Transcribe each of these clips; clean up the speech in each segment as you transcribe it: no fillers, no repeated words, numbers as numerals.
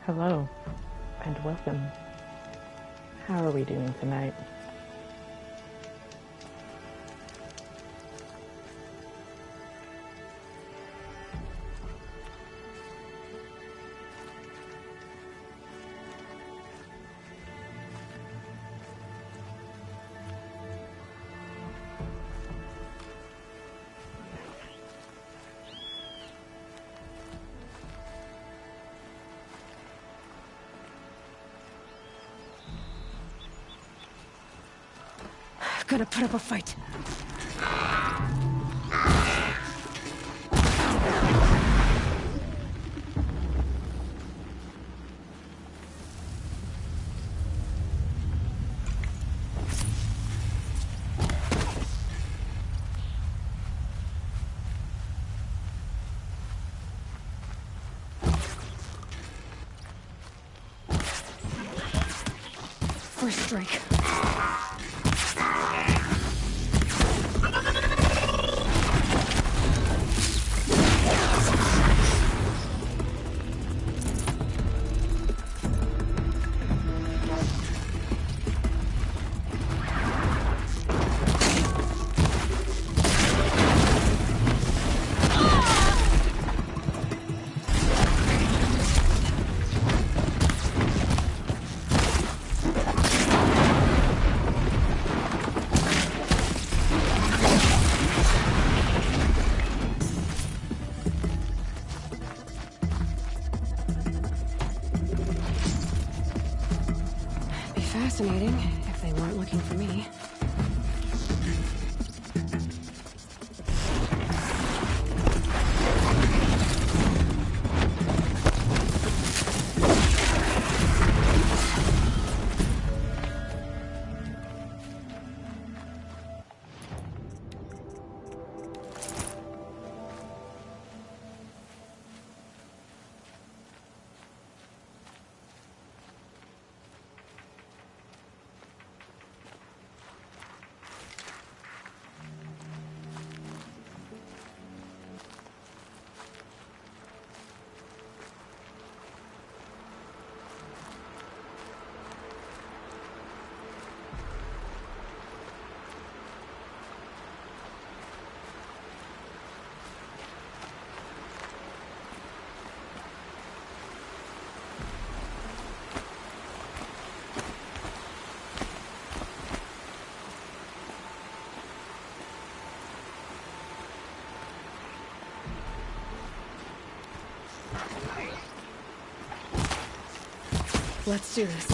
Hello, and welcome. How are we doing tonight? Gonna put up a fight. First strike. Fascinating, if they weren't looking for me. Let's do this.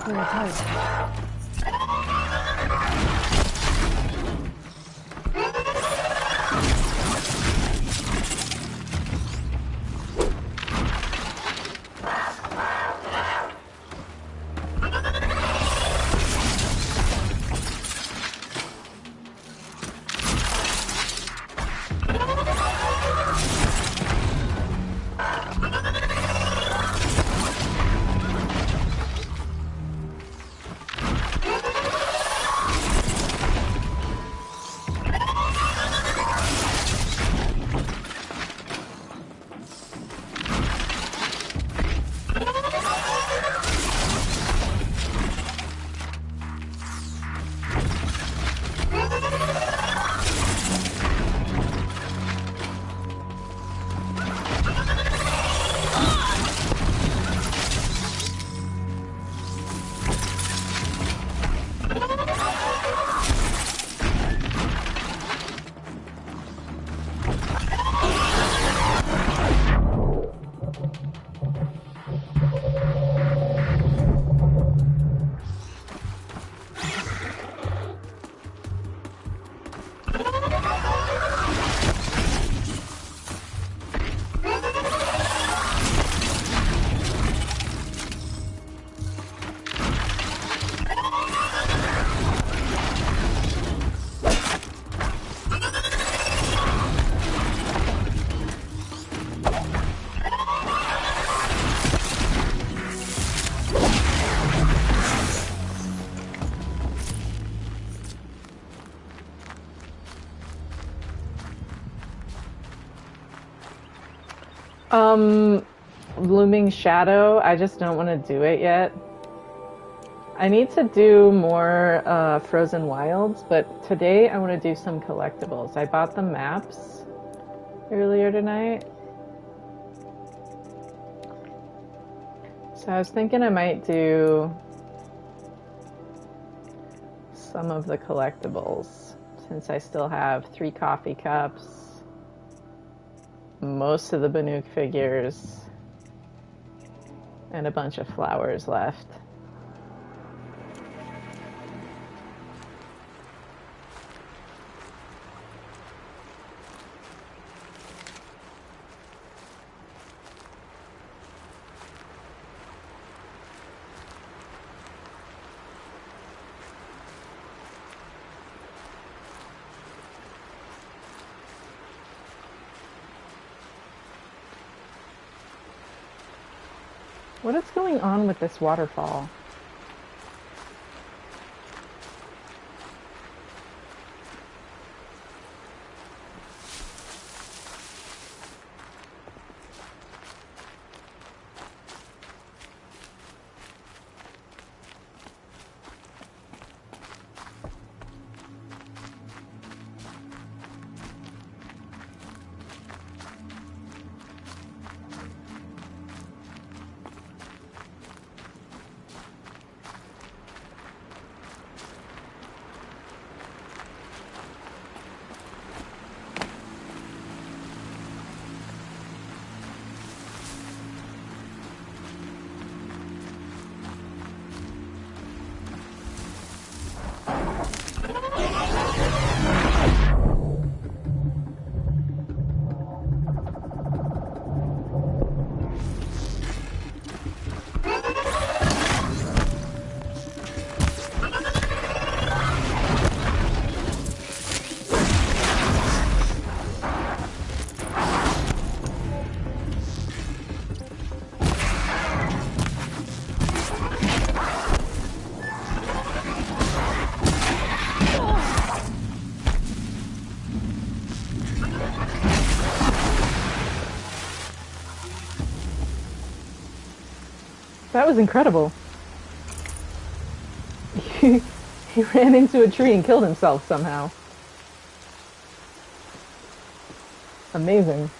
Very tight. Looming Shadow. I just don't want to do it yet. I need to do more Frozen Wilds, but today I want to do some collectibles. I bought the maps earlier tonight. So I was thinking I might do some of the collectibles, since I still have 3 coffee cups, most of the Banuk figures, and a bunch of flowers left. What is going on with this waterfall? That was incredible. He ran into a tree and killed himself somehow. Amazing.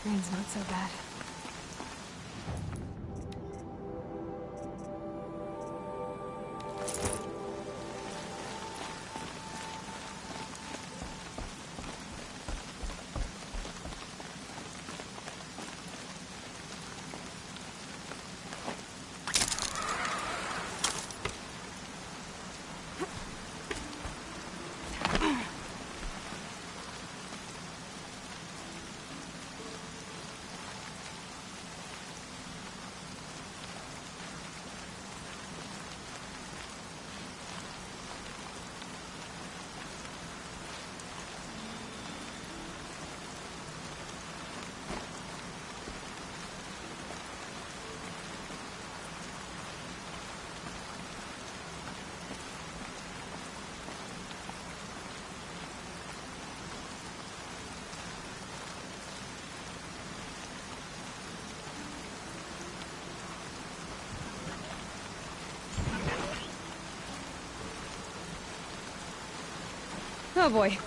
Rain's not so bad. Oh boy.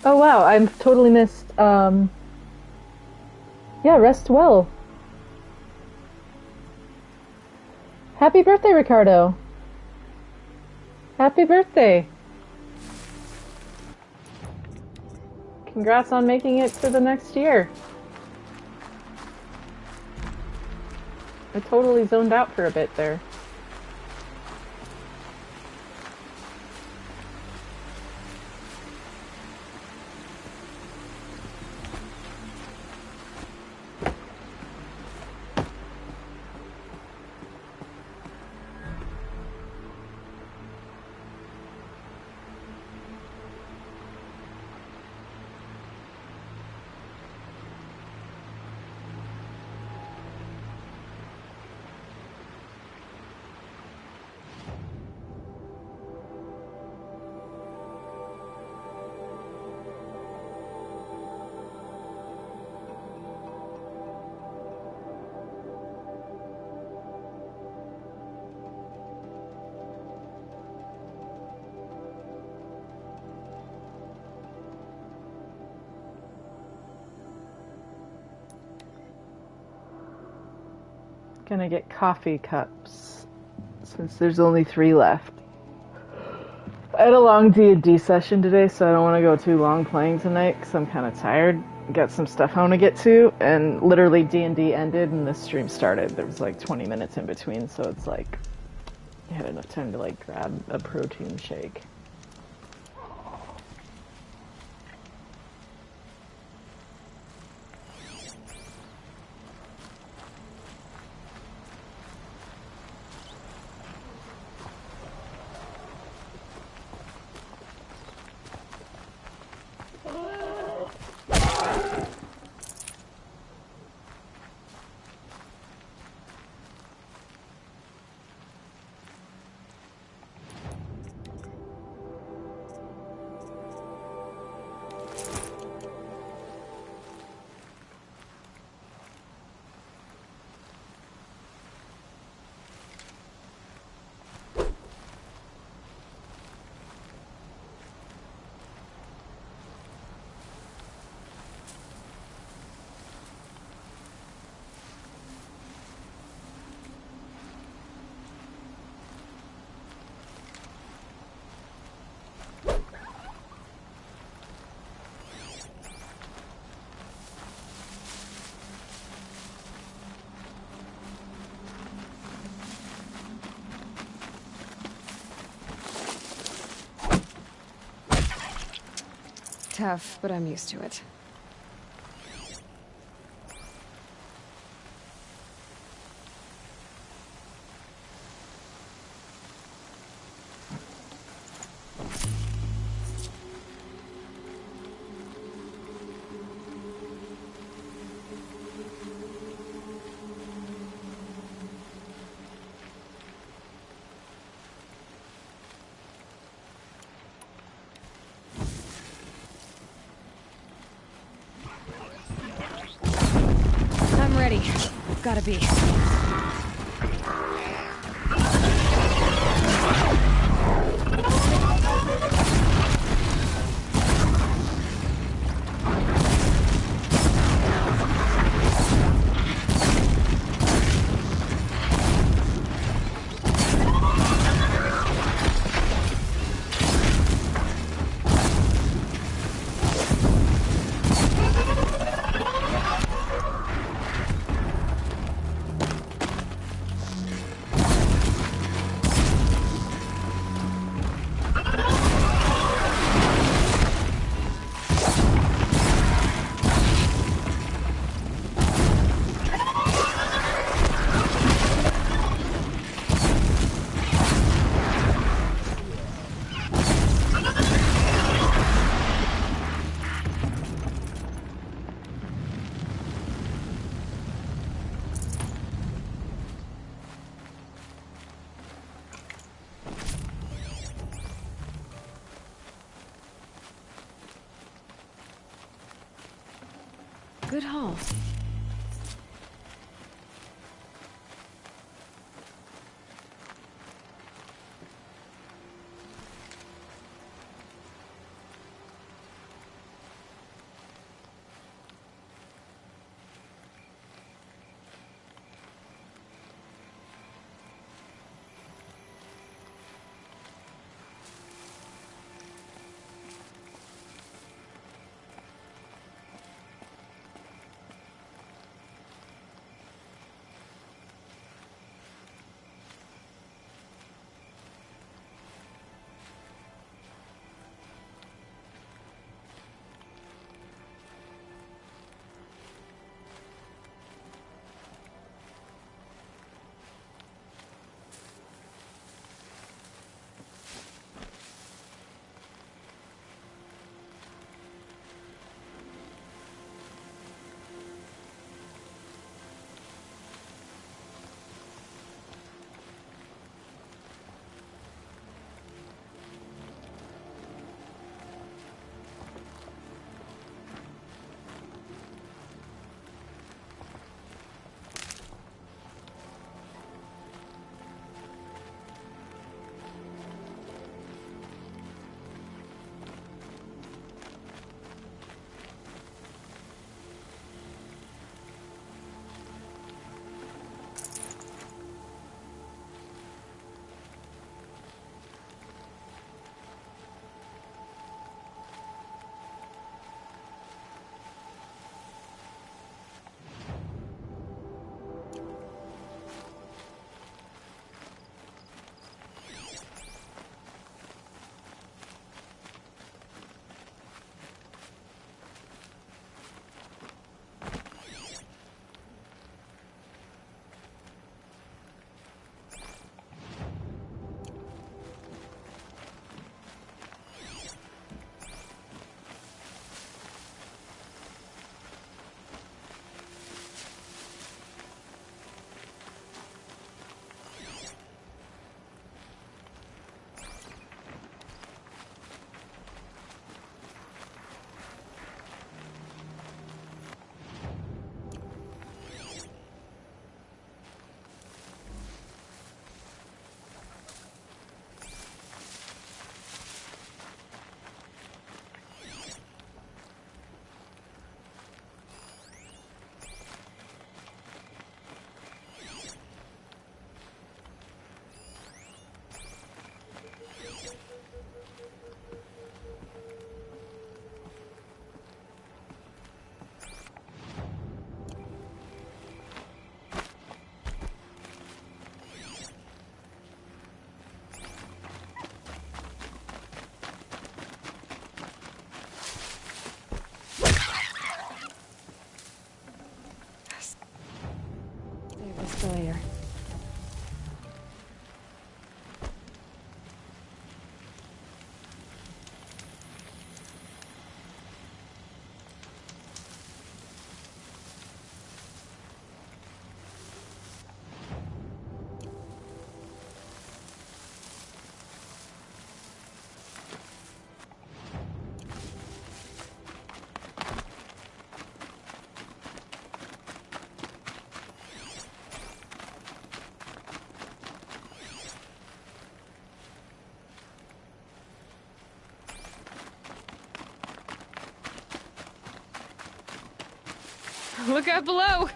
Oh wow, I've totally missed. Yeah, rest well. Happy birthday, Ricardo. Happy birthday. Congrats on making it to the next year. I totally zoned out for a bit there. Gonna get coffee cups since there's only 3 left. I had a long D&D session today, so I don't want to go too long playing tonight because I'm kind of tired. Got some stuff I want to get to, and literally D&D ended and the stream started. There was like 20 minutes in between, so it's like I had enough time to like grab a protein shake. Tough, but I'm used to it. I'm ready. Gotta be. Good haul. Look out below!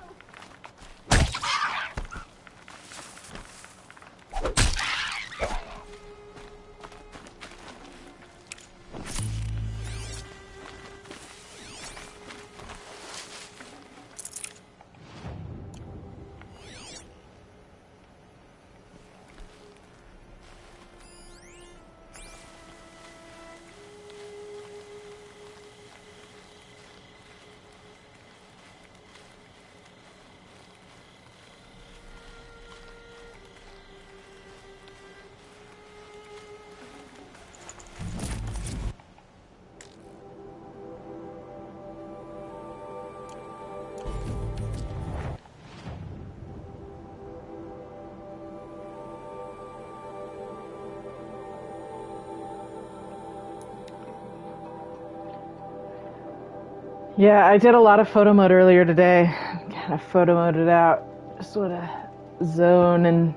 Yeah, I did a lot of photo mode earlier today. Kind of photo moded out. Just sort of zone and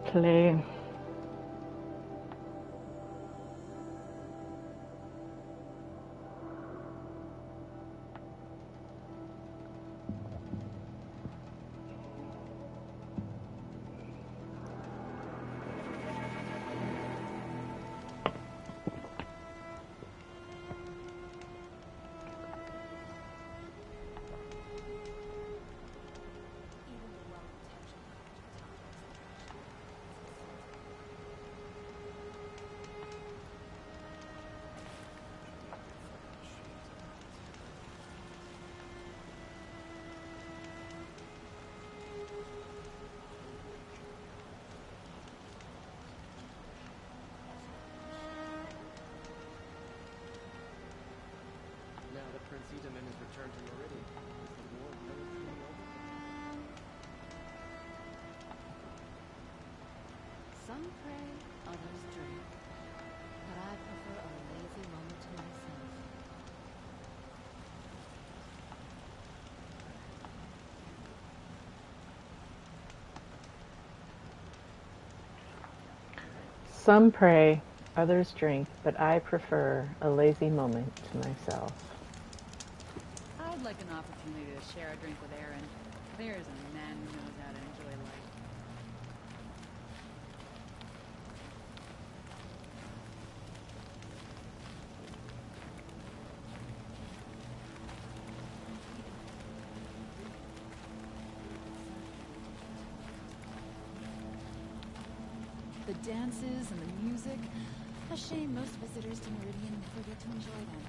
play. Some pray, others drink, but I prefer a lazy moment to myself. Some pray, others drink, but I prefer a lazy moment to myself. I'd like an opportunity to share a drink with Aaron. There's a man who knows how to enjoy life. The dances and the music. A shame most visitors to Meridian never get to enjoy them.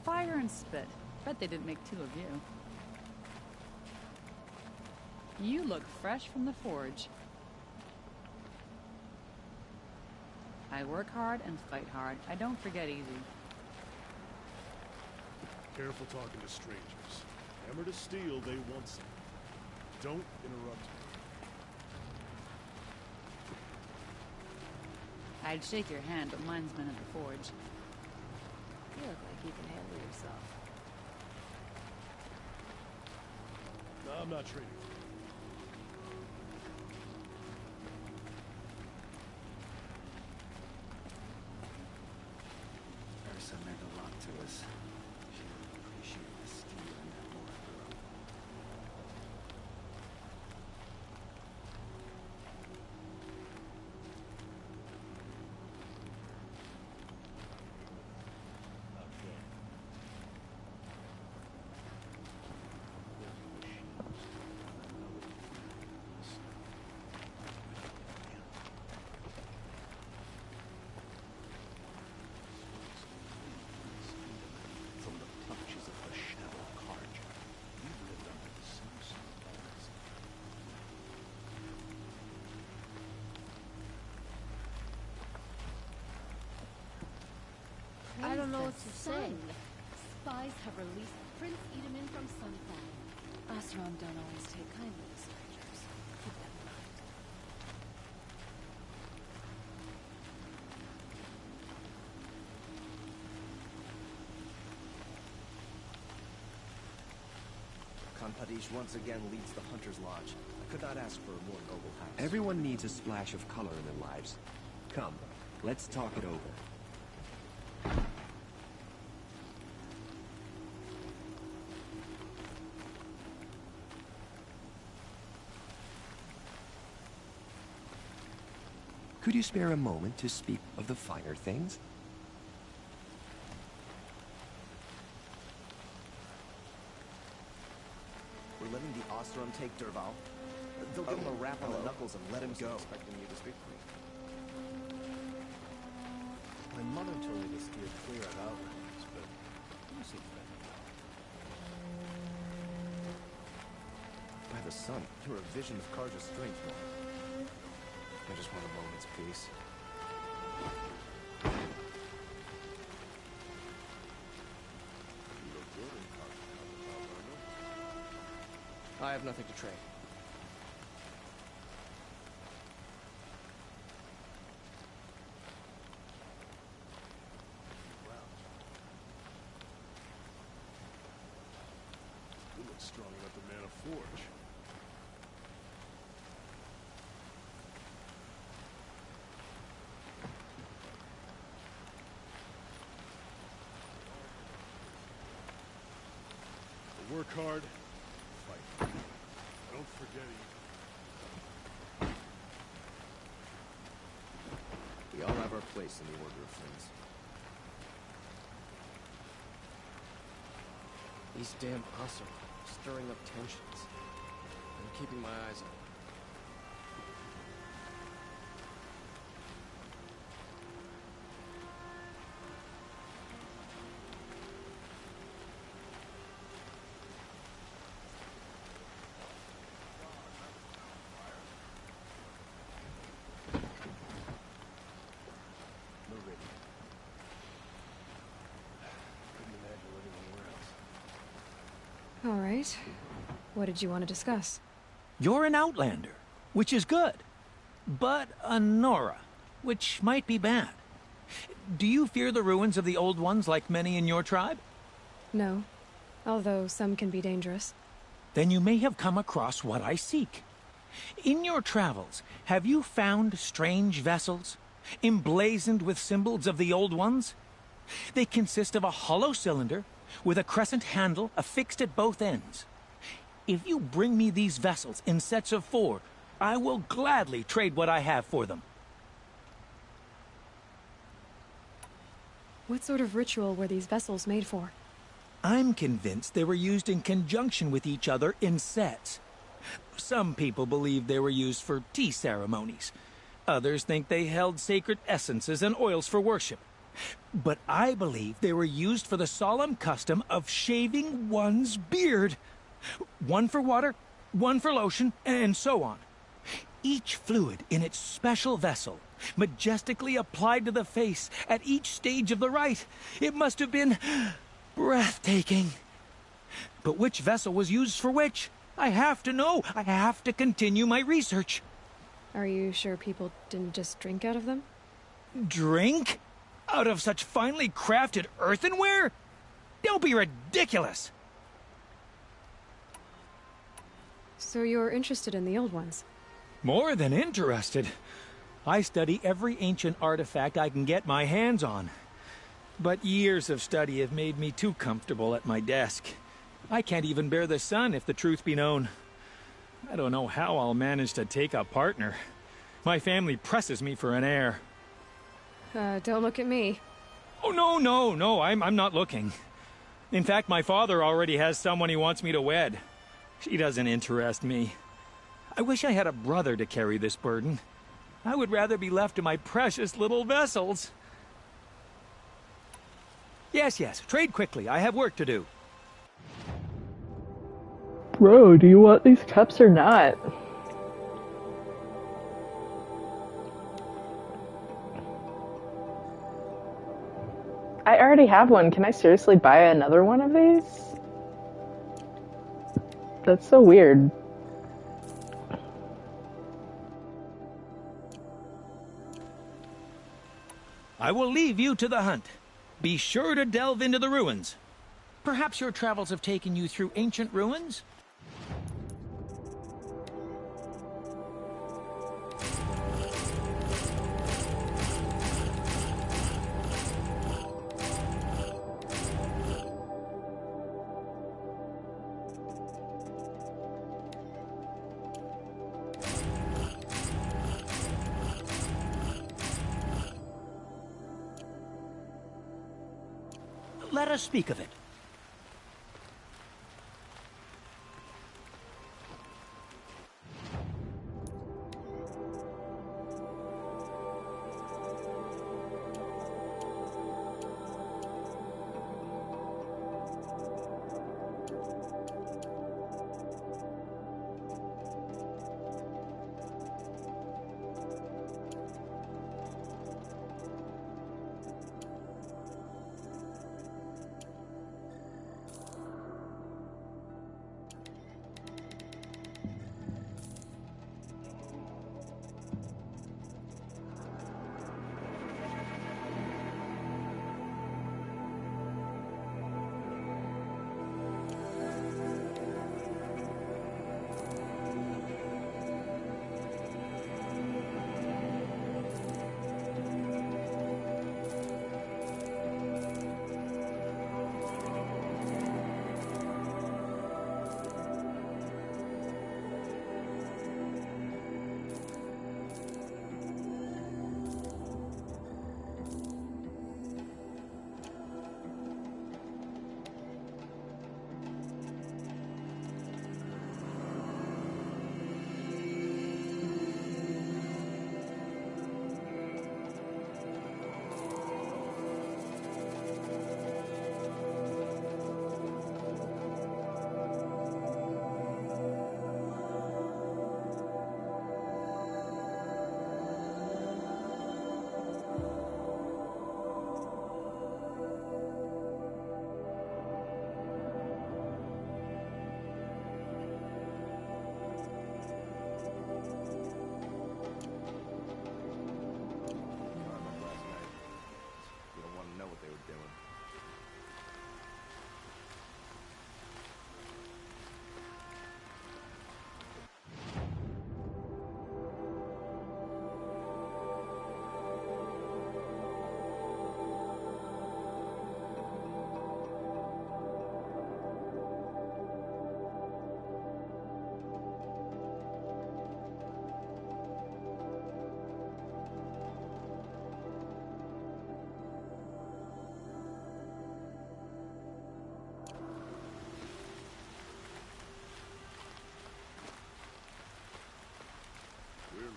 Fire and spit. Bet they didn't make two of you. You look fresh from the forge. I work hard and fight hard. I don't forget easy. Careful talking to strangers. Hammer to steel, they want something. Don't interrupt me. I'd shake your hand, but mine's been at the forge. You look like you can handle yourself. No, I'm not trading. Ursa meant a lot to us. She would appreciate the steel and that more girl. From the clutches of the shadow carja, we've lived under the same stars. I don't know what to say. Spies have released Prince Edaman from Sunflower. Ostrom don't always take kindly to strangers. Keep that in mind. Kanpadish once again leads the Hunter's Lodge. I could not ask for a more noble house. Everyone needs a splash of color in their lives. Come, Let's talk it over. Could you spare a moment to speak of the finer things? We're letting the Ostrom take Derval. They'll give him a rap on the knuckles and let him go. Expecting you to speak to me. My mother told me to steer clear of outlanders, but you seem friendly. By the sun, you're a vision of Karja's strength, man. I just want a moment's peace. You look good in costume, I have nothing to trade. You look strong enough to man a forge. Work hard, fight. Don't forget it. We all have our place in the order of things. These damn Asa stirring up tensions. I'm keeping my eyes on them. All right. What did you want to discuss? You're an outlander, which is good. But a Nora, which might be bad. Do you fear the ruins of the old ones like many in your tribe? No. Although some can be dangerous. Then you may have come across what I seek. In your travels, have you found strange vessels, emblazoned with symbols of the old ones? They consist of a hollow cylinder with a crescent handle affixed at both ends. If you bring me these vessels in sets of 4, I will gladly trade what I have for them. What sort of ritual were these vessels made for? I'm convinced they were used in conjunction with each other in sets. Some people believe they were used for tea ceremonies. Others think they held sacred essences and oils for worship. But I believe they were used for the solemn custom of shaving one's beard. One for water, one for lotion, and so on. Each fluid in its special vessel, majestically applied to the face at each stage of the rite. It must have been breathtaking. But which vessel was used for which? I have to know. I have to continue my research. Are you sure people didn't just drink out of them? Drink? Out of such finely crafted earthenware? Don't be ridiculous! So you're interested in the old ones? More than interested. I study every ancient artifact I can get my hands on. But years of study have made me too comfortable at my desk. I can't even bear the sun, if the truth be known. I don't know how I'll manage to take a partner. My family presses me for an heir. Don't look at me. Oh, no, I'm not looking. In fact, my father already has someone he wants me to wed. She doesn't interest me. I wish I had a brother to carry this burden. I would rather be left to my precious little vessels. Yes, trade quickly. I have work to do. Bro, do you want these cups or not? I already have one. Can I seriously buy another one of these? That's so weird. I will leave you to the hunt. Be sure to delve into the ruins. Perhaps your travels have taken you through ancient ruins? Let us speak of it.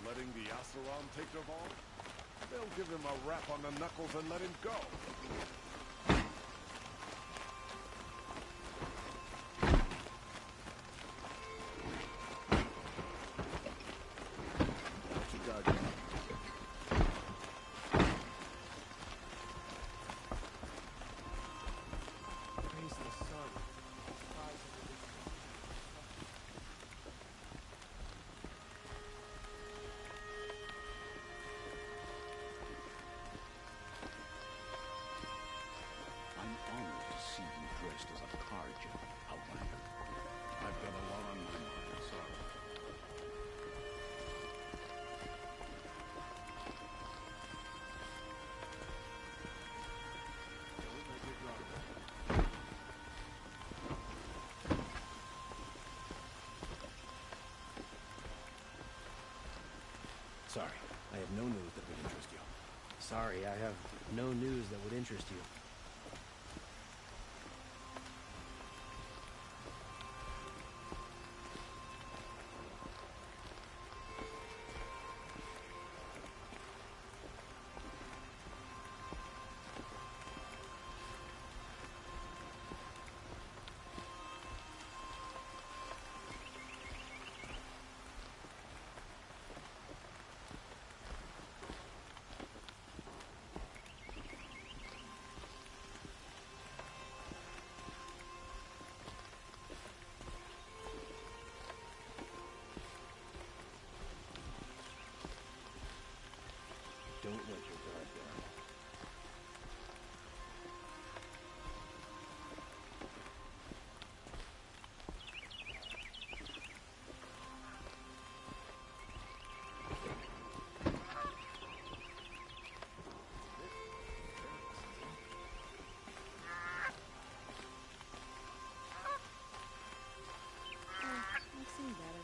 Letting the Asaron take their ball? They'll give him a rap on the knuckles and let him go. As a Karja outlander. I've got a lot on my mind, sorry. Sorry, I have no news that would interest you. Sorry, I have no news that would interest you. Don't let your guard down. I've seen better.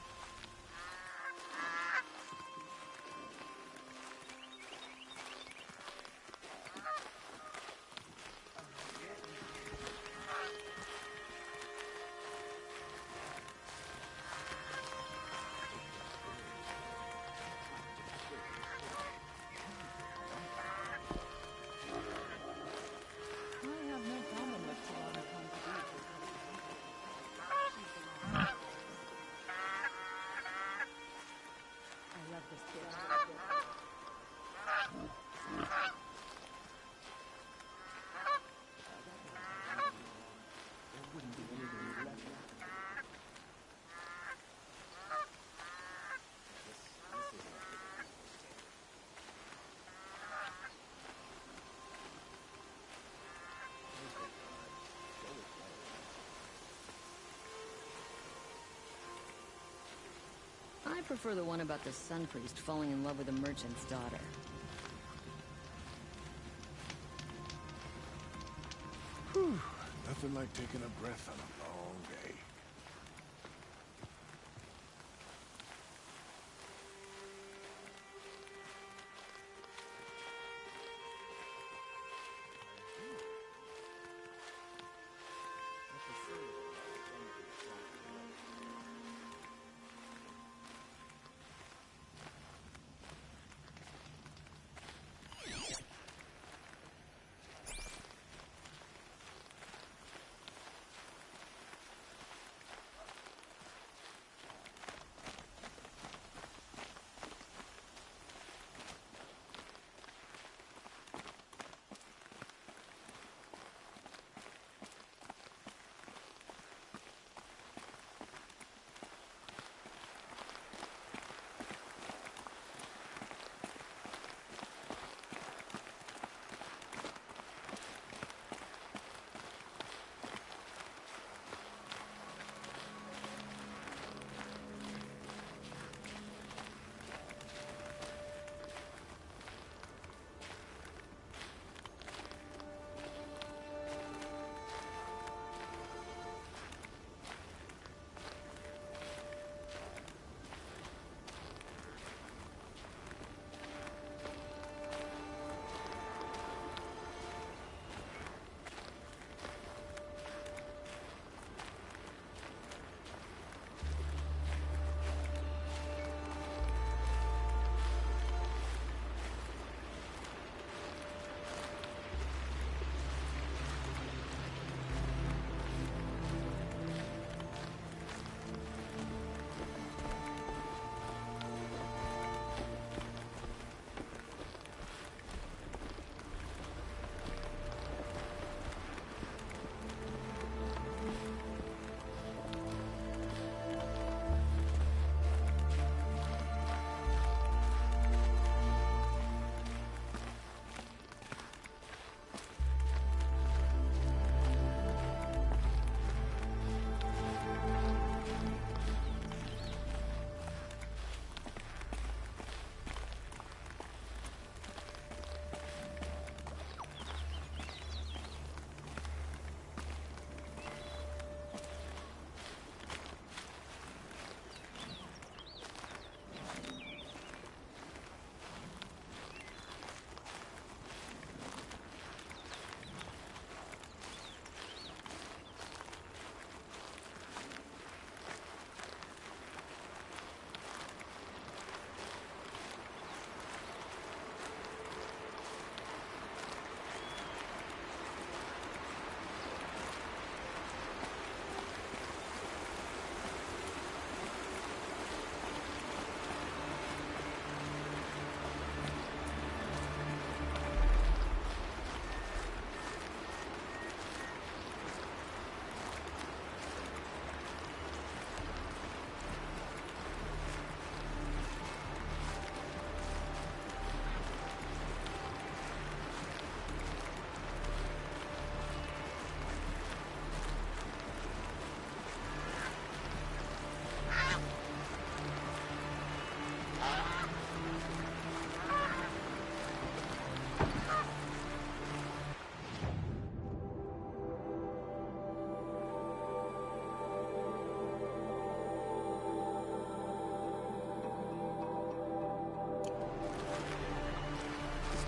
prefer the one about the sun priest falling in love with a merchant's daughter. Whew. Nothing like taking a breath on a long day.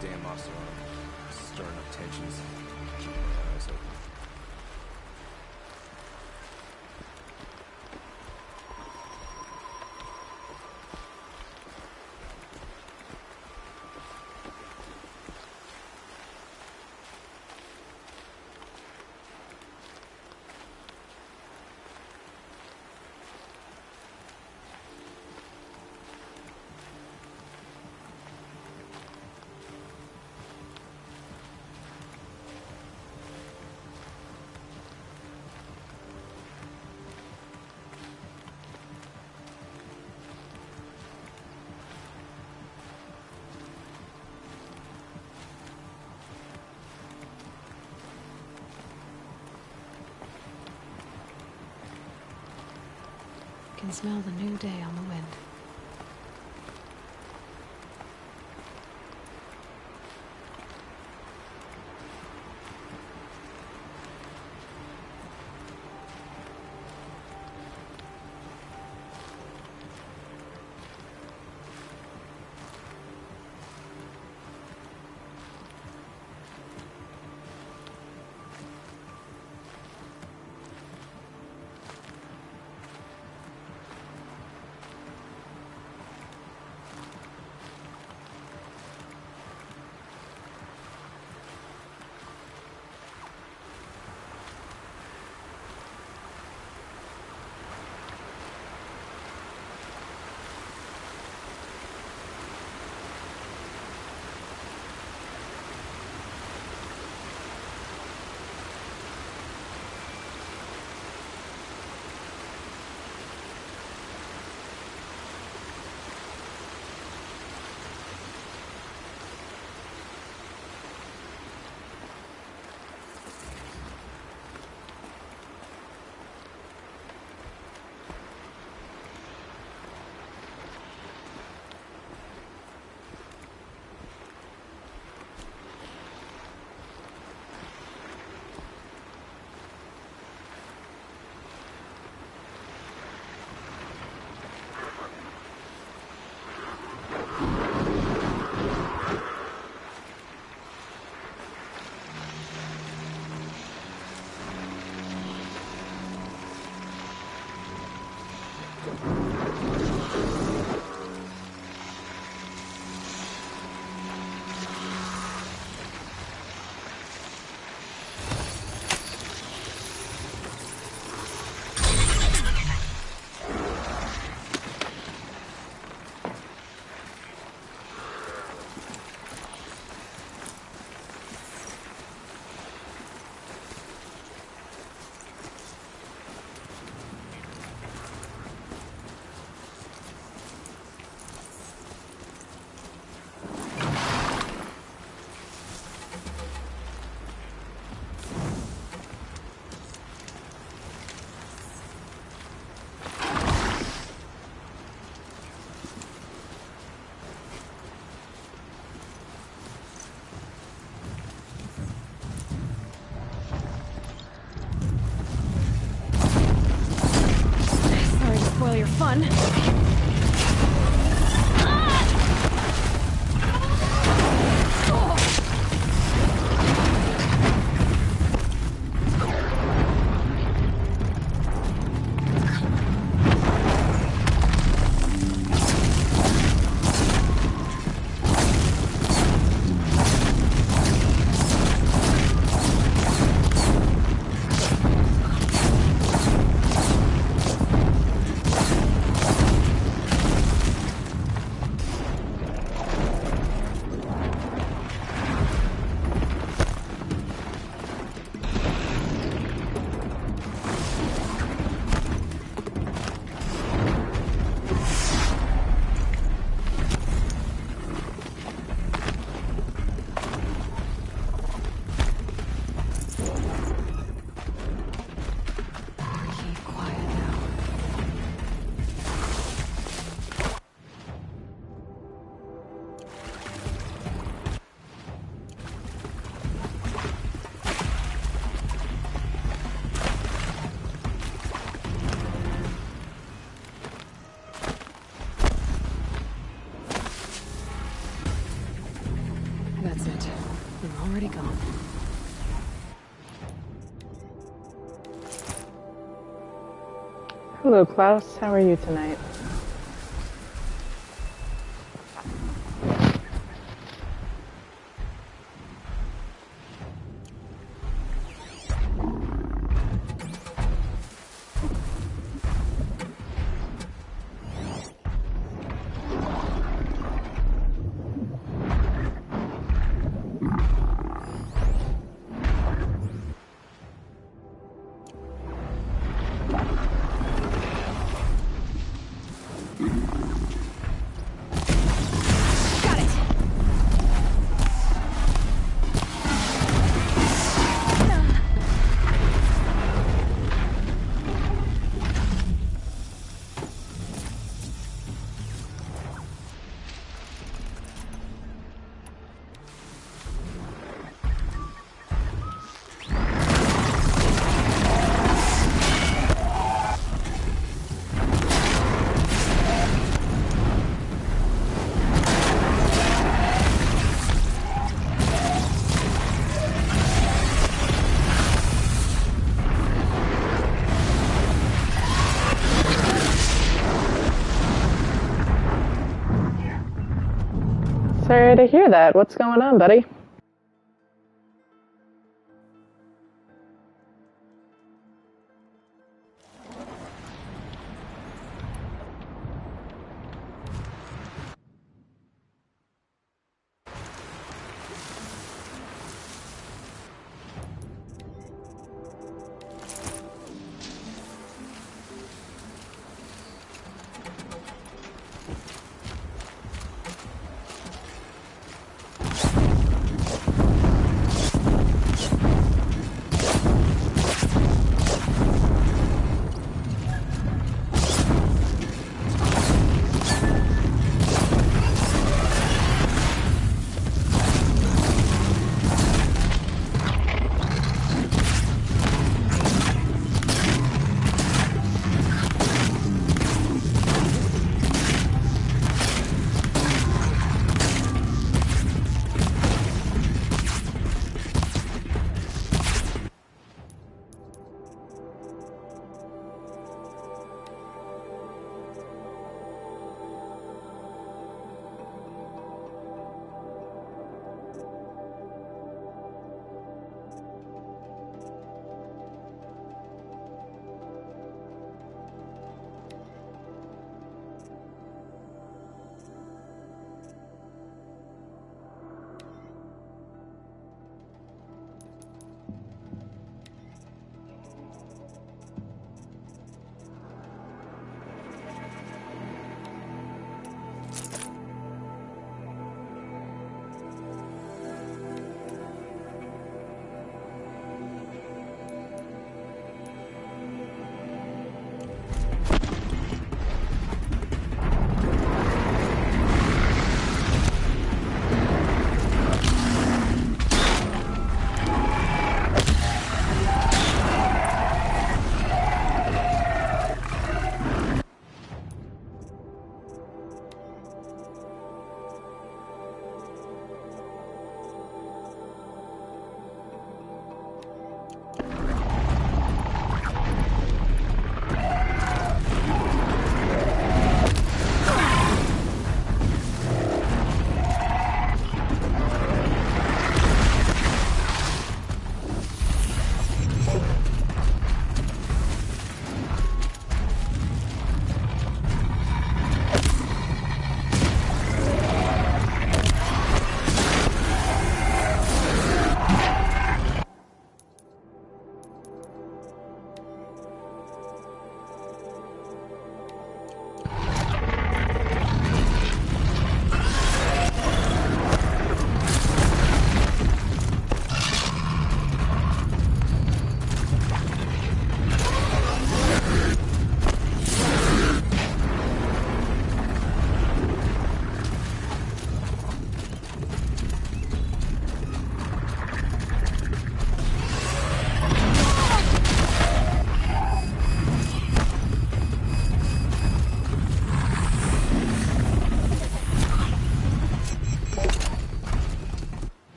Damn Oceron. Stirring up tensions. Keeping my eyes open. Can smell the new day on the wind. That's it. I'm already gone. Hello, Klaus. How are you tonight? Sorry to hear that. What's going on, buddy?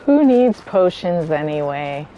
Who needs potions anyway?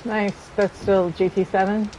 Nice. That's still GT7?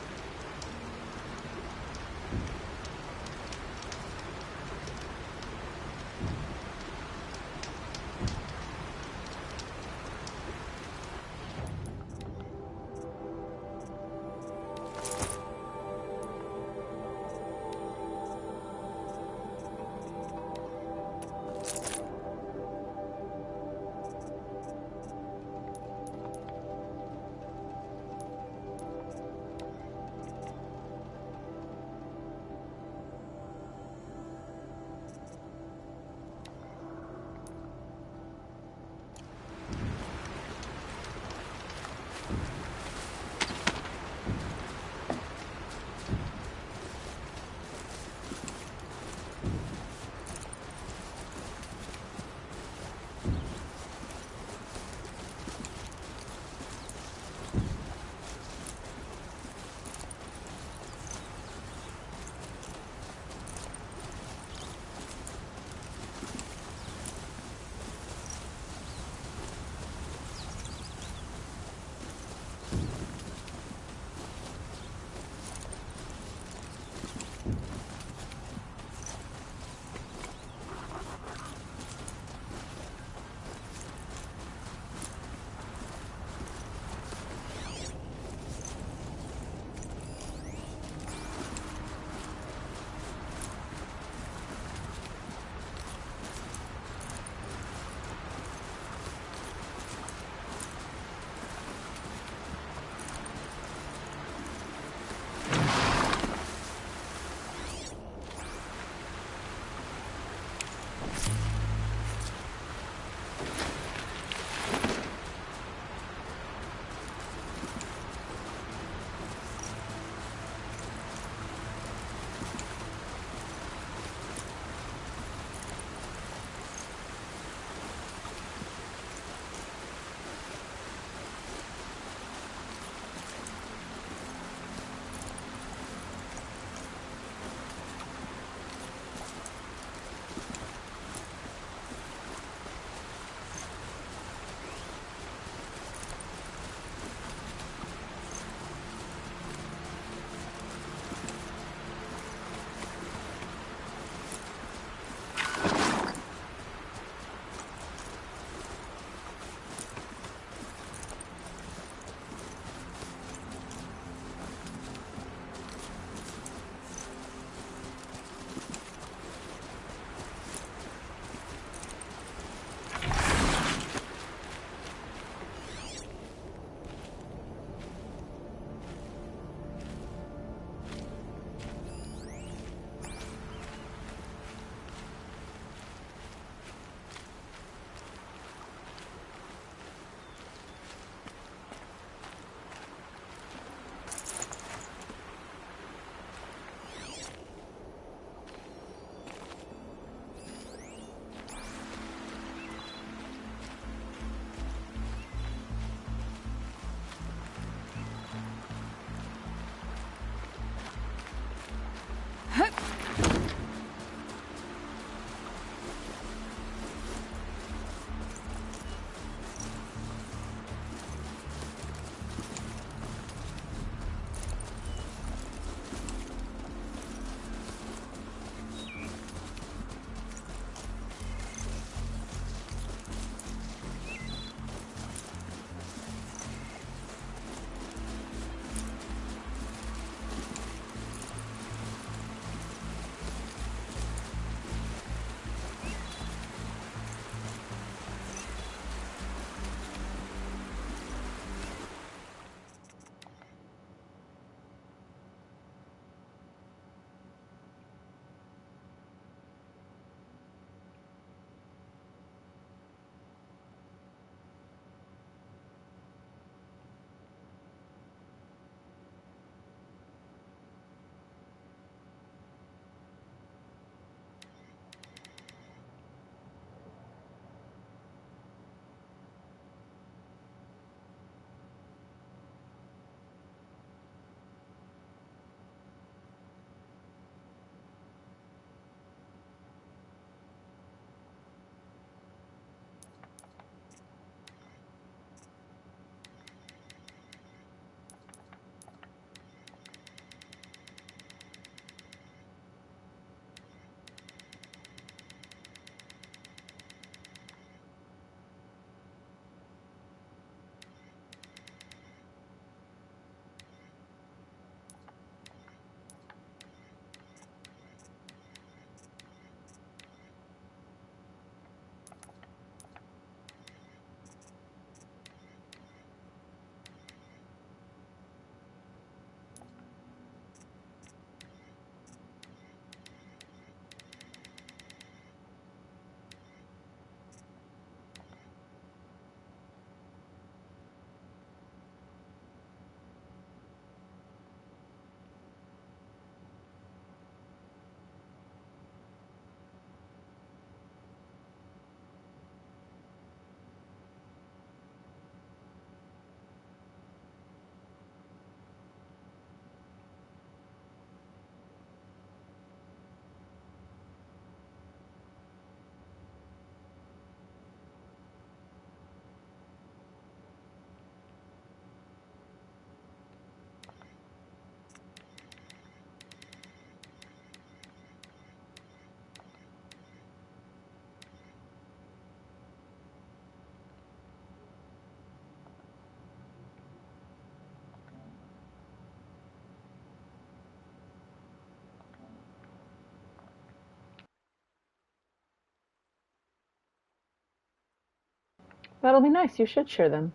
That'll be nice. You should share them.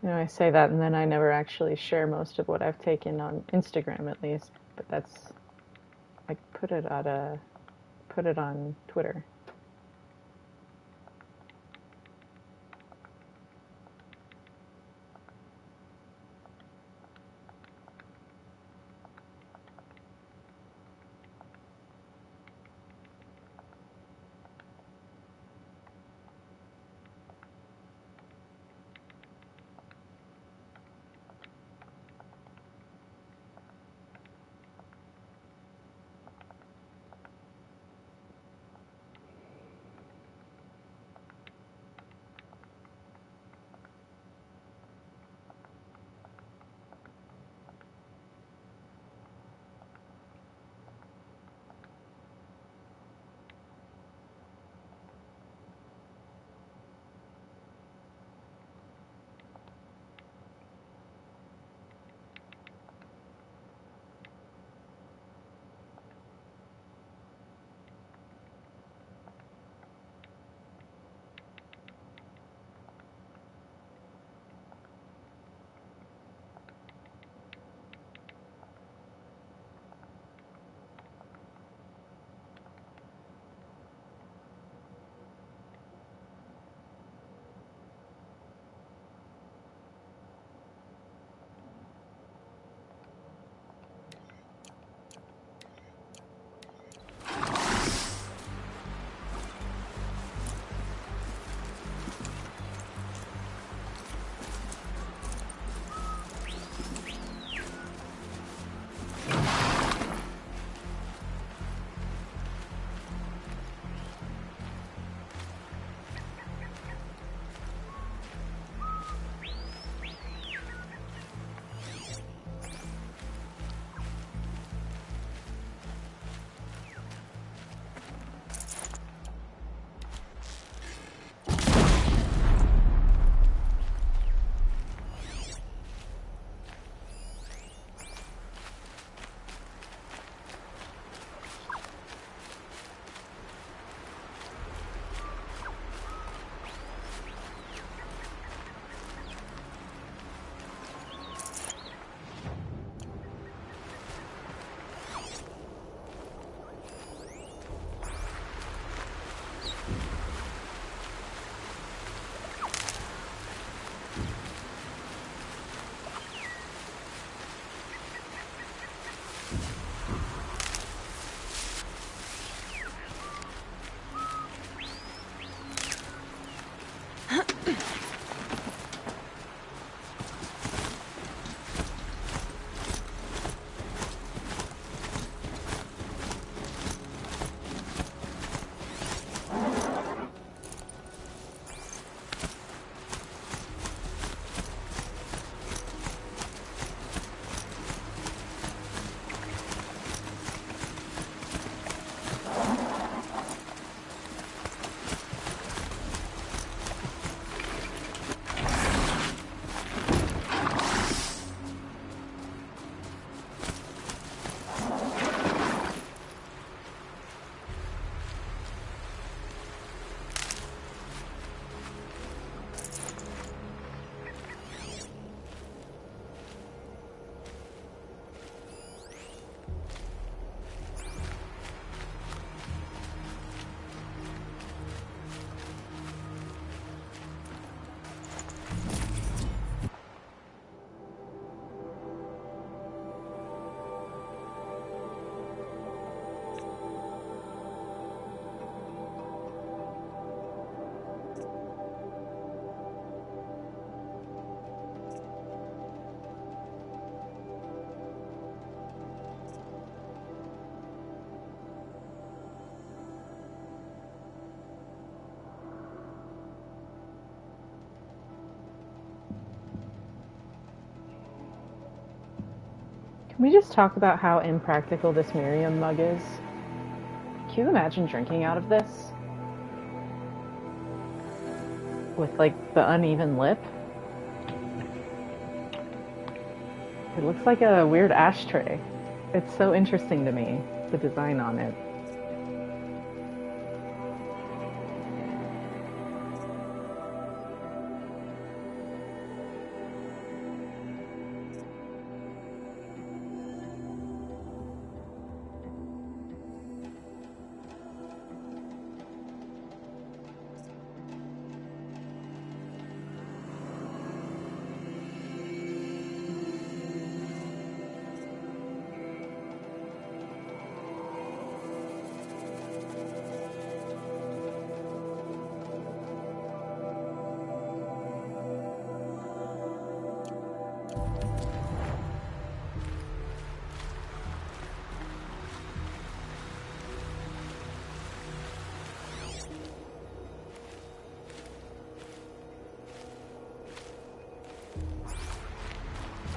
You know, I say that and then I never actually share most of what I've taken on Instagram at least, but that's I put it on Twitter. Can we just talk about how impractical this Miriam mug is? Can you imagine drinking out of this? With, like, the uneven lip? It looks like a weird ashtray. It's so interesting to me. the design on it.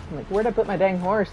I'm like, where'd I put my dang horse?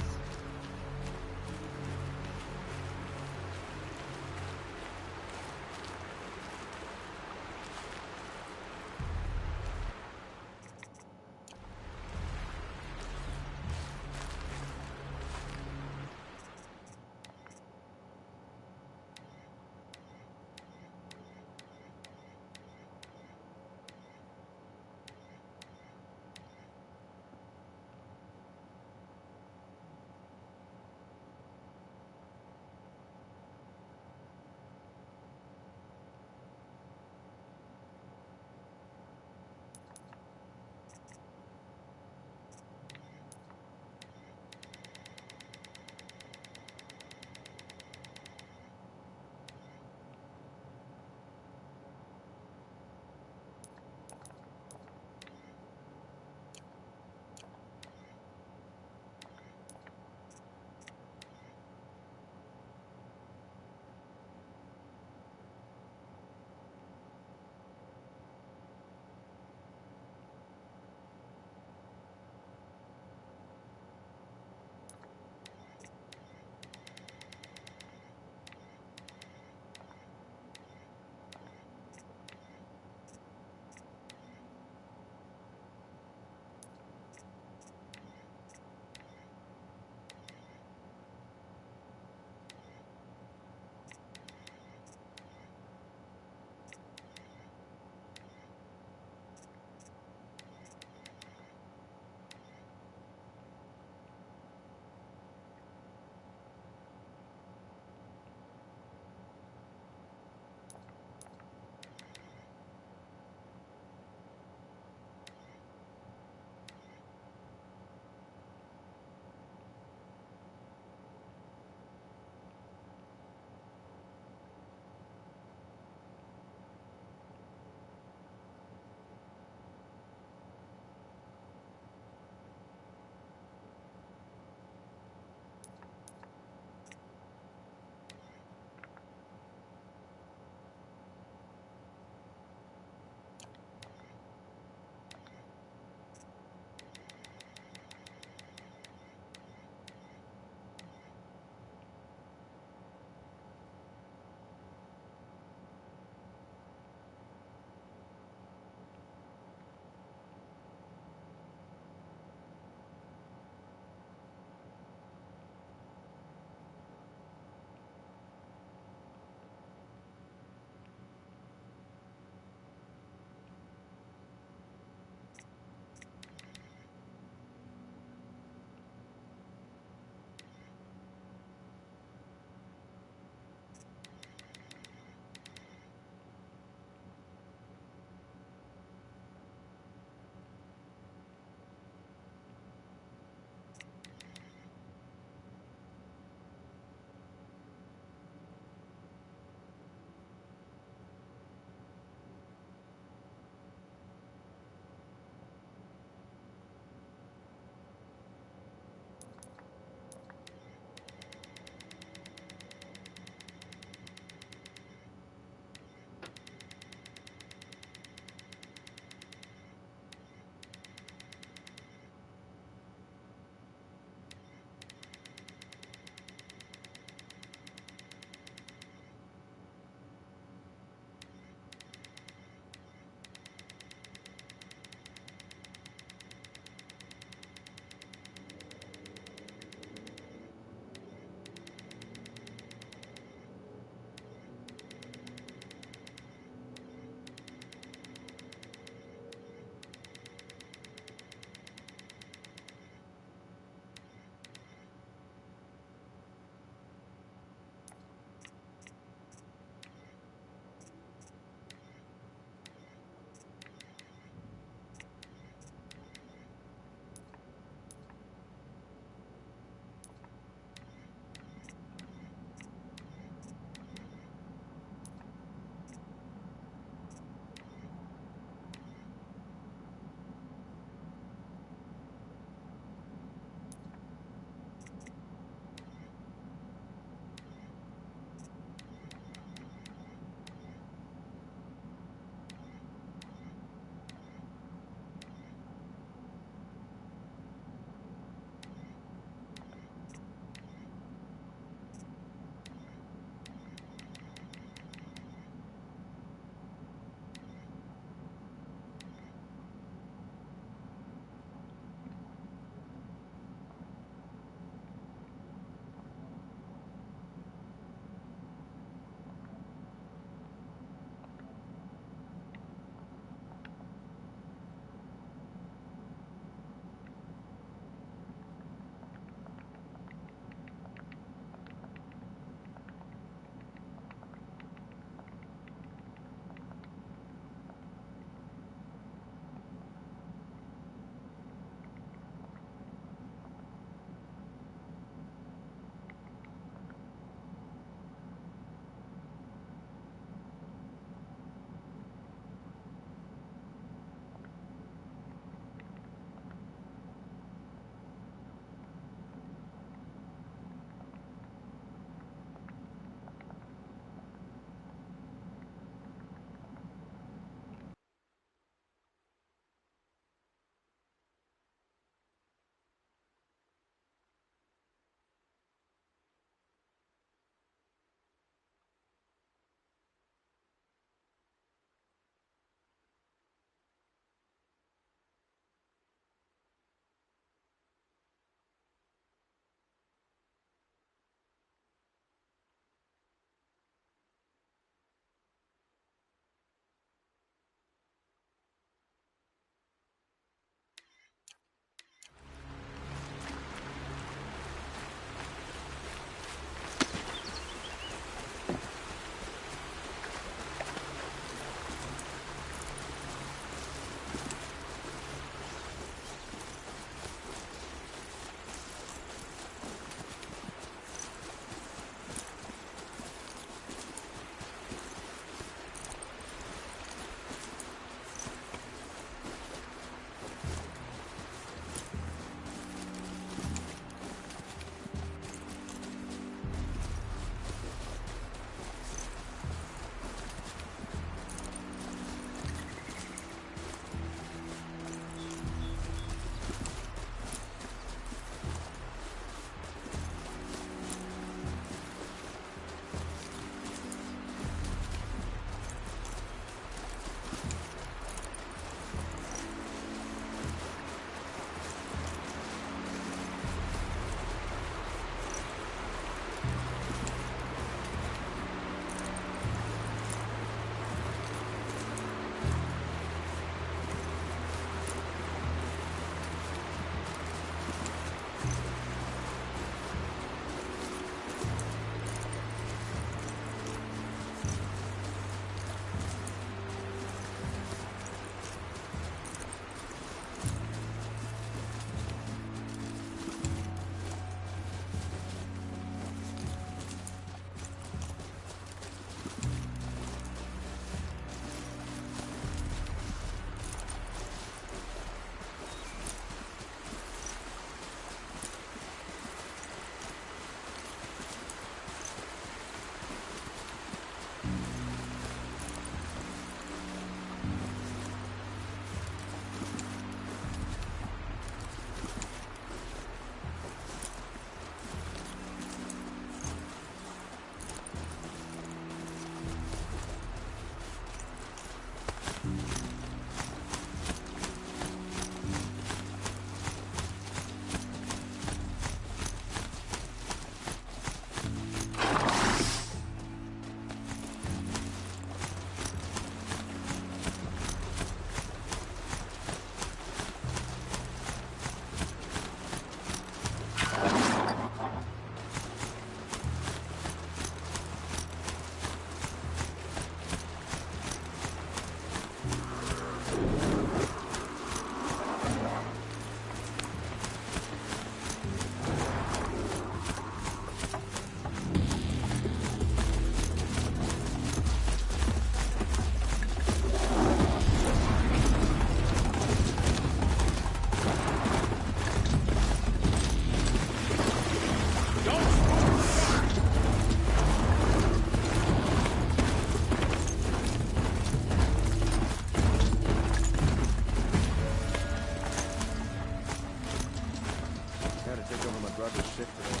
I had to take over my brother's shift today.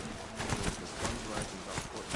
The sun's rising off court.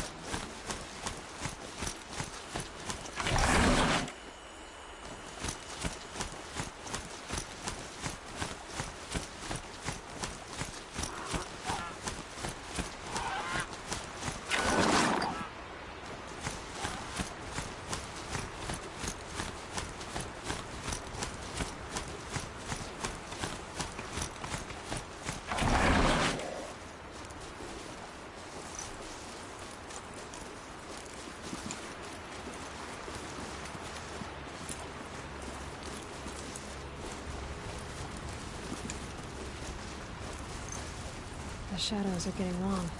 The shadows are getting long.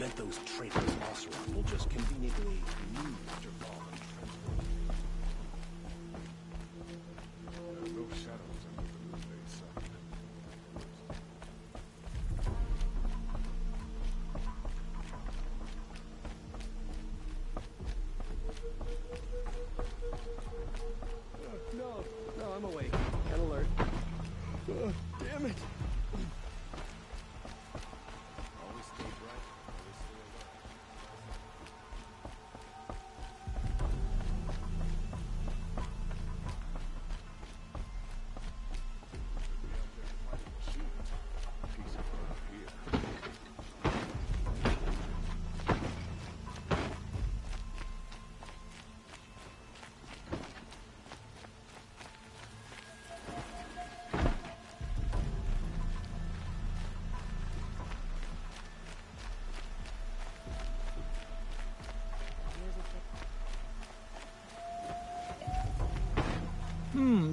bet those traitors Oseram will just conveniently move after ball and transport. There are no shadows under the noonday sun. No, I'm awake and alert. Damn it! Always stay bright, always stay alert. Maybe out there fighting machines. Peace of mind here.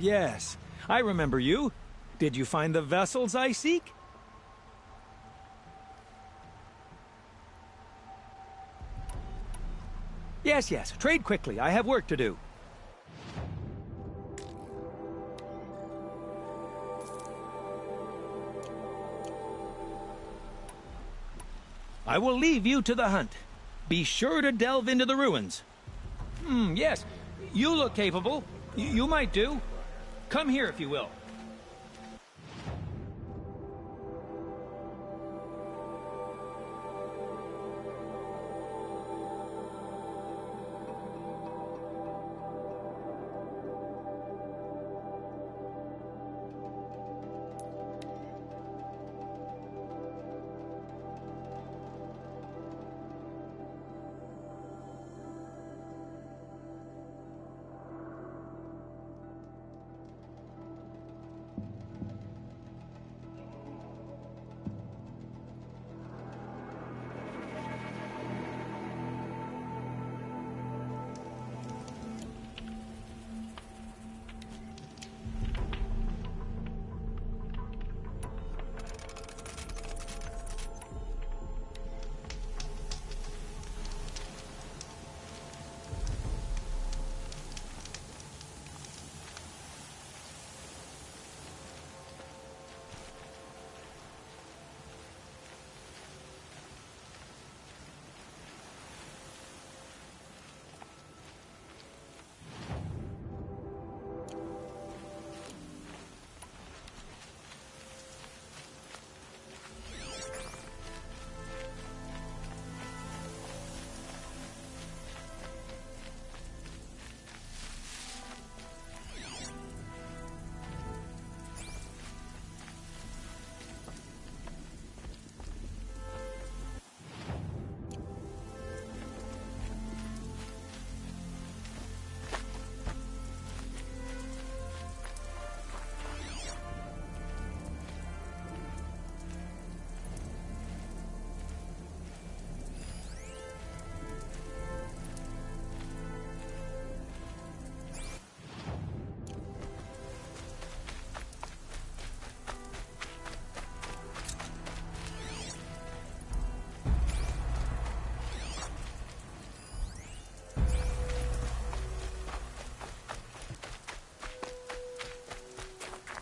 Yes. I remember you. Did you find the vessels I seek? Yes. Trade quickly. I have work to do. I will leave you to the hunt. Be sure to delve into the ruins. Yes. You look capable. You might do. Come here if you will.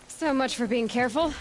So much for being careful.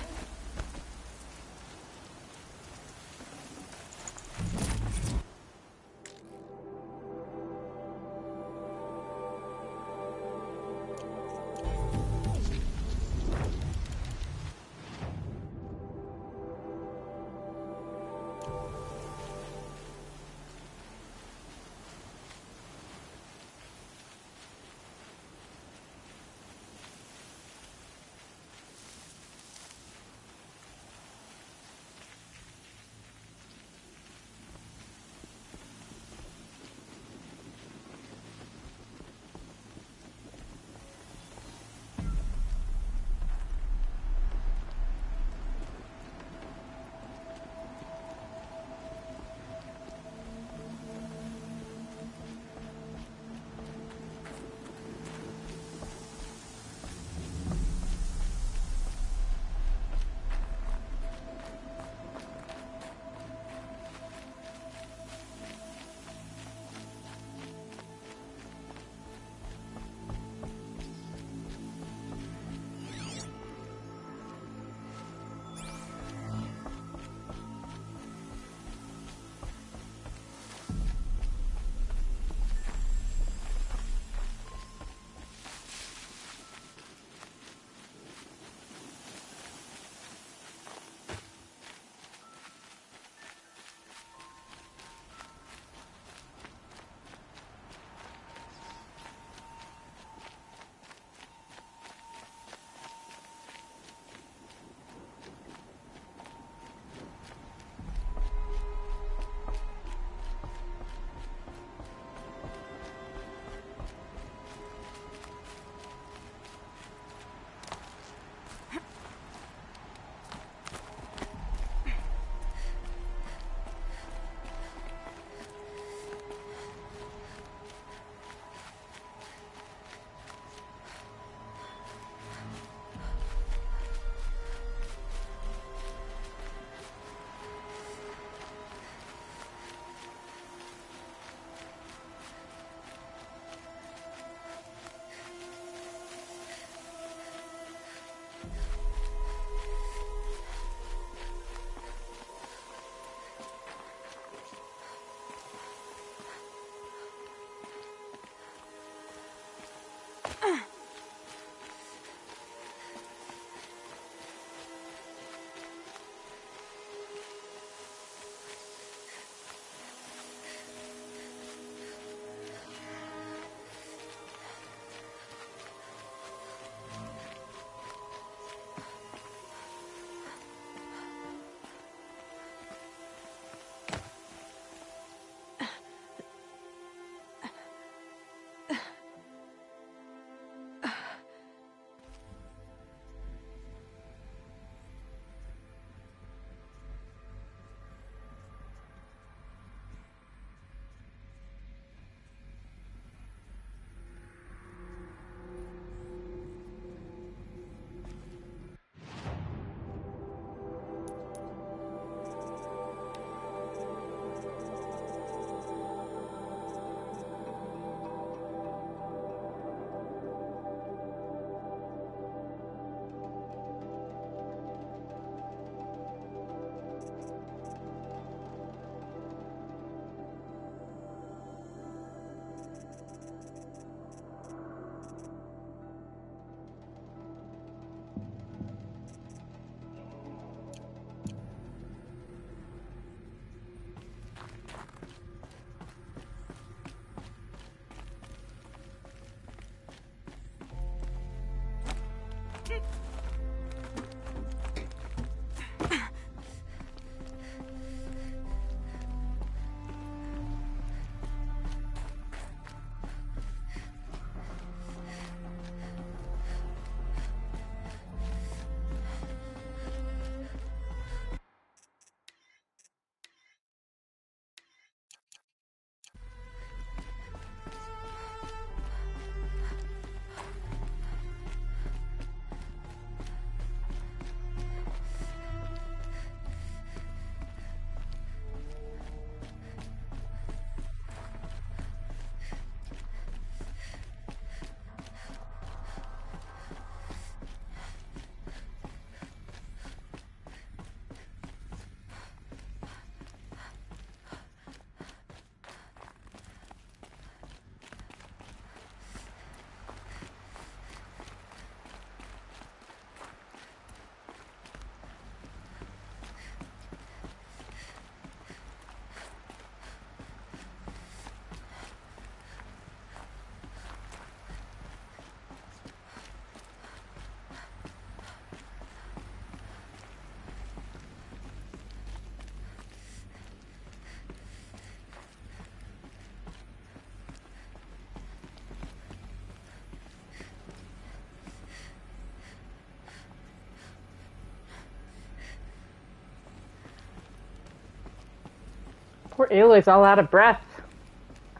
Poor Aloy's all out of breath.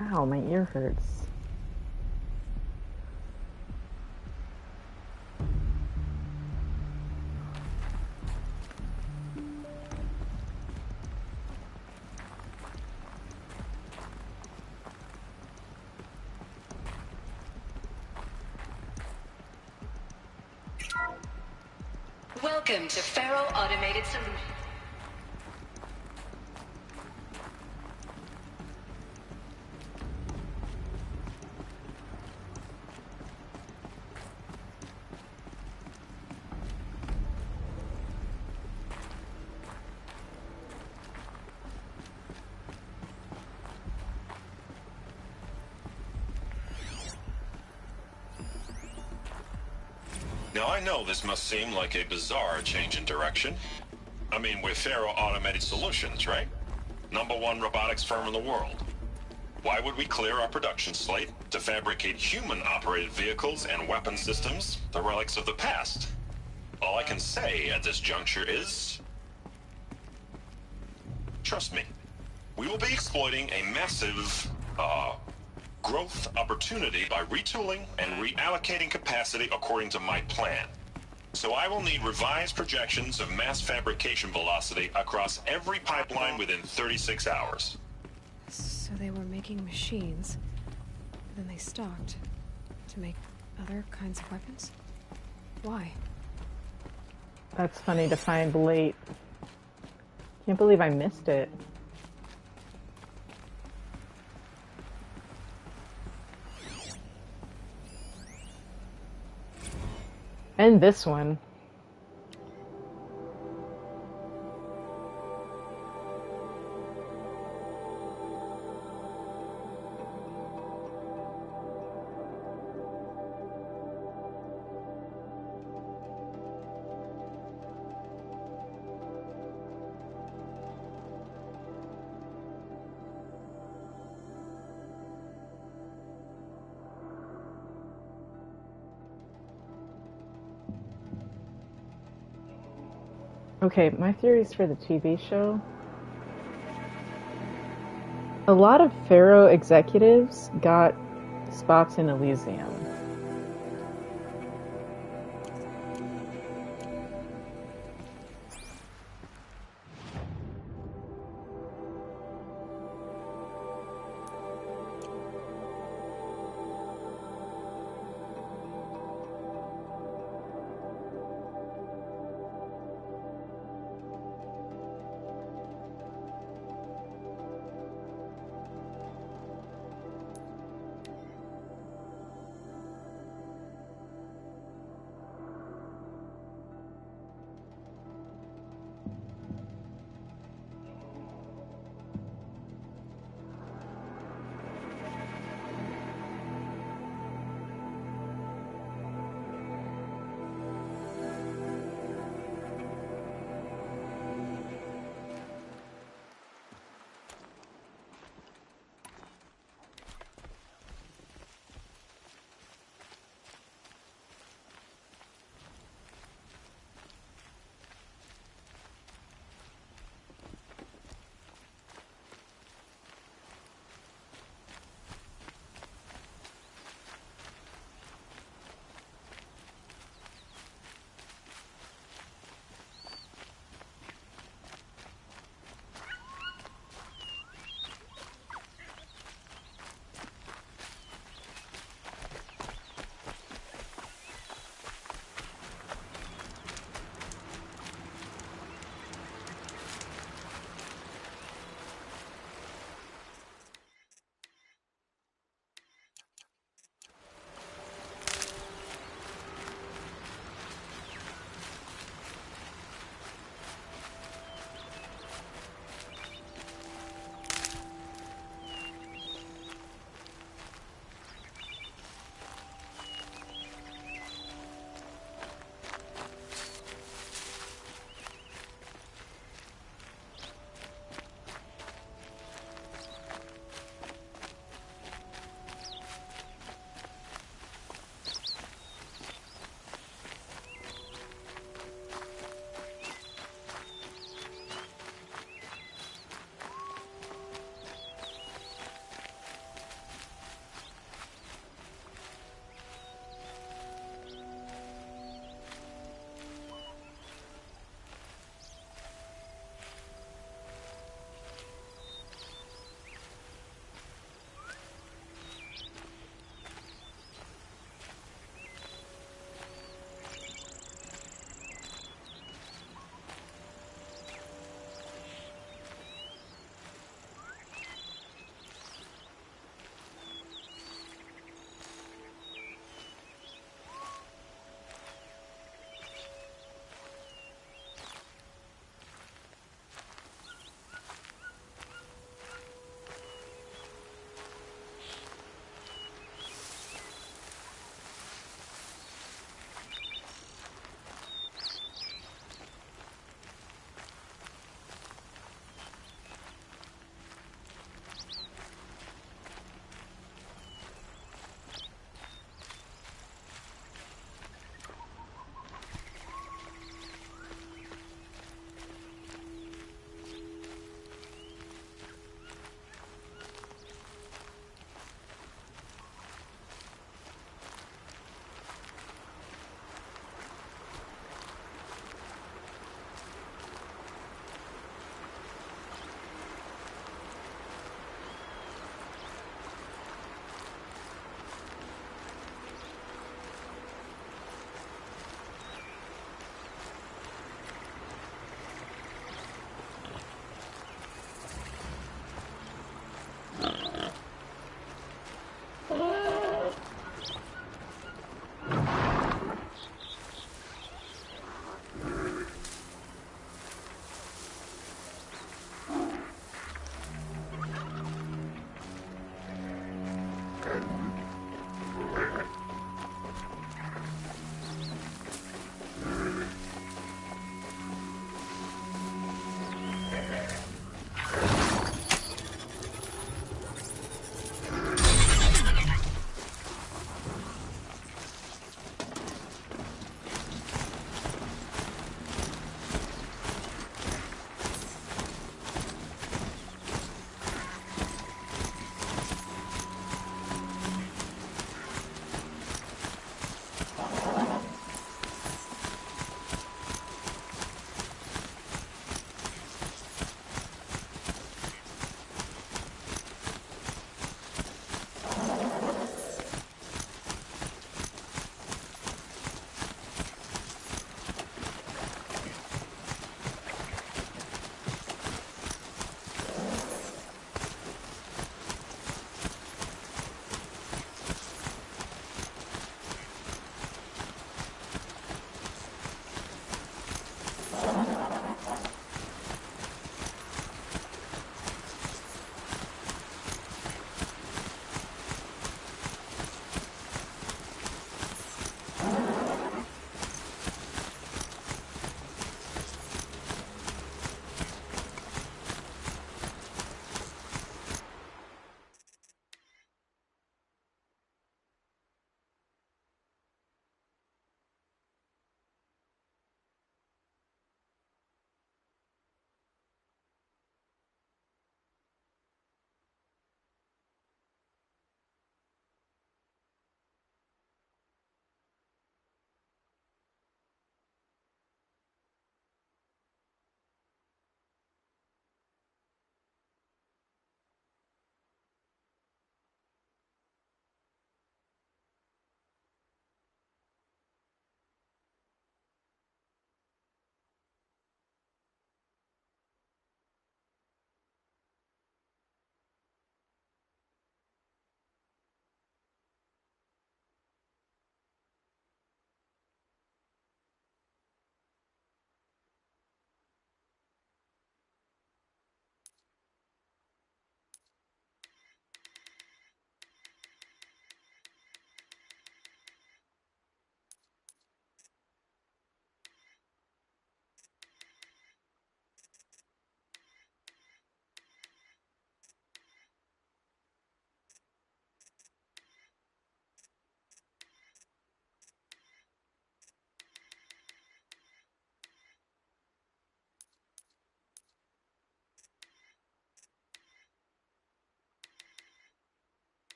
Ow, my ear hurts. Welcome to Faro Automated Solutions. Now, I know this must seem like a bizarre change in direction. I mean, we're Faro Automated Solutions, right? #1 robotics firm in the world. Why would we clear our production slate to fabricate human-operated vehicles and weapon systems, the relics of the past? All I can say at this juncture is... trust me. We will be exploiting a massive, growth opportunity by retooling and reallocating capacity according to my plan. So I will need revised projections of mass fabrication velocity across every pipeline within 36 hours. So they were making machines, then they stopped to make other kinds of weapons? Why? That's funny to find late. Can't believe I missed it. And this one. Okay, my theories for the TV show. A lot of Faro executives got spots in Elysium.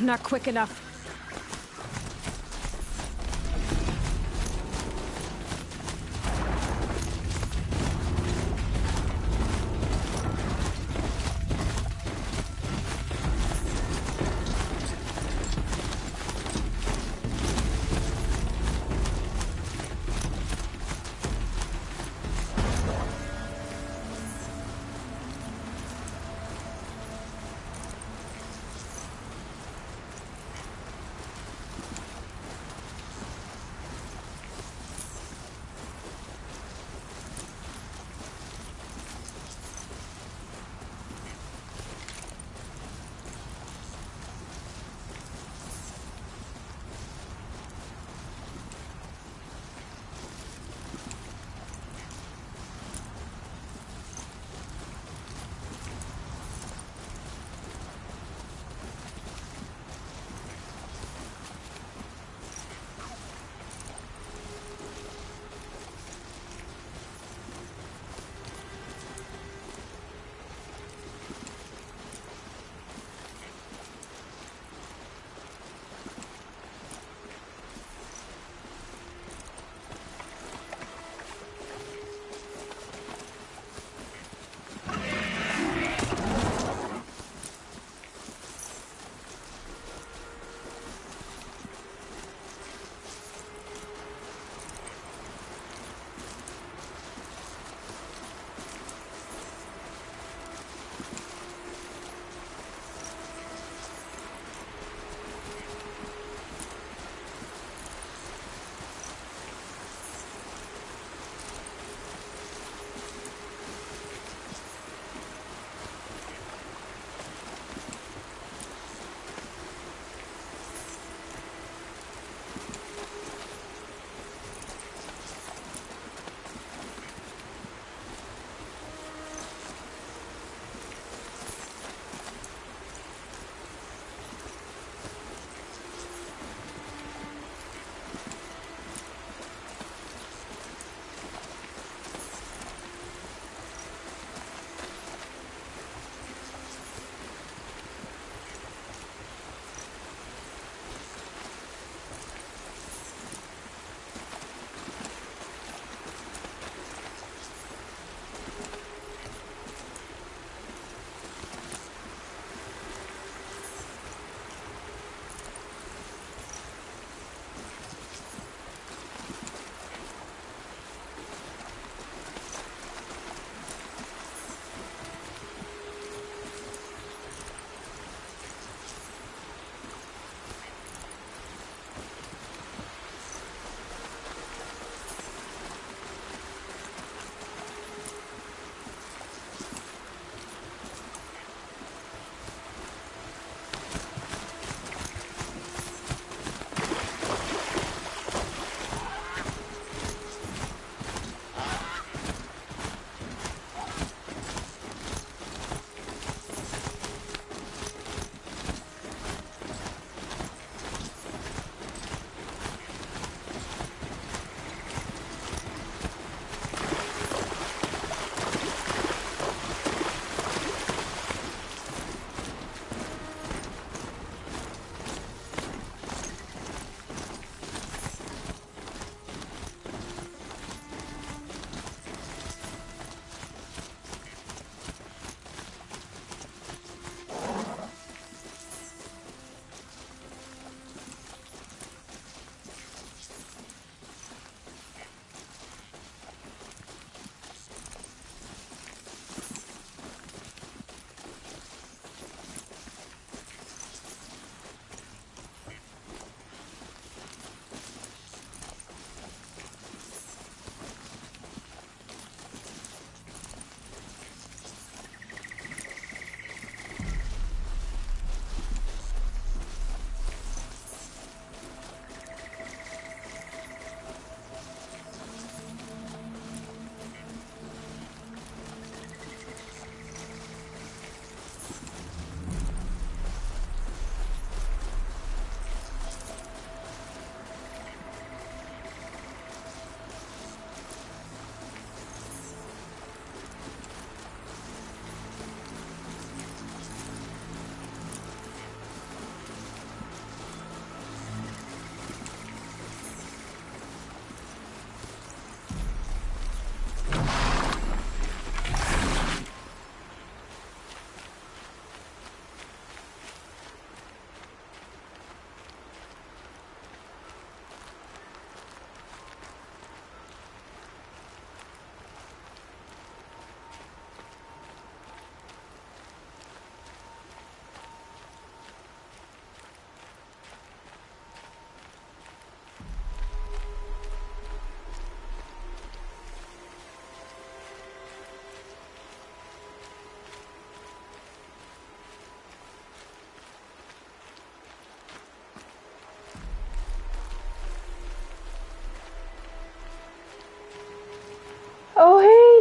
Not quick enough.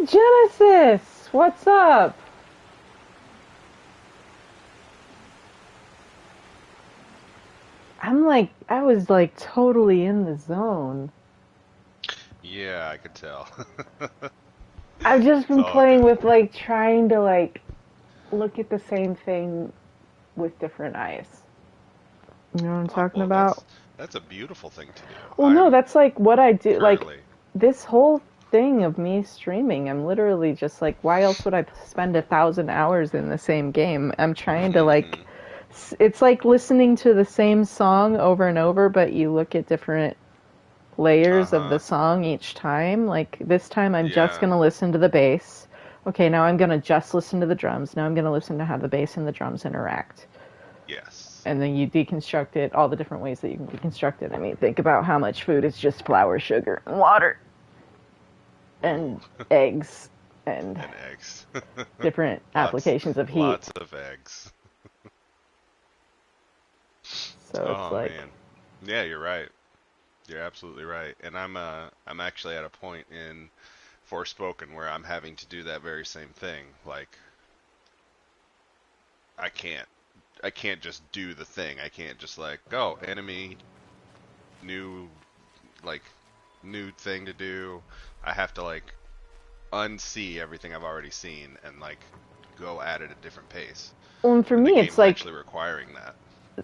Genesis! What's up? I was like totally in the zone. Yeah, I could tell. I've just been all playing good. with like trying to like look at the same thing with different eyes. You know what I'm talking Well, about? that's a beautiful thing to do. Well, no, that's like what I do. Like Currently, this whole thing of me streaming, I'm literally just like, why else would I spend 1,000 hours in the same game? I'm trying to like, it's like listening to the same song over and over, but you look at different layers of the song each time. Like this time I'm just going to listen to the bass. Okay, now I'm going to just listen to the drums. Now I'm going to listen to how the bass and the drums interact. Yes. And then you deconstruct it, all the different ways that you can deconstruct it. I mean, think about how much food is just flour, sugar, and water. And eggs. And eggs. different applications of heat. Lots of eggs. So it's like... man. Yeah, you're right. You're absolutely right. And I'm actually at a point in Forspoken where I'm having to do that very same thing. Like, I can't just do the thing. I can't just like, go, enemy, new thing to do. I have to like unsee everything I've already seen and like go at it at a different pace. Well, and for me, it's like actually requiring that.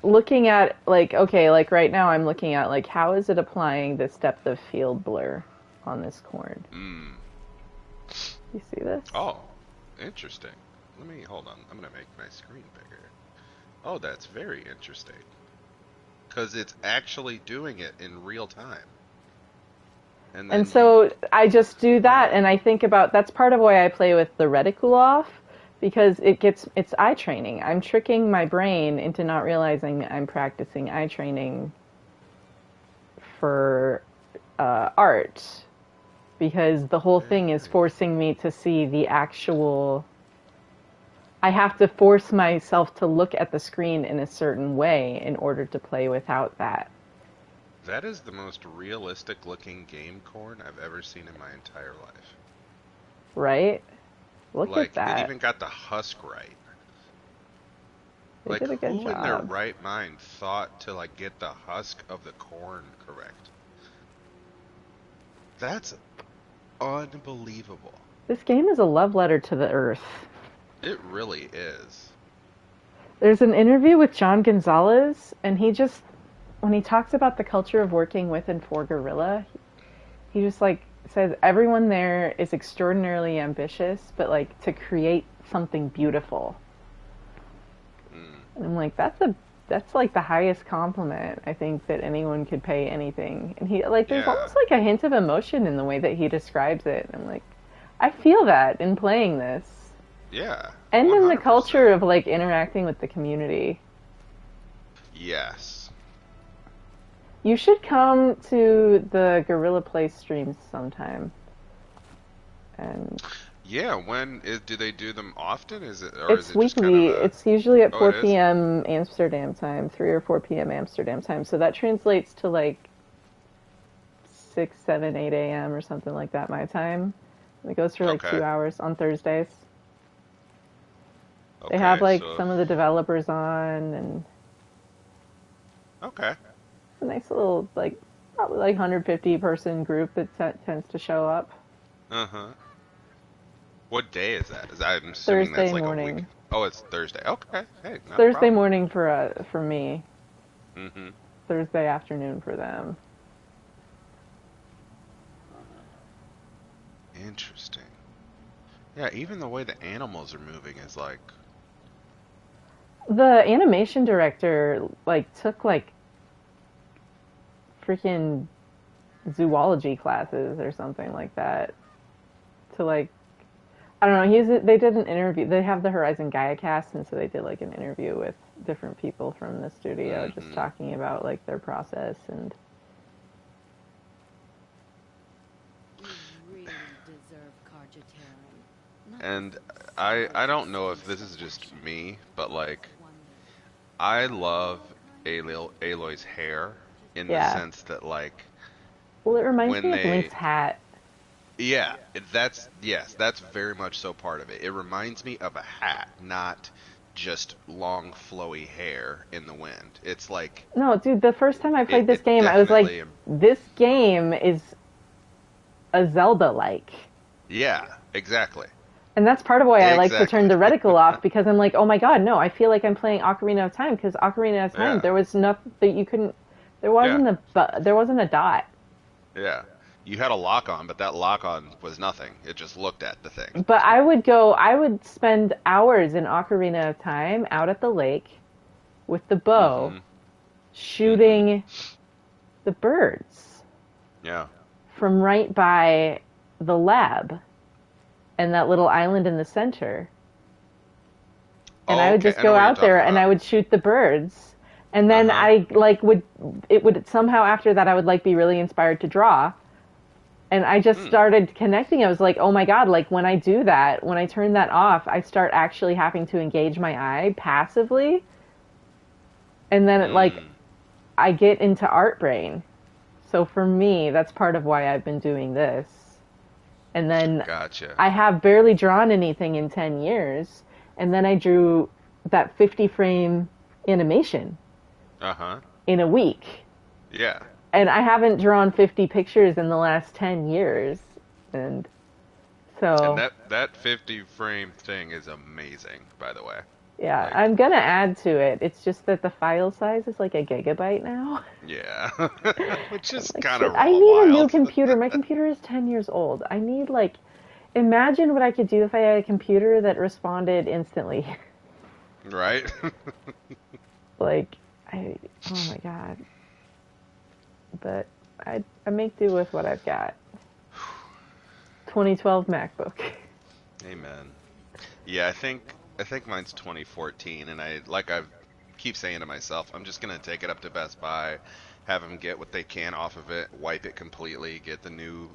Looking at like, okay, like right now I'm looking at like, how is it applying this depth of field blur on this corn? You see this? Oh, interesting. Let me hold on. I'm gonna make my screen bigger. Oh, that's very interesting. Because it's actually doing it in real time. And so I just do that, and I think about, that's part of why I play with the reticle off, because it's eye training. I'm tricking my brain into not realizing I'm practicing eye training for art, because the whole thing is forcing me to see the actual... I have to force myself to look at the screen in a certain way in order to play without that. That is the most realistic looking game corn I've ever seen in my entire life. Right? Look at that. It even got the husk right. They did a good who job. in their right mind thought to like get the husk of the corn correct? That's unbelievable. This game is a love letter to the earth. It really is. There's an interview with John Gonzalez, and he just, when he talks about the culture of working with and for Guerrilla, he just like says everyone there is extraordinarily ambitious, but like to create something beautiful. And I'm like, that's like the highest compliment I think that anyone could pay anything. And he like, there's almost like a hint of emotion in the way that he describes it. And I'm like, I feel that in playing this. Yeah. And 100%. in the culture of like interacting with the community. Yes. You should come to the Guerrilla Play streams sometime. And yeah, do they do them often? Is it it's is it weekly. Just it's usually at 4 it is? p.m. Amsterdam time, 3 or 4 p.m. Amsterdam time. So that translates to like 6, 7, 8 a.m. or something like that my time. And it goes for like 2 hours on Thursdays. They have like some of the developers on, and it's a nice little like probably like 150 person group that tends to show up. What day is that? I'm assuming Thursday that's like morning. a week. Oh, it's Thursday. Okay. Hey, It's Thursday morning for me. Mm-hmm. Thursday afternoon for them. Interesting. Yeah, even the way the animals are moving is like... The animation director like took like freaking zoology classes or something like that to like, I don't know, they did an interview. They have the Horizon Gaia cast, and so they did like an interview with different people from the studio, just talking about like their process. And And I don't know if this is just me, but like, I love Aloy's hair in the sense that like... Well, it reminds me of Link's hat. Yeah, that's very much so part of it. It reminds me of a hat, not just long flowy hair in the wind. It's like No, dude, the first time I played this it game, I was like, definitely, this game is a Zelda-like. yeah, exactly. And that's part of why I like to turn the Exactly. reticle off, because I'm like, oh my god, no, I feel like I'm playing Ocarina of Time, because Ocarina of Time, Yeah. there was nothing that you couldn't, there wasn't there wasn't a dot. Yeah. You had a lock on, but that lock on was nothing. It just looked at the thing. But I would spend hours in Ocarina of Time out at the lake with the bow, shooting the birds Yeah. from right by the lab and that little island in the center. And I would just go out there and I would shoot the birds. And then I would somehow after that I would like be really inspired to draw. And I just started connecting. I was like, oh my god, like when I do that, when I turn that off, I start actually having to engage my eye passively. And then I get into art brain. So for me, that's part of why I've been doing this. And then I have barely drawn anything in 10 years. And then I drew that 50 frame animation in a week. Yeah. And I haven't drawn 50 pictures in the last 10 years. And so... And that 50 frame thing is amazing, by the way. Yeah, I'm going to add to it. It's just that the file size is like a gigabyte now. Yeah. Which is kind of I need a new computer. My computer is 10 years old. I need, like... Imagine what I could do if I had a computer that responded instantly. Right? Oh my god. But I make do with what I've got. 2012 MacBook. Amen. Yeah, I think mine's 2014, and I keep saying to myself, I'm just gonna take it up to Best Buy, have them get what they can off of it, wipe it completely, get the new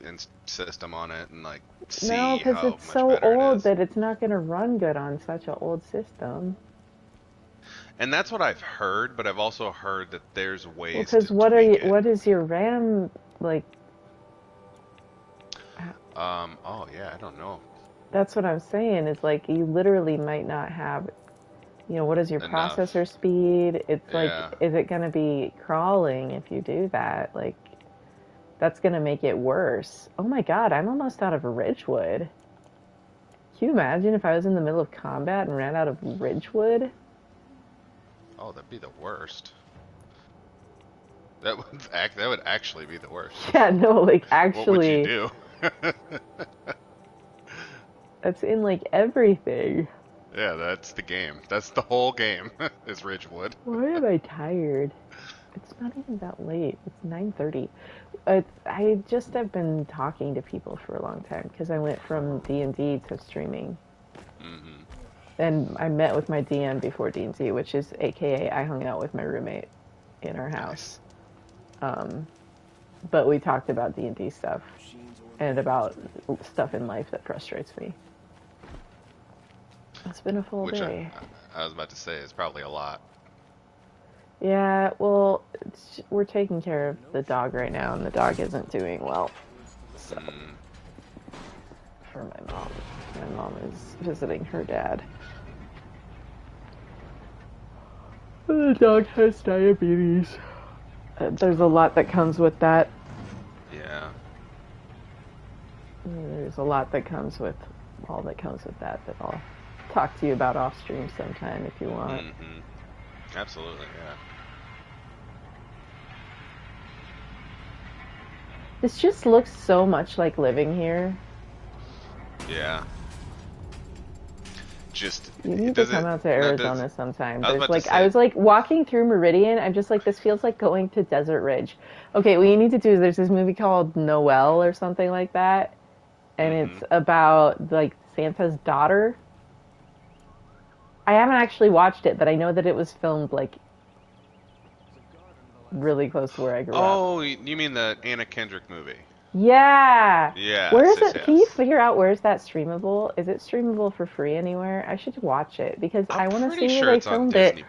system on it, and see no, because how it's much so better old it is. that it's not going to run good on such an old system. And that's what I've heard, but I've also heard that there's ways. Because what is your RAM like? Oh yeah, I don't know. That's what I'm saying. Is like you literally might not have. What is your processor speed? It's like, is it going to be crawling if you do that? Like, that's going to make it worse. Oh my god, I'm almost out of Ridgewood. Can you imagine if I was in the middle of combat and ran out of Ridgewood? Oh, that'd be the worst. That would actually be the worst. Yeah, no, like actually. What would you do? That's in like everything. Yeah, that's the game. That's the whole game, is Ridgewood. Why am I tired? It's not even that late. It's 9:30. I just have been talking to people for a long time because I went from D&D to streaming. And I met with my DM before D&D, which is AKA I hung out with my roommate in our house. But we talked about D&D stuff and about stuff in life that frustrates me. It's been a full day. I was about to say, it's probably a lot. Yeah, well, we're taking care of the dog right now, and the dog isn't doing well. So, for my mom is visiting her dad. The dog has diabetes. There's a lot that comes with that. Yeah. There's a lot that comes with that I'll talk to you about off stream sometime if you want. Absolutely, yeah. This just looks so much like living here. Yeah. Just you need to come out to Arizona sometime. I was like walking through Meridian. I'm just like, this feels like going to Desert Ridge. Okay, what you need to do is there's this movie called Noelle or something like that, and it's about like Santa's daughter. I haven't actually watched it, but I know that it was filmed like really close to where I grew up. Oh, you mean the Anna Kendrick movie? Yeah. Yeah. Where is it? Can you figure out where is that streamable? Is it streamable for free anywhere? I should watch it because I want to see where they filmed it.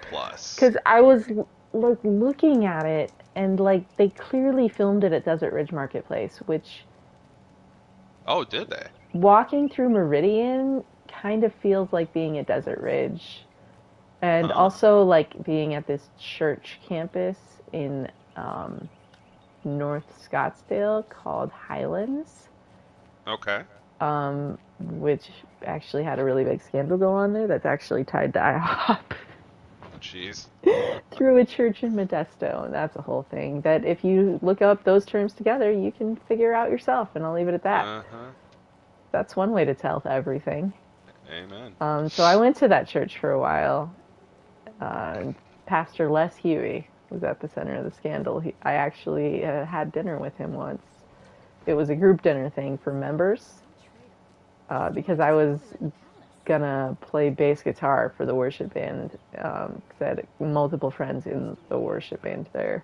Because I was looking at it and like they clearly filmed it at Desert Ridge Marketplace, which Oh, did they? Walking through Meridian kind of feels like being at Desert Ridge. And Huh. also like being at this church campus in North Scottsdale called Highlands, Okay. which actually had a really big scandal go on there that's actually tied to IHOP Jeez. through a church in Modesto. And that's a whole thing that if you look up those terms together, you can figure out yourself, and I'll leave it at that. Uh-huh. That's one way to tell everything. Amen. So I went to that church for a while. Pastor Les Huey was at the center of the scandal. I actually had dinner with him once. It was a group dinner thing for members because I was gonna play bass guitar for the worship band because I had multiple friends in the worship band there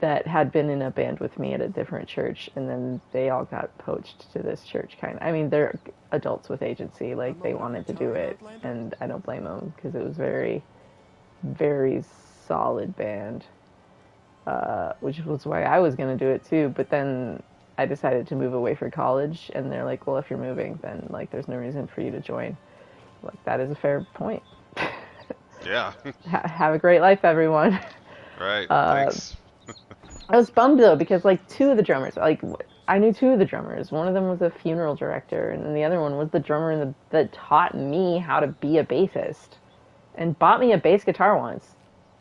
that had been in a band with me at a different church, and then they all got poached to this church. I mean, they're adults with agency, like they wanted to do it, and I don't blame them because it was very, very solid band, which was why I was gonna do it too. But then I decided to move away for college, and they're like, "Well, if you're moving, then like there's no reason for you to join." Like that is a fair point. Yeah. Have a great life, everyone. Right. Thanks. I was bummed though because like two of the drummers, like I knew two of the drummers. One of them was a funeral director, and then the other one was the drummer that taught me how to be a bassist, and bought me a bass guitar once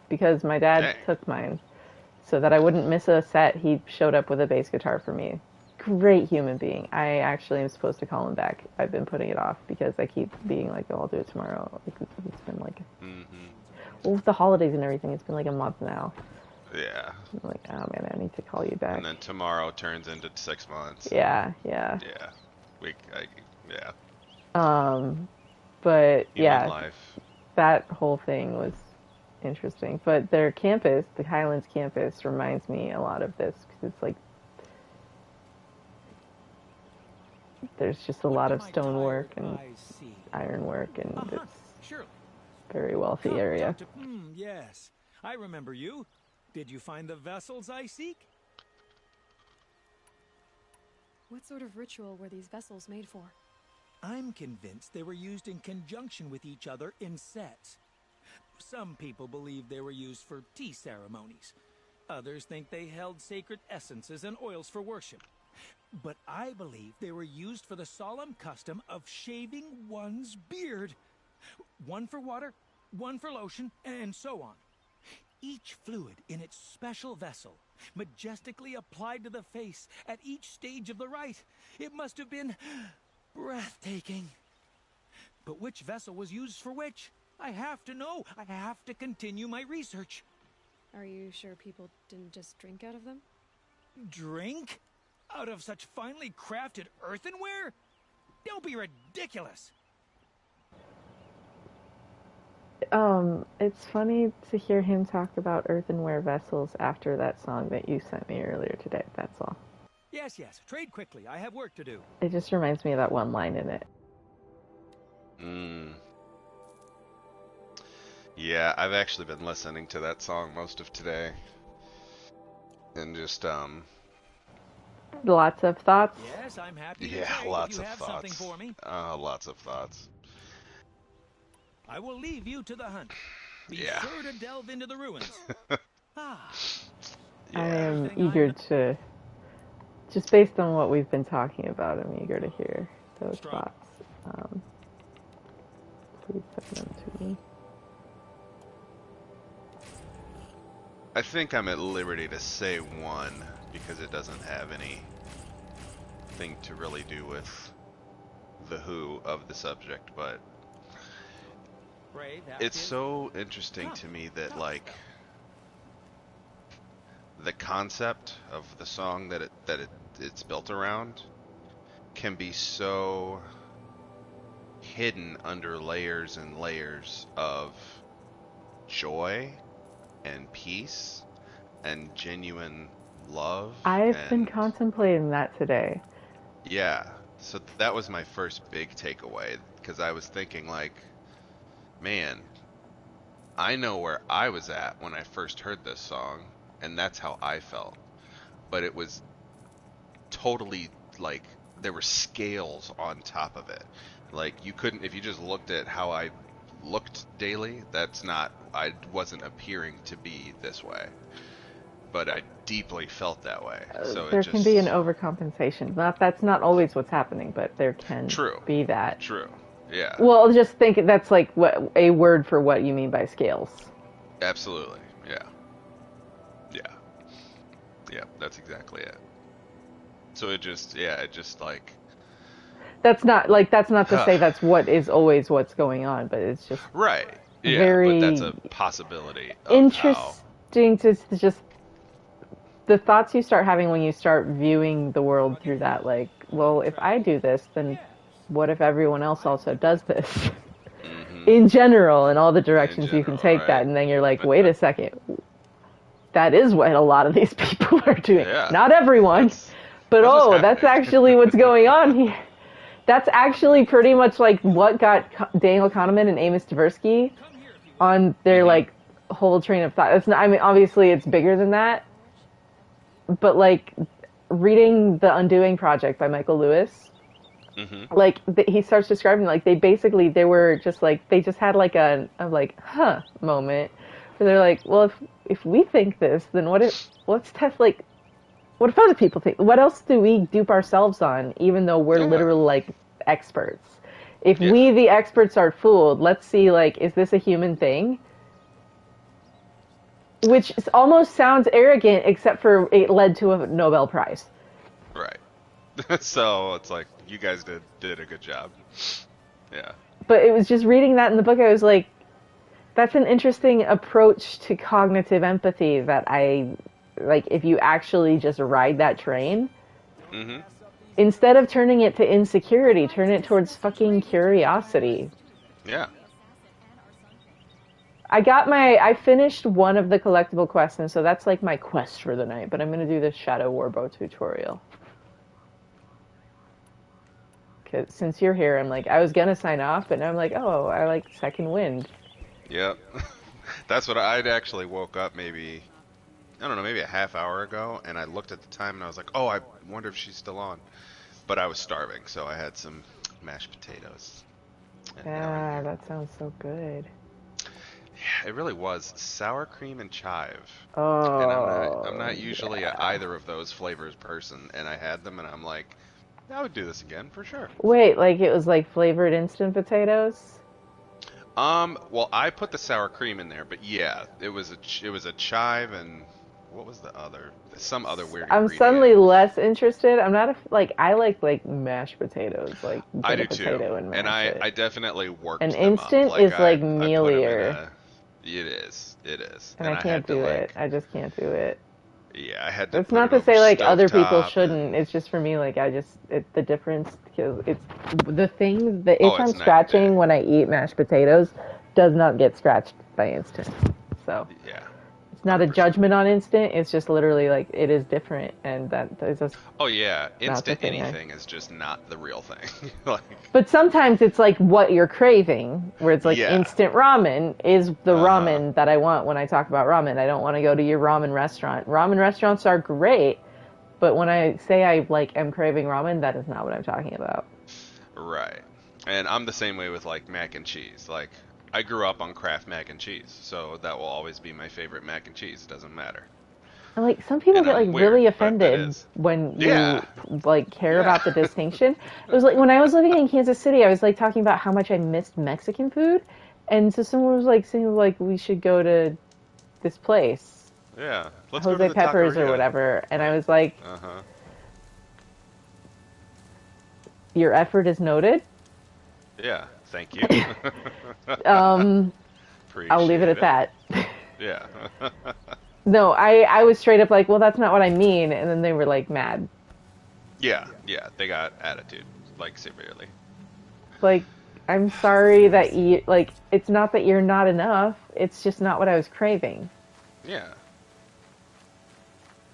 because my dad took mine, so that I wouldn't miss a set. He showed up with a bass guitar for me. Great human being. I actually am supposed to call him back. I've been putting it off because I keep being like, "Oh, I'll do it tomorrow." Like, it's been like, well, with the holidays and everything, it's been like a month now. Yeah. I'm like, oh man, I need to call you back. And then tomorrow turns into 6 months. Yeah. Yeah. But Human life. that whole thing was interesting. But their campus, the Highlands campus, reminds me a lot of this because it's like there's just a lot of stonework and ironwork, and it's a very wealthy area. Yes, I remember you. Did you find the vessels I seek? What sort of ritual were these vessels made for? I'm convinced they were used in conjunction with each other in sets. Some people believe they were used for tea ceremonies. Others think they held sacred essences and oils for worship. But I believe they were used for the solemn custom of shaving one's beard. One for water, one for lotion, and so on. Each fluid in its special vessel, majestically applied to the face at each stage of the rite. It must have been breathtaking. But which vessel was used for which? I have to know. I have to continue my research. Are you sure people didn't just drink out of them? Drink? Out of such finely crafted earthenware? Don't be ridiculous. It's funny to hear him talk about earthenware vessels after that song that you sent me earlier today, that's all. Yes, trade quickly. I have work to do. It just reminds me of that one line in it. Yeah, I've actually been listening to that song most of today. And just, Lots of thoughts? Yes, I'm happy to yeah, trade lots if you of have thoughts. something for me. Lots of thoughts. I will leave you to the hunt. Be sure to delve into the ruins. I am eager to, just based on what we've been talking about, I'm eager to hear those thoughts. Please send them to me. I think I'm at liberty to say one, because it doesn't have anything to really do with the who of the subject, but it's so interesting to me that, like, the concept of the song that it's built around can be so hidden under layers and layers of joy and peace and genuine love. I've been contemplating that today. Yeah, so that was my first big takeaway, because I was thinking, like, man, I know where I was at when I first heard this song, and that's how I felt. But it was totally like, there were scales on top of it. Like, you couldn't, if you just looked at how I looked daily, I wasn't appearing to be this way. But I deeply felt that way. So there can be an overcompensation. That's not always what's happening, but there can be that. True. Yeah. Well, just think that's like a word for what you mean by scales. Absolutely. Yeah. Yeah, that's exactly it. So it just like... That's not to say that's what is always what's going on, but it's just... Right. Yeah, very but that's a possibility. Interesting to just... The thoughts you start having when you start viewing the world through that, like, well, if I do this, then what if everyone else also does this? Mm-hmm. In general, in all the directions you can take that, and then you're like, wait a second, that is what a lot of these people are doing. Yeah. Not everyone, but that's actually what's going on here. That's actually pretty much like what got Daniel Kahneman and Amos Tversky on their like whole train of thought. It's not, I mean, obviously it's bigger than that. But, like, reading The Undoing Project by Michael Lewis, like, he starts describing, like, they were just, like, they just had, like, a moment where they're like, well, if we think this, then what if other people think? What else do we dupe ourselves on, even though we're literally, like, experts? If we, the experts, are fooled, let's see, like, is this a human thing? Which almost sounds arrogant, except for it led to a Nobel Prize. Right. So it's like, you guys did a good job. Yeah. But it was just reading that in the book, I was like, that's an interesting approach to cognitive empathy that if you actually just ride that train, instead of turning it to insecurity, turn it towards fucking curiosity. Yeah. I finished one of the collectible quests, and so that's like my quest for the night, but I'm going to do the Shadow Warbow tutorial. Because since you're here, I'm like, I was going to sign off, but now I'm like, oh, I like Second Wind. Yep. That's what I'd actually woke up maybe a half hour ago, and I looked at the time, and I was like, oh, I wonder if she's still on. But I was starving, so I had some mashed potatoes. Yeah, that sounds so good. Yeah, it really was. Sour cream and chive. Oh. And I'm not usually either of those flavors person, and I had them, and I'm like, I would do this again for sure. Wait, like it was like flavored instant potatoes? Well, I put the sour cream in there, but yeah, it was a chive and what was the other? Some other weird ingredient. I'm suddenly less interested. I'm not I like mashed potatoes, like I do potato too, and I definitely worked. An them instant up. is like mealier. It is. And I can't do it. I just can't do it. Yeah, I had to. It's not to say like other people shouldn't. It's just for me, like the difference, because it's the thing, the itch I'm scratching when I eat mashed potatoes does not get scratched by instant. So yeah, it's not a judgment on instant. It's just literally like it is different, and that is just. Oh yeah, instant anything is just not the real thing. But sometimes it's like what you're craving, where it's like instant ramen is the ramen that I want when I talk about ramen. I don't want to go to your ramen restaurant. Ramen restaurants are great, but when I say I am craving ramen, that is not what I'm talking about. Right. And I'm the same way with like mac and cheese. Like I grew up on Kraft mac and cheese, so that will always be my favorite mac and cheese. It doesn't matter. And like some people get like really offended when you like care about the distinction. It was like when I was living in Kansas City, I was like talking about how much I missed Mexican food, and so someone was like saying like we should go to this place. Yeah, let's Jose go to the Peppers taqueria. or whatever, and I was like, your effort is noted. Yeah, thank you. I'll leave it at that. Yeah. No, I was straight up like, well, that's not what I mean, and then they were like mad. Yeah, they got attitude, like severely. Like, I'm sorry that you like. It's not that you're not enough. It's just not what I was craving. Yeah.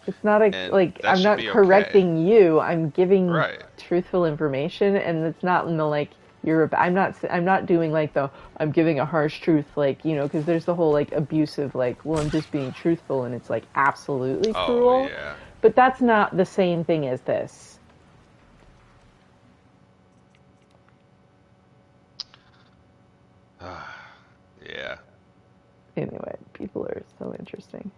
It's not I'm not correcting you. I'm giving truthful information, and it's not in the like. I'm not doing like I'm giving a harsh truth, like, you know, because there's the whole like abusive, like, well, I'm just being truthful, and it's like absolutely cruel. Yeah. But that's not the same thing as this. Yeah. Anyway, people are so interesting.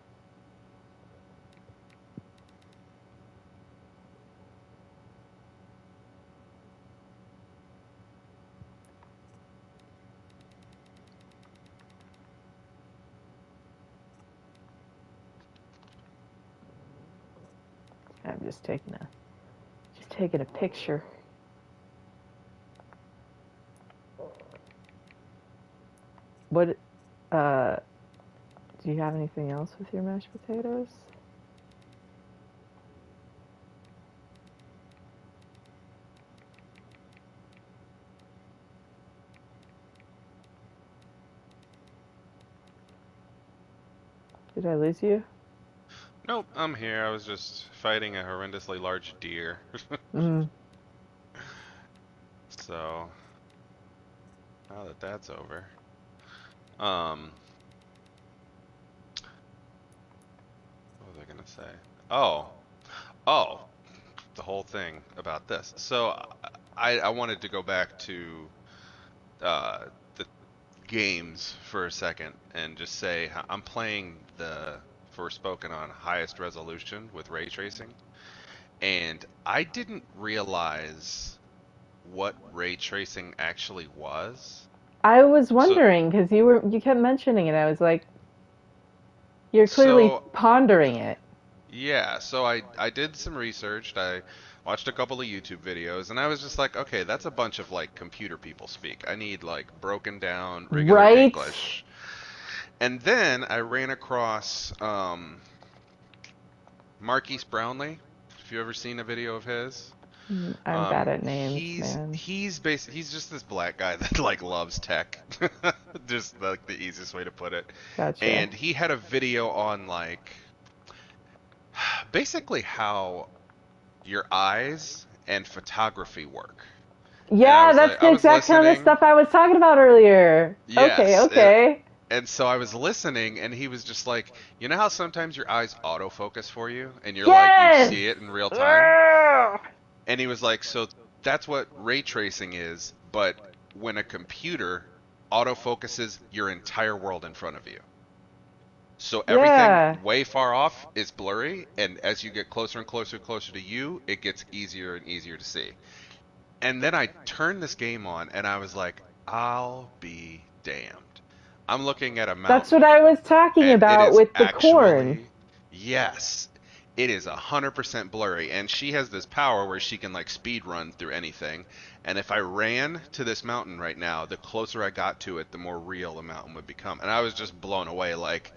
I'm just taking a picture. What do you have anything else with your mashed potatoes? Did I lose you? Nope, I'm here. I was just fighting a horrendously large deer. So, now that that's over. What was I gonna say? Oh, the whole thing about this. So, I wanted to go back to the games for a second and just say I'm playing the Forspoken on highest resolution with ray tracing, and I didn't realize what ray tracing actually was. I was wondering because you kept mentioning it. I was like, you're clearly pondering it. Yeah, so I did some research. I watched a couple of YouTube videos, and I was just like, okay, that's a bunch of like computer people speak. I need like broken down regular English. And then I ran across Marquise Brownlee. Have you ever seen a video of his? I'm bad at names, man. He's just this black guy that like loves tech. Just like the easiest way to put it. Gotcha. And he had a video on like basically how your eyes and photography work. Yeah, that's the exact kind of stuff I was talking about earlier. Yes, okay. And so I was listening, and he was just like, you know how sometimes your eyes autofocus for you, and you're like, you see it in real time? And he was like, so that's what ray tracing is, but when a computer autofocuses your entire world in front of you. So everything way far off is blurry, and as you get closer and closer to you, it gets easier and easier to see. And then I turned this game on, and I was like, I'll be damned. I'm looking at a mountain. That's what I was talking about with the corn. Yes. It is 100% blurry, and she has this power where she can like speed run through anything. And if I ran to this mountain right now, the closer I got to it, the more real the mountain would become. And I was just blown away, like,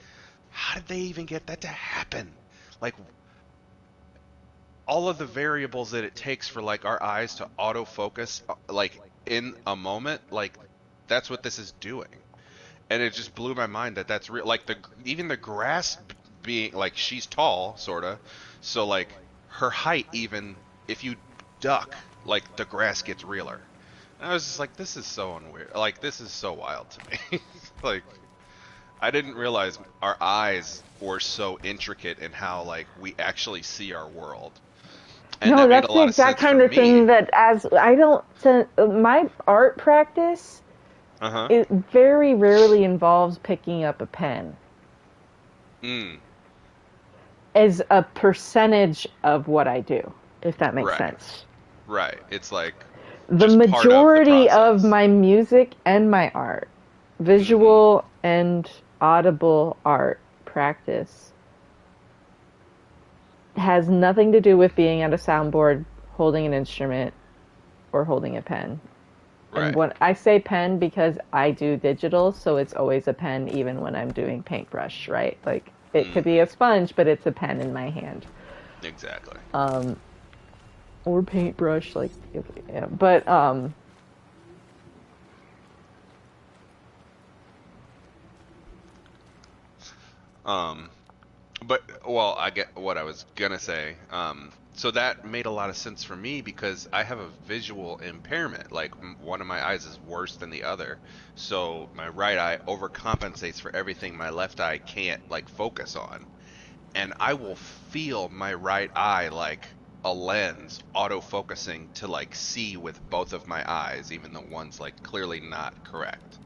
how did they even get that to happen? Like, all of the variables that it takes for like our eyes to autofocus, like in a moment, like that's what this is doing. And it just blew my mind that that's real. Like even the grass being like, she's tall, sorta, so like her height, even if you duck, like the grass gets realer. And I was just like, this is so unweird. Like this is so wild to me. Like I didn't realize our eyes were so intricate in how like we actually see our world. And no, that's the exact kind of thing that my art practice. It very rarely involves picking up a pen. As a percentage of what I do, if that makes sense. Right. It's like the majority of my music and my art, visual and audible art practice, has nothing to do with being at a soundboard, holding an instrument, or holding a pen. Right. And when I say pen, because I do digital, so it's always a pen even when I'm doing paintbrush, right? Like, it could be a sponge, but it's a pen in my hand. Exactly. Or paintbrush, like, yeah. But, well, I get what I was gonna say. So that made a lot of sense for me because I have a visual impairment. Like one of my eyes is worse than the other. So my right eye overcompensates for everything my left eye can't like focus on. And I will feel my right eye like a lens auto-focusing to like see with both of my eyes, even though one's like clearly not correct.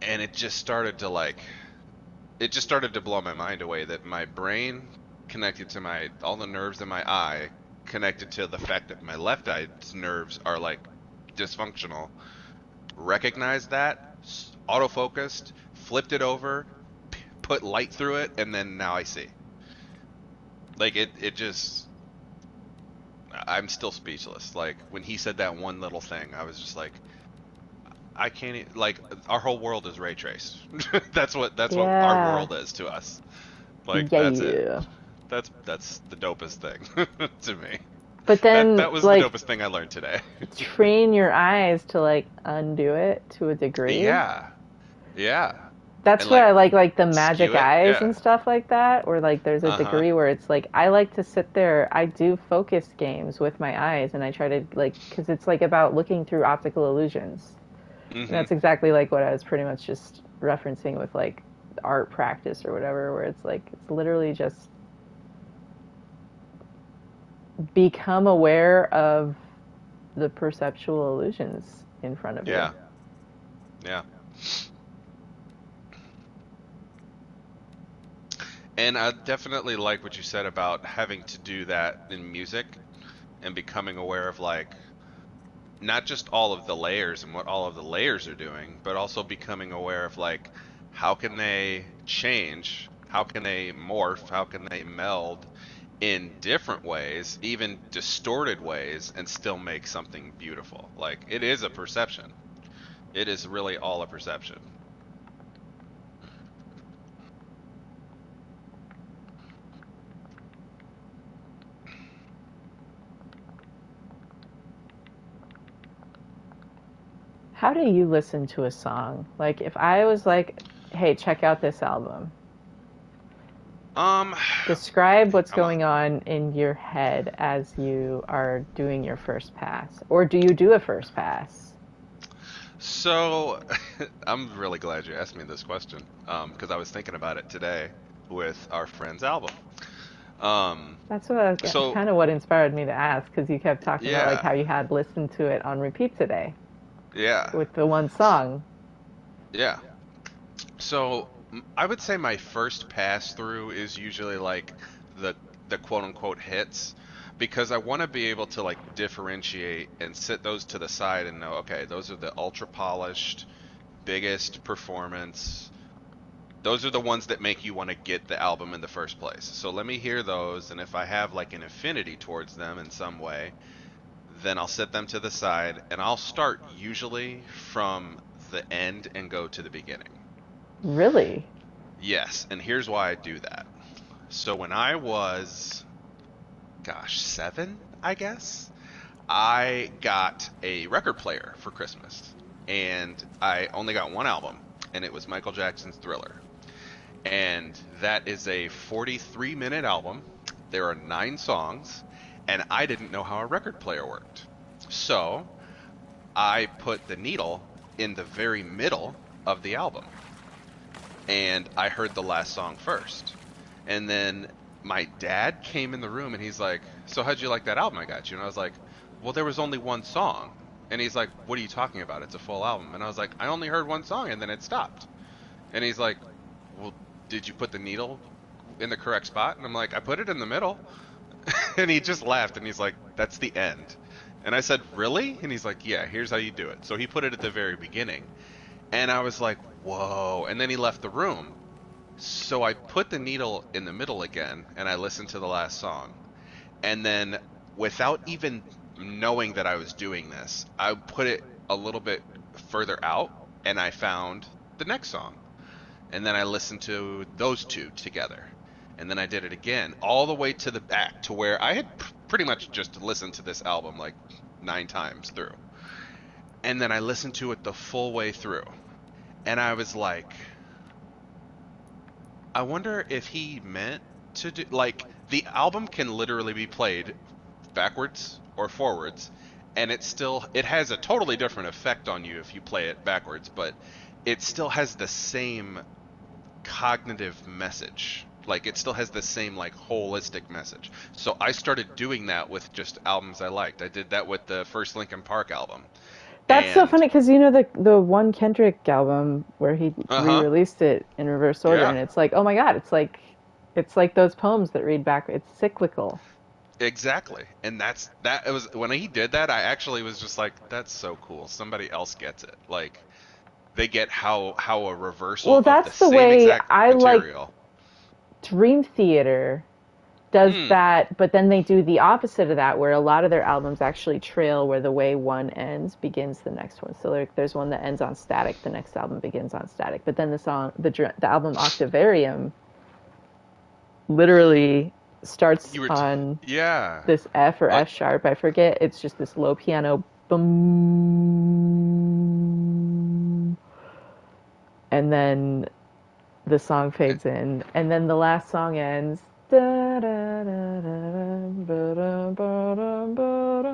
and it just started to blow my mind away that my brain connected to all the nerves in my eye connected to the fact that my left eye's nerves are like dysfunctional. Recognized that, autofocused, flipped it over, put light through it, and then now I see. Like it just, I'm still speechless. Like when he said that one little thing, I was just like, I can't like our whole world is ray traced. That's what our world is to us. Like that's it. That's the dopest thing to me. But then that was like, the dopest thing I learned today. Train your eyes to like undo it to a degree. Yeah. That's and what I like the magic eyes and stuff like that, or like there's a Uh-huh. degree where it's like I like to sit there. I do focus games with my eyes, and I try to like because it's like about looking through optical illusions. And that's exactly like what I was pretty much just referencing with like art practice or whatever, where it's like it's literally just become aware of the perceptual illusions in front of you. Yeah. And I definitely like what you said about having to do that in music and becoming aware of like not just all of the layers and what all of the layers are doing, but also becoming aware of like how can they change, how can they morph, how can they meld in different ways, even distorted ways, and still make something beautiful. Like it is a perception. It is really all a perception. How do you listen to a song? Like if I was like, hey, check out this album. Describe what's going on in your head as you are doing your first pass. Or do you do a first pass? So, I'm really glad you asked me this question, because I was thinking about it today with our friend's album. That's kind of what inspired me to ask, because you kept talking about like how you had listened to it on repeat today. Yeah. With the one song. Yeah. So I would say my first pass through is usually like the quote unquote hits, because I want to be able to like differentiate and sit those to the side and know, okay, those are the ultra polished, biggest performance. Those are the ones that make you want to get the album in the first place. So let me hear those, and if I have like an affinity towards them in some way, then I'll set them to the side, and I'll start usually from the end and go to the beginning. Really? Yes, and here's why I do that. So when I was, 7, I guess, I got a record player for Christmas, and I only got one album, and it was Michael Jackson's Thriller. And that is a 43-minute album. There are 9 songs, and I didn't know how a record player worked. So I put the needle in the very middle of the album, and I heard the last song first. And then my dad came in the room, and he's like, so how'd you like that album I got you? And I was like, well, there was only one song. And he's like, what are you talking about? It's a full album. And I was like, I only heard one song, and then it stopped. And he's like, well, did you put the needle in the correct spot? And I'm like, I put it in the middle. And he just laughed, and he's like, that's the end. And I said, really? And he's like, yeah, here's how you do it. So he put it at the very beginning. And I was like, whoa. And then he left the room. So I put the needle in the middle again, and I listened to the last song. And then, without even knowing that I was doing this, I put it a little bit further out, and I found the next song. And then I listened to those two together. And then I did it again, all the way to the back, to where I had pretty much just listened to this album like 9 times through. And then I listened to it the full way through. And I was like, I wonder if he meant to do, like, the album can literally be played backwards or forwards, and it has a totally different effect on you if you play it backwards, but it still has the same cognitive message. Like, it still has the same, like, holistic message. So I started doing that with just albums I liked. I did that with the first Linkin Park album. That's so funny because you know the one Kendrick album where he re-released it in reverse order, and it's like, oh my god, it's like those poems that read back. It's cyclical. Exactly, and it was when he did that. I actually was just like, that's so cool. Somebody else gets it. Like they get how a reversal. Well, of that's the the same way exact I material. like. Dream Theater does that, but then they do the opposite of that, where a lot of their albums actually trail where the way one ends begins the next one. So like, there's one that ends on static, the next album begins on static. But then the album Octavarium literally starts on this F or F sharp, I forget. It's just this low piano boom, and then the song fades in, and then the last song ends. Da, da, da, da, ba, ba, da, ba, da,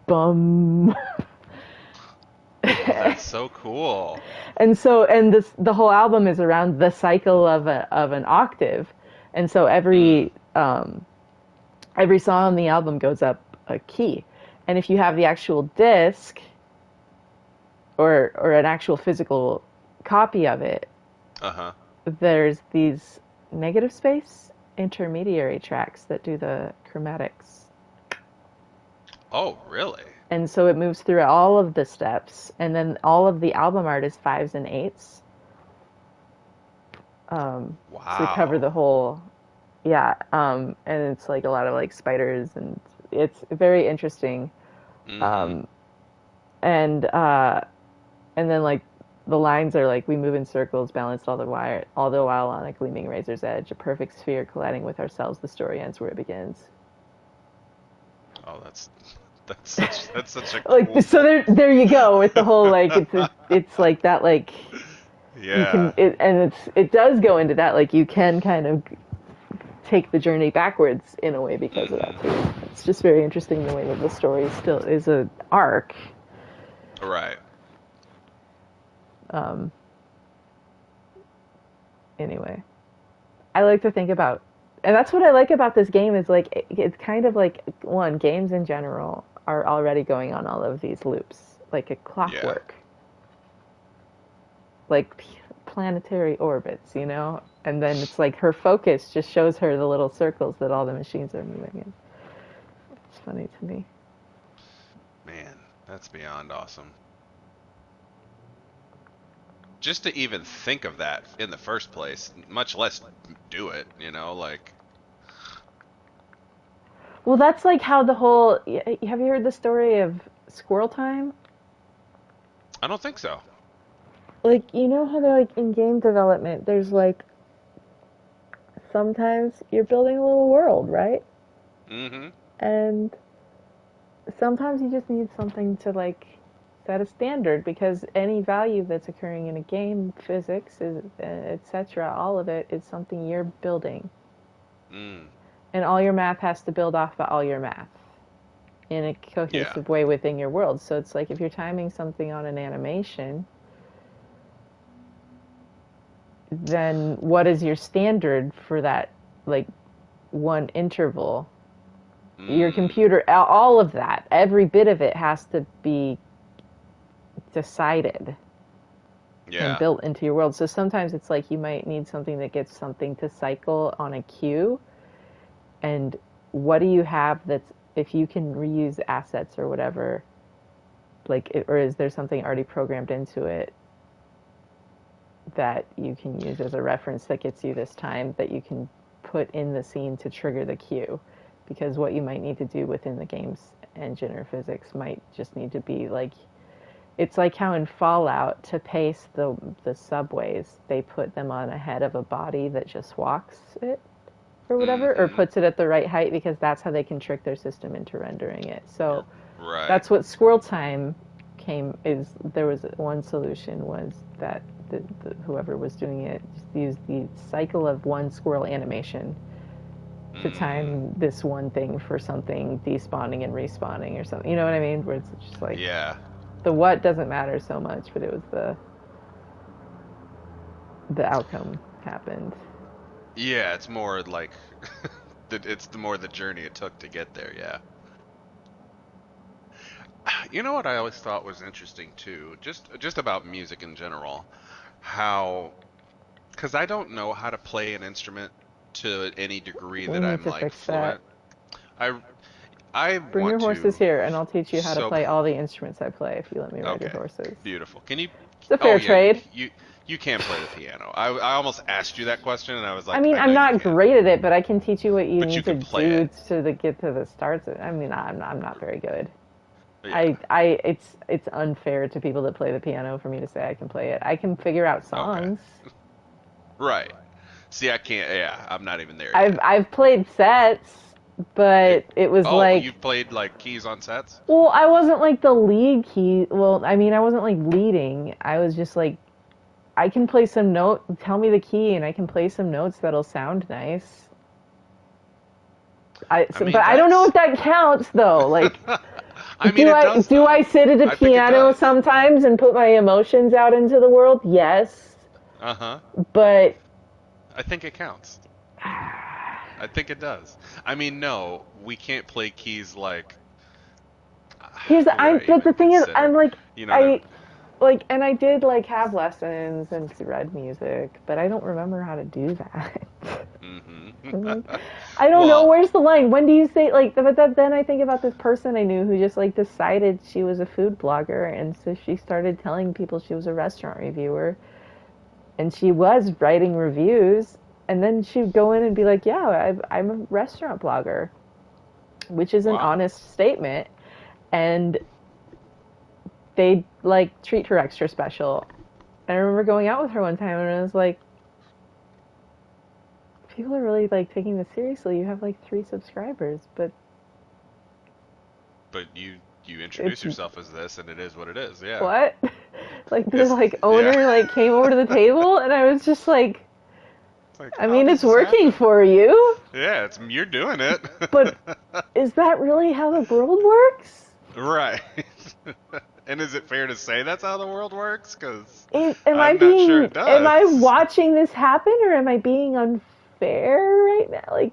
bum. Oh, that's so cool. And the whole album is around the cycle of an octave, and so every song on the album goes up a key, and if you have the actual disc or an actual physical copy of it, there's these negative space intermediary tracks that do the chromatics. Oh, really? And so it moves through all of the steps, and then all of the album art is 5s and 8s. Wow. To cover the whole, and it's like a lot of like spiders, and it's very interesting. And then like the lines are like, we move in circles, balanced all the while on a gleaming razor's edge, a perfect sphere colliding with ourselves. The story ends where it begins. Oh, that's such a cool... like so there you go with the whole like it's like that like it does go into that like you can kind of take the journey backwards in a way because of that too. It's just very interesting the way that the story still is an arc. Right. Anyway, I like to think about, and that's what I like about this game is like it's kind of like games in general are already going on all of these loops like a clockwork, like planetary orbits, you know, and then it's like her focus just shows her the little circles that all the machines are moving in. It's funny to me. Man, that's beyond awesome. Just to even think of that in the first place, much less do it, you know, like... Well, that's like how the whole... Have you heard the story of Squirrel Time? I don't think so. Like, you know how they're like in game development, there's like... Sometimes you're building a little world, right? Mm-hmm. And sometimes you just need something to like... set a standard, because any value that's occurring in a game, physics, etc., all of it is something you're building. And all your math has to build off of all your math in a cohesive way within your world. So it's like if you're timing something on an animation, then what is your standard for that, like, one interval? Your computer, all of that, every bit of it has to be decided and built into your world. So sometimes it's like you might need something that gets something to cycle on a queue, and what do you have that's, if you can reuse assets or whatever, like, or is there something already programmed into it that you can use as a reference that gets you this time that you can put in the scene to trigger the queue? Because what you might need to do within the game's engine or physics might just need to be like, it's like how in Fallout, to pace the subways, they put them on ahead of a body that just walks it or whatever, or puts it at the right height, because that's how they can trick their system into rendering it. So that's what Squirrel Time there was one solution, was that whoever was doing it just used the cycle of one squirrel animation to time this one thing for something despawning and respawning or something. You know what I mean? Where it's just like... The what doesn't matter so much, but it was the outcome happened. Yeah, it's more like it's the more the journey it took to get there. Yeah. You know what I always thought was interesting too, just about music in general, how, because I don't know how to play an instrument to any degree We that need I'm to like fix that. fluent. I I Bring your want horses to here, and I'll teach you how to so play all the instruments I play if you let me ride your okay, horses. beautiful. Can you? It's a Oh fair yeah, you trade. you you can't play the piano. I almost asked you that question, and I was I like, mean, I know I'm you not can't, great at it, but I can teach you what you but you need to can play do it. to get to the starts. I mean, I'm not very good. Yeah. It's unfair to people that play the piano for me to say I can play it. I can figure out Okay. songs. Right. See, I can't. Yeah, I'm not even there I've yet. I've played sets, but it was Oh, like, you've played like keys on sets? well, I wasn't like the lead key. Well, I mean, I wasn't like leading. I was just like, I can play some note. Tell me the key, and I can play some notes that'll sound nice. I mean, But I don't know if that counts though. Like, I mean, it does. do I sit at a I think it piano does. sometimes and put my emotions out into the world? Yes. Uh-huh. But I think it counts. I think it does. I mean, no, we can't play keys like. What would I but the even thing is, consider? I'm like, You know what I mean? and I did like have lessons and read music, but I don't remember how to do that. I'm like, I don't know, Well, where's the line? When do you say, like, then I think about this person I knew who just like decided she was a food blogger, and so she started telling people she was a restaurant reviewer, and she was writing reviews, and then she'd go in and be like, yeah, I'm a restaurant blogger, which is an honest statement, and they'd like treat her extra special. And I remember going out with her one time, and I was like, people are really like taking this seriously. You have like 3 subscribers, but you introduce yourself as this, and it is what it is. Yeah. what? Like the owner like came over to the table, and I was just like, I mean, it's working for you. Yeah, you're doing it. But is that really how the world works? Right. And is it fair to say that's how the world works? Because Am I watching this happen, or am I being unfair right now? Like,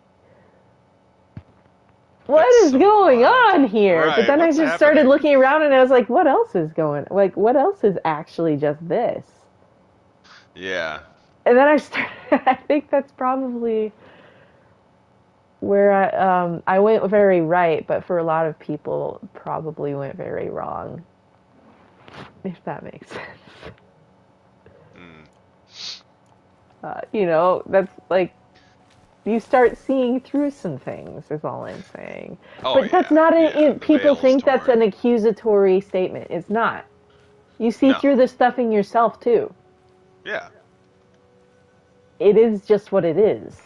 what is going on here? Right, But then I just started looking around, and I was like, what else is what else is actually just this? Yeah. And then I think that's probably where I went very right, but for a lot of people, probably went very wrong. If that makes sense. That's like, you start seeing through some things, is all I'm saying. But that's not people think that's an accusatory statement. It's not. You see through the stuff in yourself too. Yeah. It is just what it is.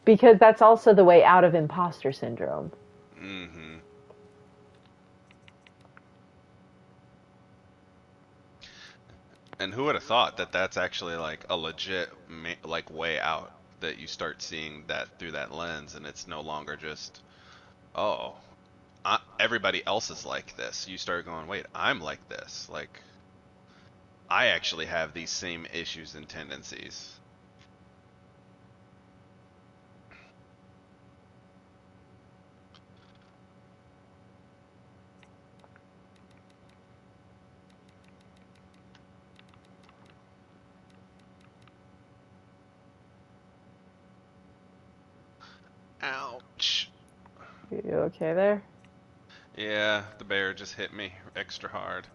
Because that's also the way out of imposter syndrome. Mm-hmm. And who would have thought that that's actually like a legit like way out, that you start seeing that through that lens, and it's no longer just, oh, everybody else is like this. You start going, wait, I'm like this. Like, I actually have these same issues and tendencies. Ouch. You okay there? Yeah, the bear just hit me extra hard.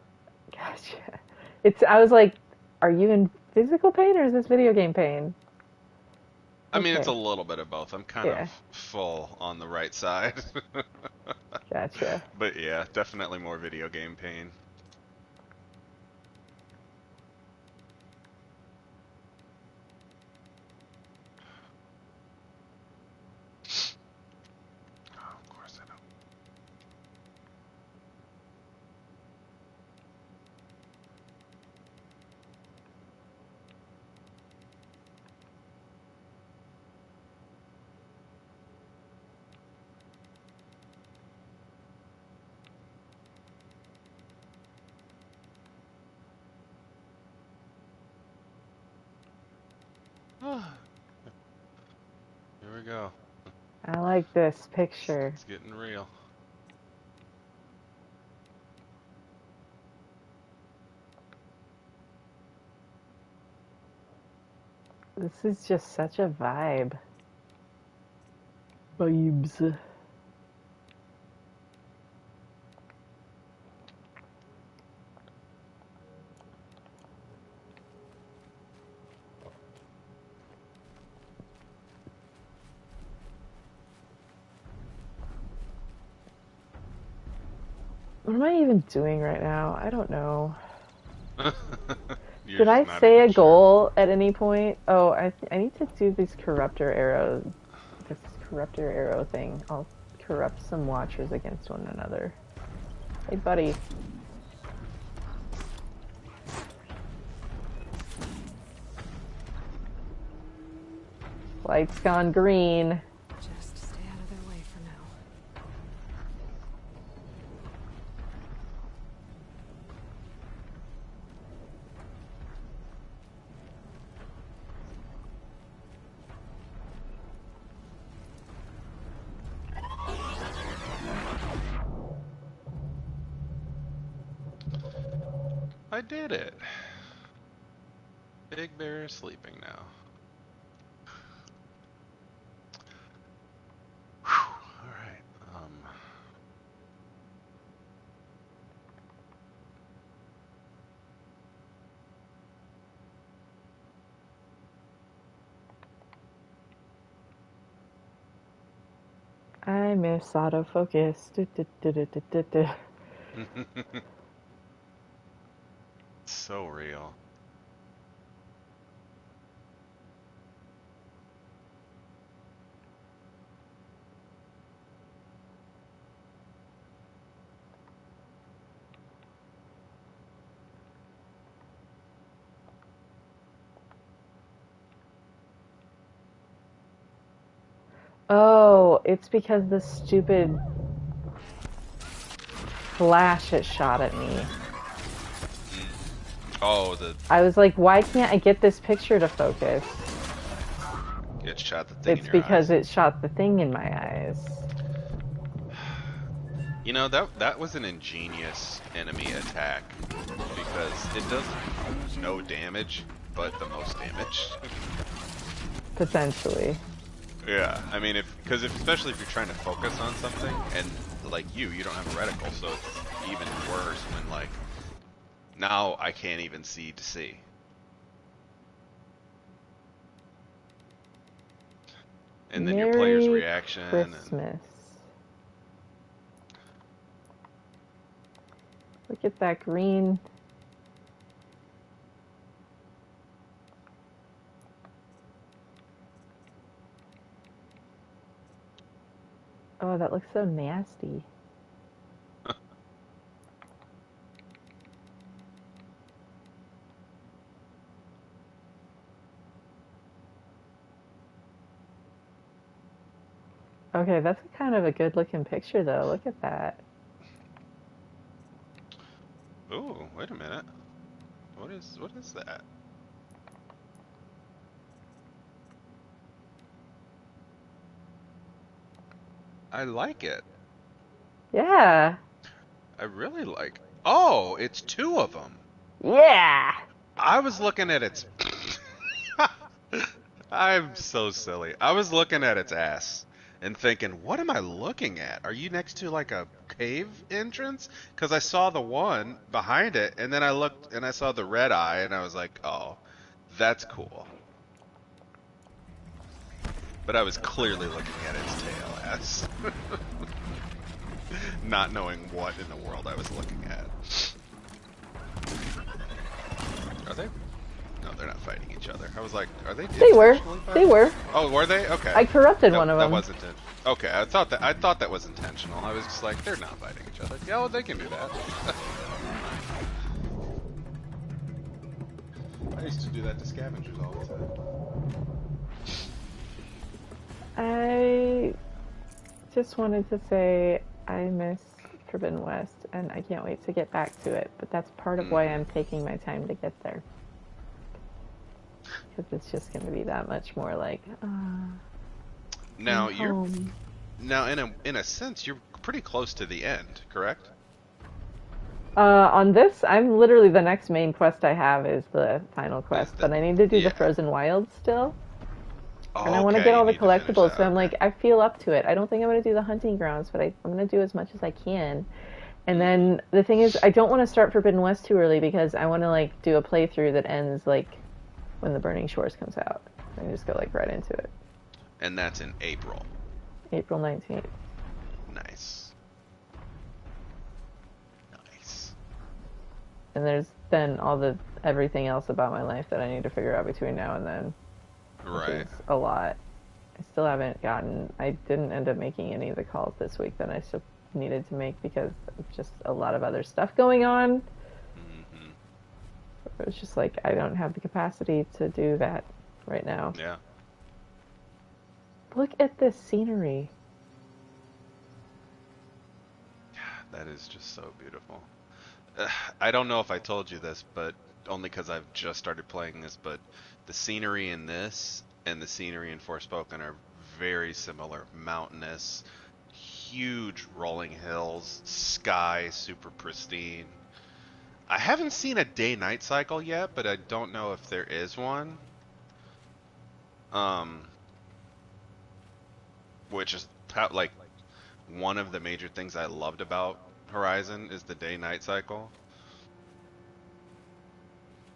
Gotcha. I was like, are you in physical pain, or is this video game pain? I mean, it's a little bit of both. I'm kind Yeah. of full on the right side. Gotcha. But yeah, definitely more video game pain. Oh, of course I don't. Here we go. I like this picture. It's getting real. This is just such a vibe. Vibes. What am I even doing right now? I don't know. Did I say a goal at any point? Oh, I need to do these corruptor arrows. This corruptor arrow thing. I'll corrupt some watchers against one another. Hey, buddy. Light's gone green. Just stay out of their way for now. I did it. Big Bear is sleeping now. Alright, I miss autofocus. So real. Oh, it's because the stupid flash it shot at me. Oh, I was like, why can't I get this picture to focus? It shot the thing in It's your because eyes. it shot the thing in my eyes. You know, that was an ingenious enemy attack because it does no damage, but the most damage. Potentially. Yeah, I mean, especially if you're trying to focus on something, and like you don't have a reticle, so it's even worse when like now I can't even see to see. And then your player's reaction. Christmas. Look at that green. Oh, that looks so nasty. Okay, that's kind of a good looking picture though. Look at that. Ooh, wait a minute. What is that? I like it. Yeah. I really like. Oh, it's two of them. Yeah. I was looking at its. I'm so silly. I was looking at its ass and thinking, what am I looking at? Are you next to like a cave entrance? Because I saw the one behind it, and then I looked and I saw the red eye, and I was like, oh, that's cool. But I was clearly looking at its tail ass. Not knowing what in the world I was looking at. Are they? No, they're not fighting each other. I was like, are they? They were. They were. Oh, were they? Okay. I corrupted one of them. That wasn't it. Okay, I thought that was intentional. I was just like, they're not fighting each other. Yeah, well, they can do that. I used to do that to scavengers all the time. I just wanted to say I miss Forbidden West, and I can't wait to get back to it. But that's part of why I'm taking my time to get there. because it's just going to be that much more like, Now I'm you're home. now in a sense you're pretty close to the end, correct? On this, I'm literally the next main quest I have is the final quest, but I need to do the yeah. Frozen Wilds still. Oh, And I want to okay, get all you the need to finish collectibles, that, so I'm okay. like, I feel up to it. I don't think I'm going to do the hunting grounds, but I'm going to do as much as I can. And then the thing is, I don't want to start Forbidden West too early because I want to like do a playthrough that ends like when the Burning Shores comes out. I just go like right into it. And that's in April. April 19th. Nice. Nice. And there's then all the everything else about my life that I need to figure out between now and then. Which is a lot. I still haven't gotten. I didn't end up making any of the calls this week that I still needed to make because of just a lot of other stuff going on. Mm-hmm. It was just like I don't have the capacity to do that right now. Yeah. Look at this scenery. That is just so beautiful. I don't know if I told you this, but only because I've just started playing this, but the scenery in this and the scenery in Forspoken are very similar. Mountainous, huge rolling hills, sky super pristine. I haven't seen a day-night cycle yet, but I don't know if there is one. Which is like one of the major things I loved about Horizon is the day-night cycle.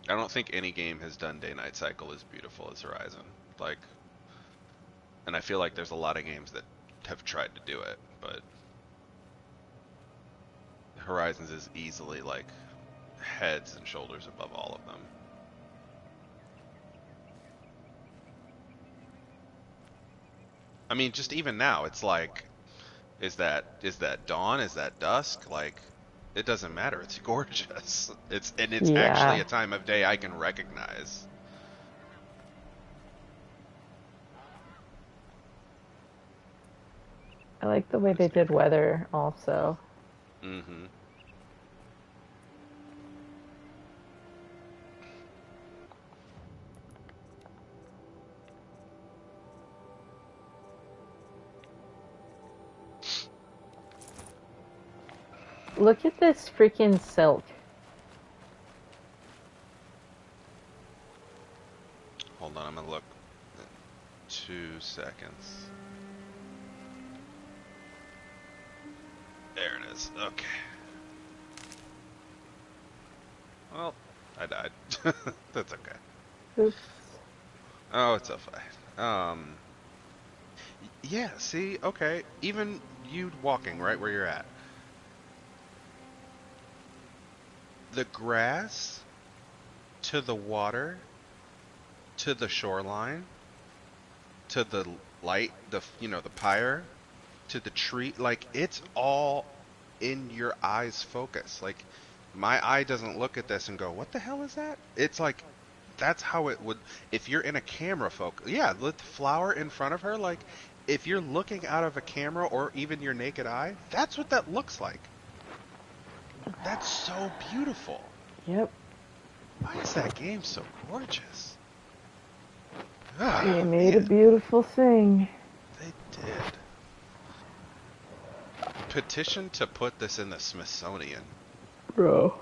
I don't think any game has done day-night cycle as beautiful as Horizon. Like, and I feel like there's a lot of games that have tried to do it, but Horizons is easily like heads and shoulders above all of them. I mean, just even now, it's like, is that dawn? Is that dusk? Like, it doesn't matter. It's gorgeous. It's actually a time of day I can recognize. I like the way they did weather also. Mm-hmm. Look at this freaking silk. Hold on, I'm gonna look. 2 seconds. There it is. Okay. Well, I died. That's okay. Oops. Oh, it's so fine. Yeah, see, okay. Even you walking right where you're at. The grass to the water to the shoreline to the light, the pyre, to the tree, like it's all in your eye's focus. Like my eye doesn't look at this and go, what the hell is that? It's like that's how it would if you're in a camera focus. Yeah, the flower in front of her, like if you're looking out of a camera or even your naked eye, that's what that looks like. That's so beautiful. Yep. Why is that game so gorgeous? They made a beautiful thing. They did. Petition to put this in the Smithsonian. Bro.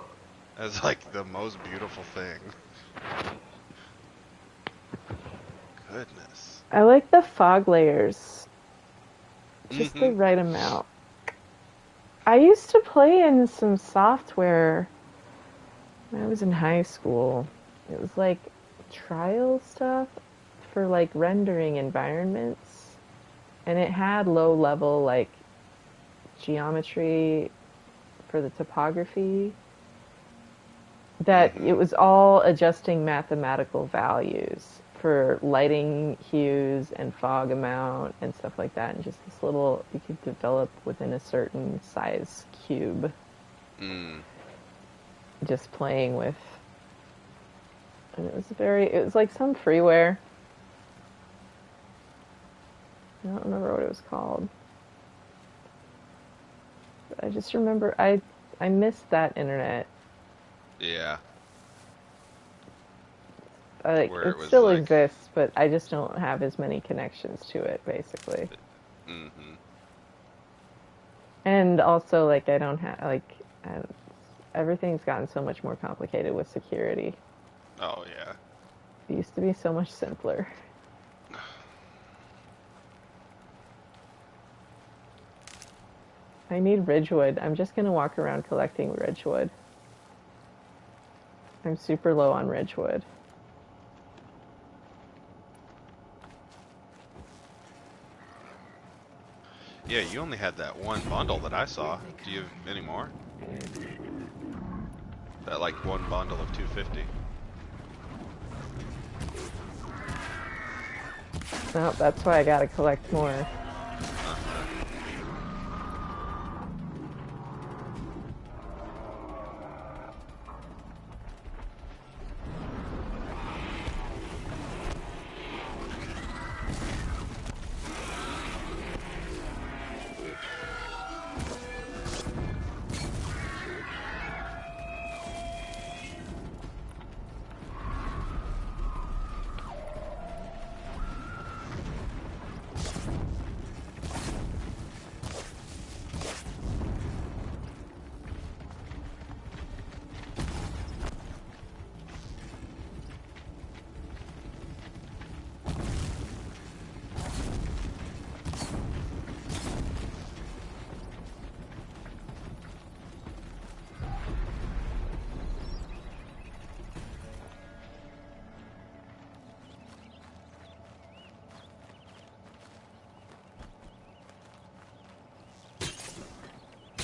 As like the most beautiful thing. Goodness. I like the fog layers. Just the right amount. I used to play in some software when I was in high school. It was like trial stuff for like rendering environments. And it had low level like geometry for the topography. That it was all adjusting mathematical values for lighting hues and fog amount and stuff like that, and just this little you could develop within a certain size cube. Just playing with, and it was like some freeware. I don't remember what it was called. But I just remember I missed that internet. Yeah. Like, where it it was still like, exists, but I just don't have as many connections to it, basically. mm-hmm. And also, like, I don't have, like, everything's gotten so much more complicated with security. Oh, yeah. It used to be so much simpler. I need Ridgewood. I'm just gonna walk around collecting Ridgewood. I'm super low on Ridgewood. Yeah, you only had that one bundle that I saw. Do you have any more? That, like, one bundle of 250. No, that's why I gotta collect more.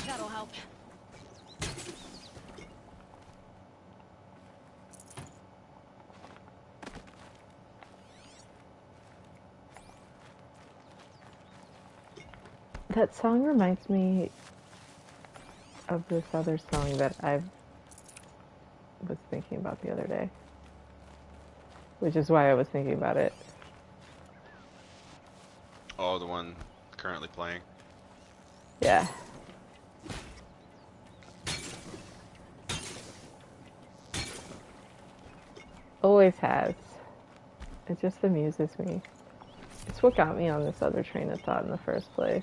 That'll help. That song reminds me of this other song that I was thinking about the other day. Which is why I was thinking about it. Oh, the one currently playing? Yeah. Always has. It just amuses me. It's what got me on this other train of thought in the first place.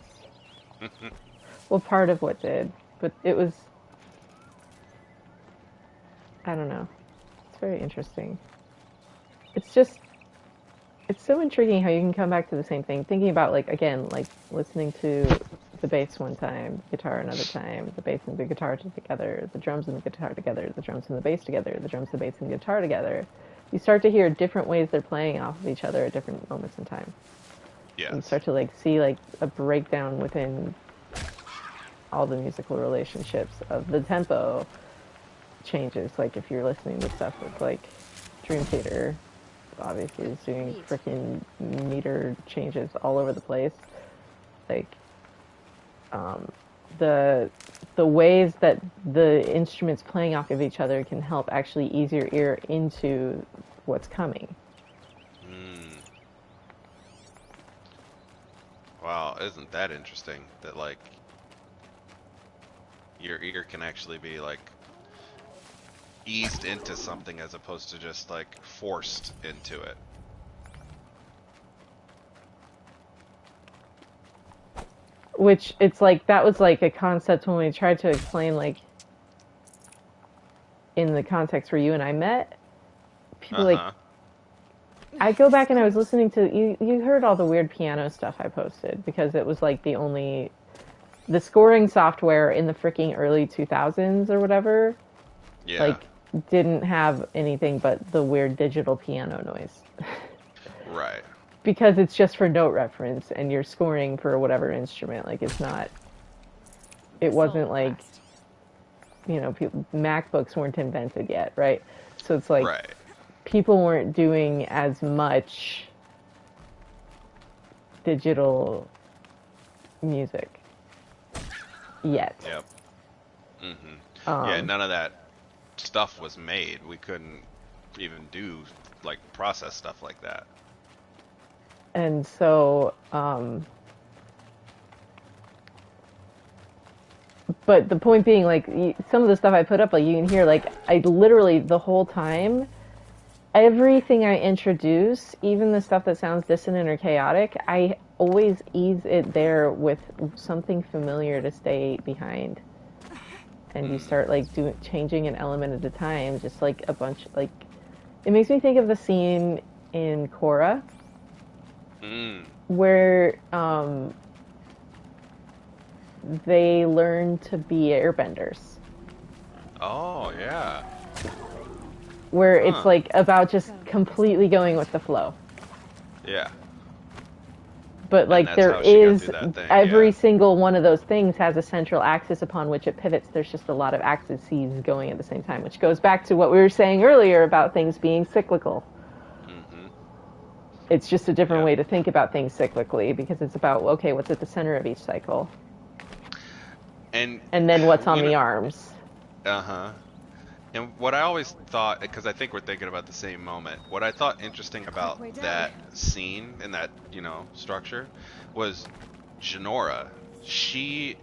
Well, part of what did, but it was, I don't know. It's very interesting. It's just, it's so intriguing how you can come back to the same thing. Thinking about, like, again, like listening to the bass one time, guitar another time, the bass and the guitar together, the drums and the guitar together, the drums and the bass together, the drums, the bass, and the guitar together. You start to hear different ways they're playing off of each other at different moments in time. Yeah. And start to, like, see, like, a breakdown within all the musical relationships of the tempo changes. Like, if you're listening to stuff with, like, Dream Theater, obviously is doing freaking meter changes all over the place. Like, the ways that the instruments playing off of each other can help actually ease your ear into what's coming. Wow, isn't that interesting? That, like, your ear can actually be, like, eased into something as opposed to just, like, forced into it. Which, it's like, that was like a concept when we tried to explain, like, in the context where you and I met, people like, I go back and I was listening to, you heard all the weird piano stuff I posted, because it was like the scoring software in the freaking early 2000s or whatever, like, didn't have anything but the weird digital piano noise. Right. Because it's just for note reference, and you're scoring for whatever instrument. Like, it's not, it wasn't like, you know, MacBooks weren't invented yet, right? So it's like, people weren't doing as much digital music yet. Yep. Yeah, none of that stuff was made. We couldn't even do, like, process stuff like that. And so, but the point being, like, some of the stuff I put up, like, you can hear, like, I literally, the whole time, everything I introduce, even the stuff that sounds dissonant or chaotic, I always ease it there with something familiar to stay behind. And you start like changing an element at a time, just like a bunch, like, it makes me think of the scene in Korra where they learn to be airbenders. Oh, yeah. Where it's like about just completely going with the flow. Yeah. But like there is every single one of those things has a central axis upon which it pivots. There's just a lot of axes going at the same time, which goes back to what we were saying earlier about things being cyclical. It's just a different way to think about things cyclically, because it's about, okay, what's at the center of each cycle? And then what's on the arms? And what I always thought, because I think we're thinking about the same moment, what I thought interesting about that scene and that, you know, structure was Jinora. She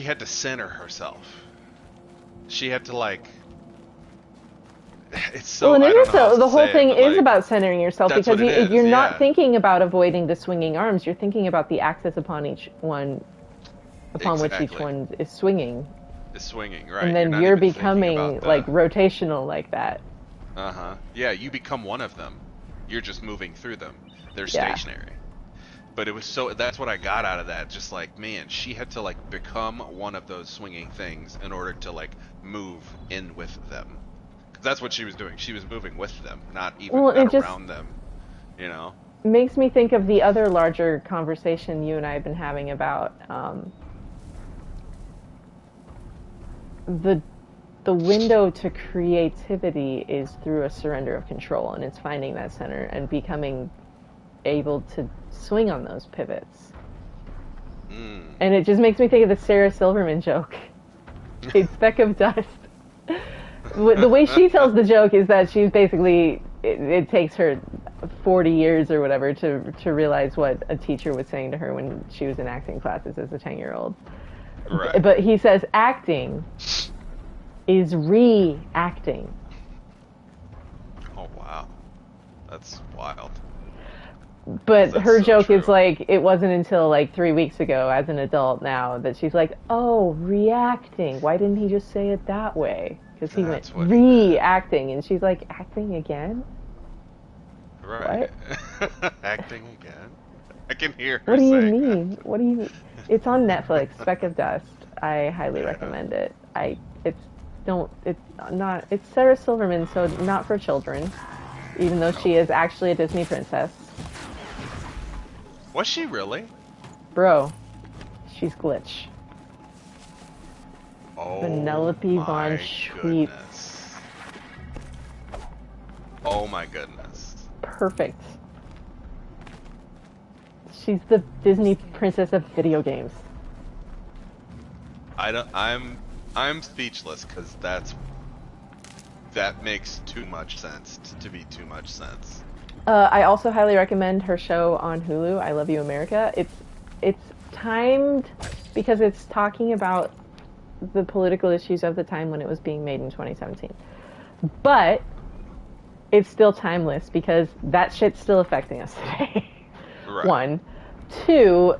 had to center herself. She had to, like, it's so. Well, and it is the whole thing is about centering yourself, because you're not thinking about avoiding the swinging arms. You're thinking about the axis upon each one, which each one is swinging. Right? And then you're becoming like rotational like that. Yeah, you become one of them. You're just moving through them. They're stationary. But it was so, that's what I got out of that. Just like, man, she had to like become one of those swinging things in order to like move in with them. 'Cause that's what she was doing. She was moving with them, not even around them. You know? Makes me think of the other larger conversation you and I have been having about the window to creativity is through a surrender of control, and it's finding that center and becoming able to swing on those pivots. And it just makes me think of the Sarah Silverman joke. A speck of dust. The way she tells the joke is that she's basically, it takes her 40 years or whatever to realize what a teacher was saying to her when she was in acting classes as a 10-year-old. Right. But he says acting is reacting. Oh, wow. That's wild. But her joke is like, it wasn't until like 3 weeks ago as an adult now that she's like, oh, reacting. Why didn't he just say it that way? Because he went reacting, and she's like, acting again? Right. What? Acting again? I can hear her What do you saying mean? that. What do you mean? It's on Netflix, Speck of Dust. I highly recommend it. It's Sarah Silverman, so not for children, even though she is actually a Disney princess. Was she really? Bro, she's Glitch. Oh, Penelope von Schweetz. Oh my goodness. Perfect. She's the Disney princess of video games. I'm speechless, because that makes too much sense to be too much sense. I also highly recommend her show on Hulu, I Love You America. It's timed because it's talking about the political issues of the time when it was being made in 2017. But it's still timeless because that shit's still affecting us today. Right. 1. 2,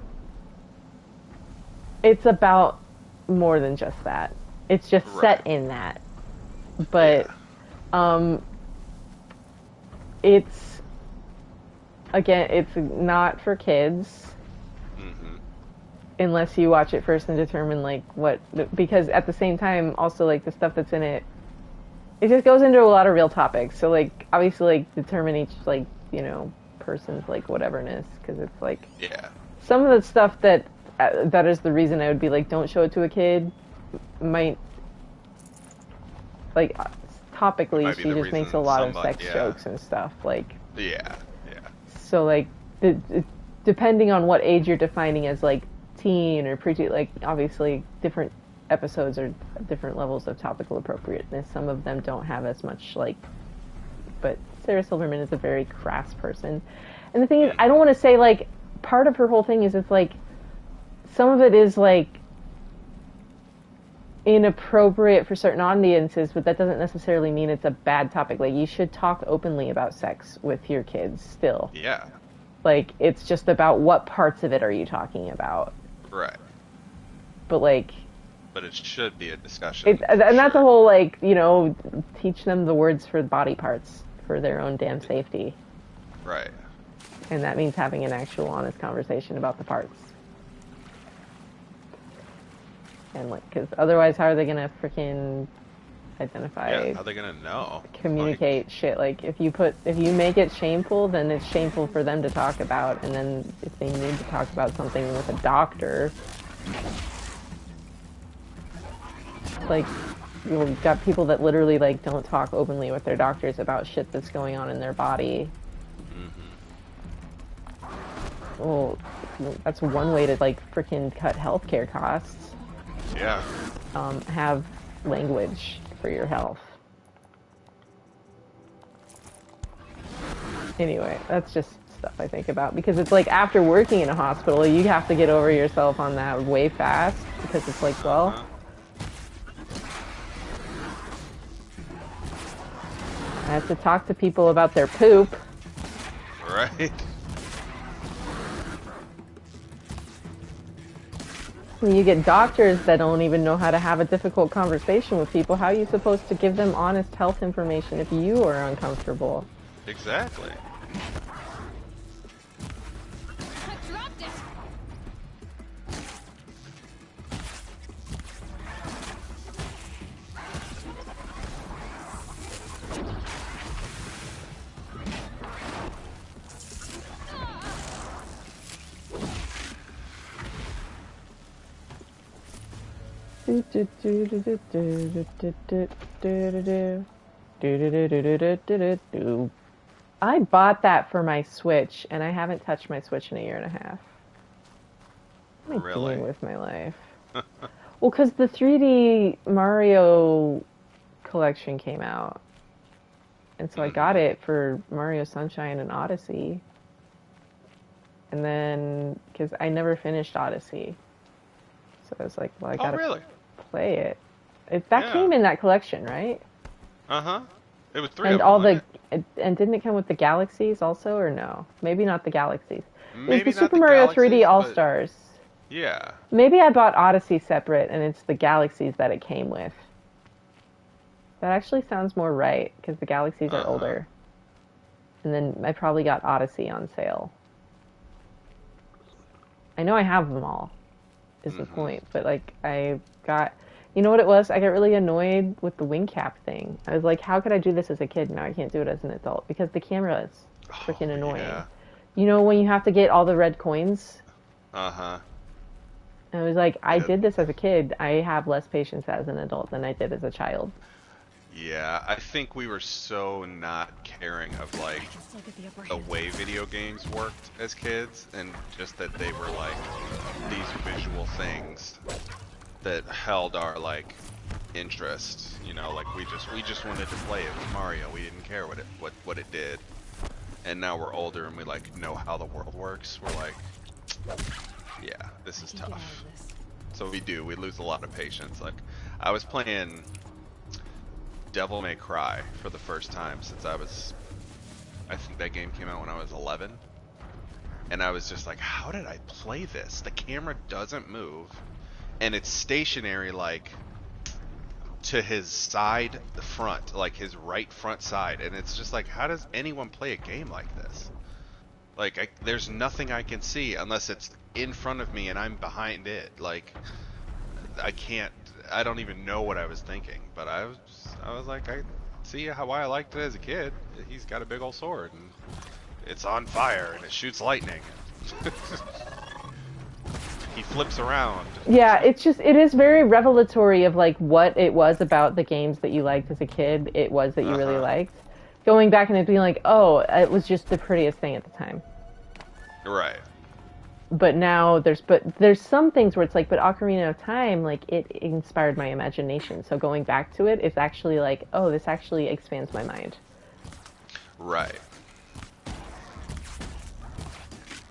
it's about more than just that. It's just set in that. But it's, again, it's not for kids. Unless you watch it first and determine like what, because at the same time also like the stuff that's in it just goes into a lot of real topics. So like obviously like determine each like, you know, person's like whateverness, because it's like some of the stuff that is the reason I would be like, don't show it to a kid, might like topically she just makes a lot of sex jokes and stuff like so like depending on what age you're defining as like teen or pre-teen, like obviously different episodes are different levels of topical appropriateness. Some of them don't have as much like, but Sarah Silverman is a very crass person. And the thing is, I don't want to say like, part of her whole thing is it's like, some of it is like, inappropriate for certain audiences, but that doesn't necessarily mean it's a bad topic. Like, you should talk openly about sex with your kids still. Yeah. Like, it's just about what parts of it are you talking about. Right. But, like... But it should be a discussion. And that's a whole, like, you know, teach them the words for body parts for their own damn safety. Right. And that means having an actual honest conversation about the parts. And, like, because otherwise, how are they gonna freaking identify? Yeah, how are they gonna know? Communicate shit. Like, if you make it shameful, then it's shameful for them to talk about. And then if they need to talk about something with a doctor, like, you've got people that literally, like, don't talk openly with their doctors about shit that's going on in their body. Mm-hmm. Well, that's one way to, like, freaking cut healthcare costs. Yeah. Have language for your health. Anyway, that's just stuff I think about, because it's like, after working in a hospital, you have to get over yourself on that way fast, because it's like, well, I have to talk to people about their poop. Right. When you get doctors that don't even know how to have a difficult conversation with people, how are you supposed to give them honest health information if you are uncomfortable? Exactly. I dropped it. I bought that for my Switch, and I haven't touched my Switch in a year and a half. What am I doing with my life? Well, because the 3D Mario collection came out, and so I got it for Mario Sunshine and Odyssey. And then, because I never finished Odyssey, so I was like, well, I gotta play it. That came in that collection, right? Uh-huh. It was 3 and of them, all the and didn't it come with the Galaxies also, or no? Maybe not the Galaxies. Maybe it was the not Super the Mario Galaxies, 3D All Stars. Yeah. Maybe I bought Odyssey separate, and it's the Galaxies that it came with. That actually sounds more right, because the Galaxies are older. And then I probably got Odyssey on sale. I know I have them all, is the point. But, like, I got... You know what it was? I got really annoyed with the wing cap thing. I was like, how could I do this as a kid? Now I can't do it as an adult. Because the camera is freaking annoying. Yeah. You know when you have to get all the red coins? Uh-huh. And I was like, I did this as a kid. I have less patience as an adult than I did as a child. Yeah, I think we were so not caring of, like, the way video games worked as kids, and just that they were, like, these visual things that held our, like, interest. You know, like, we just wanted to play it with Mario. We didn't care what it did. And now we're older and we, like, know how the world works. We're like, yeah, this is tough. So we lose a lot of patience. Like, I was playing Devil May Cry for the first time since I think that game came out when I was 11. And I was just like, how did I play this? The camera doesn't move, and it's stationary, like, to his side, the front, like his right front side. And it's just like, how does anyone play a game like this? Like, there's nothing I can see unless it's in front of me and I'm behind it. Like, I don't even know what I was thinking, but I was like, I see why I liked it as a kid. He's got a big old sword and it's on fire and it shoots lightning. He flips around. Yeah, it is very revelatory of, like, what it was about the games that you liked as a kid. It was that you really liked. Going back and it being like, oh, it was just the prettiest thing at the time. Right. But now there's some things where it's like, but Ocarina of Time, like, it inspired my imagination. So going back to it is actually like, oh, this actually expands my mind. Right.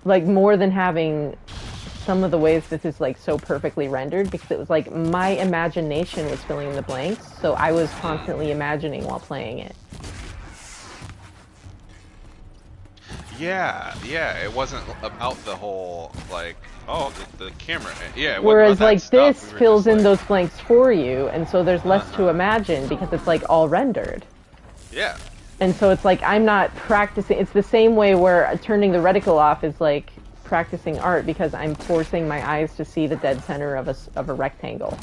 Like, more than having some of the ways this is like so perfectly rendered because it was like my imagination was filling in the blanks, so I was constantly imagining while playing it. Yeah, it wasn't about the whole, like, oh, the camera. Yeah, it wasn't Whereas about that like stuff. this We were fills just in like, those blanks for you, and so there's less to imagine because it's like all rendered. yeah. And so it's like I'm not practicing. It's the same way where turning the reticle off is like practicing art because I'm forcing my eyes to see the dead center of a rectangle,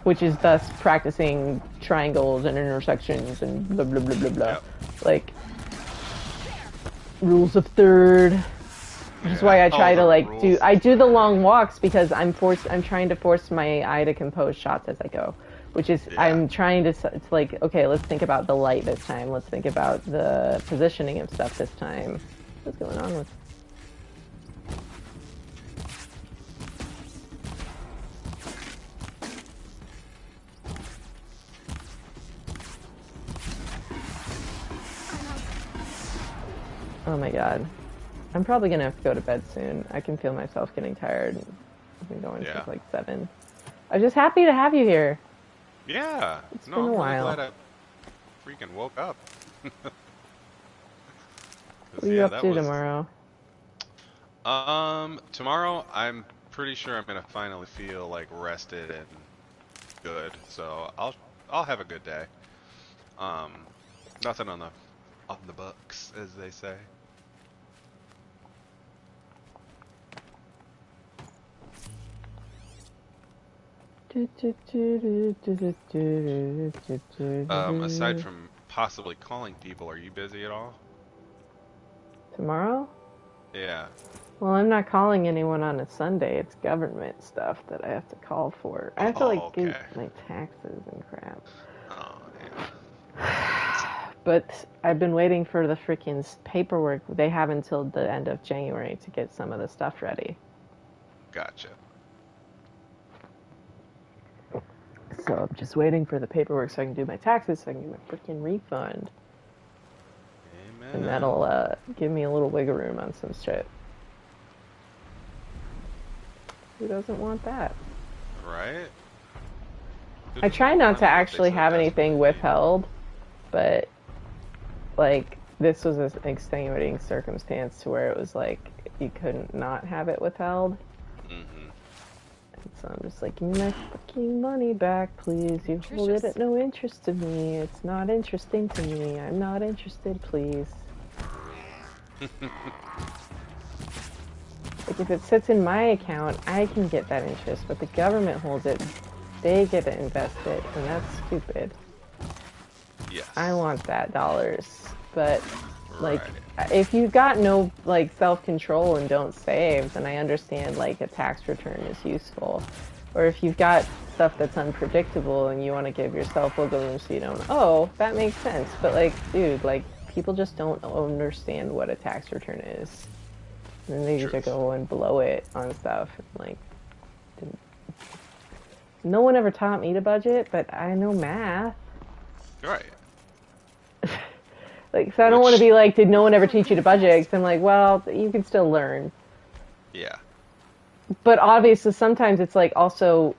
which is thus practicing triangles and intersections and blah blah blah blah blah. Yep. Like rules of third. Which is why I try to like I do the long walks because I'm trying to force my eye to compose shots as I go. Which is, I'm trying to, it's like, okay, let's think about the light this time. Let's think about the positioning of stuff this time. What's going on with... Oh my god. I'm probably going to have to go to bed soon. I can feel myself getting tired. I've been going since like 7. I'm just happy to have you here. Yeah. It's been a while. I'm glad I freaking woke up. What are you up to tomorrow? Tomorrow I'm pretty sure I'm gonna finally feel like rested and good. So I'll have a good day. Nothing on the books, as they say. Aside from possibly calling people, are you busy at all? Tomorrow? Yeah. Well, I'm not calling anyone on a Sunday. It's government stuff that I have to call for. I have to like do my taxes and crap. Oh, yeah. But I've been waiting for the freaking paperwork. They have until the end of January to get some of the stuff ready. Gotcha. So I'm just waiting for the paperwork so I can do my taxes so I can get my freaking refund. Amen. And that'll give me a little wiggle room on some shit. Who doesn't want that? Right? I try not to actually have anything withheld, but like this was an extenuating circumstance to where it was like you couldn't not have it withheld. So I'm just like, give me my fucking money back, please. You hold it at no interest to me. It's not interesting to me. I'm not interested, please. Like, if it sits in my account, I can get that interest, but the government holds it. They get to invest it, and that's stupid. Yes. I want that dollars. But, like, if you've got no, like, self-control and don't save, then I understand, like, a tax return is useful. Or if you've got stuff that's unpredictable and you want to give yourself wiggle room so you don't owe, that makes sense. But, like, dude, like, people just don't understand what a tax return is. And they just go and blow it on stuff. Like, no one ever taught me to budget, but I know math. Right. Like, so I don't want to be like, did no one ever teach you to budget? Because I'm like, well, you can still learn. Yeah. But obviously, sometimes it's like also,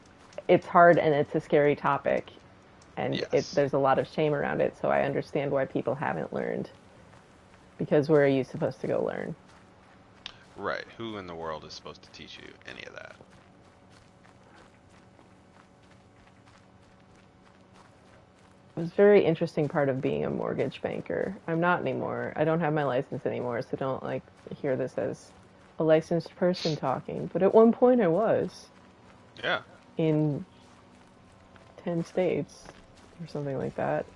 it's hard and it's a scary topic. And there's a lot of shame around it, so I understand why people haven't learned. Because where are you supposed to go learn? Right. Who in the world is supposed to teach you any of that? It was a very interesting part of being a mortgage banker. I'm not anymore. I don't have my license anymore, so don't like hear this as a licensed person talking. But at one point I was. Yeah. In 10 states or something like that.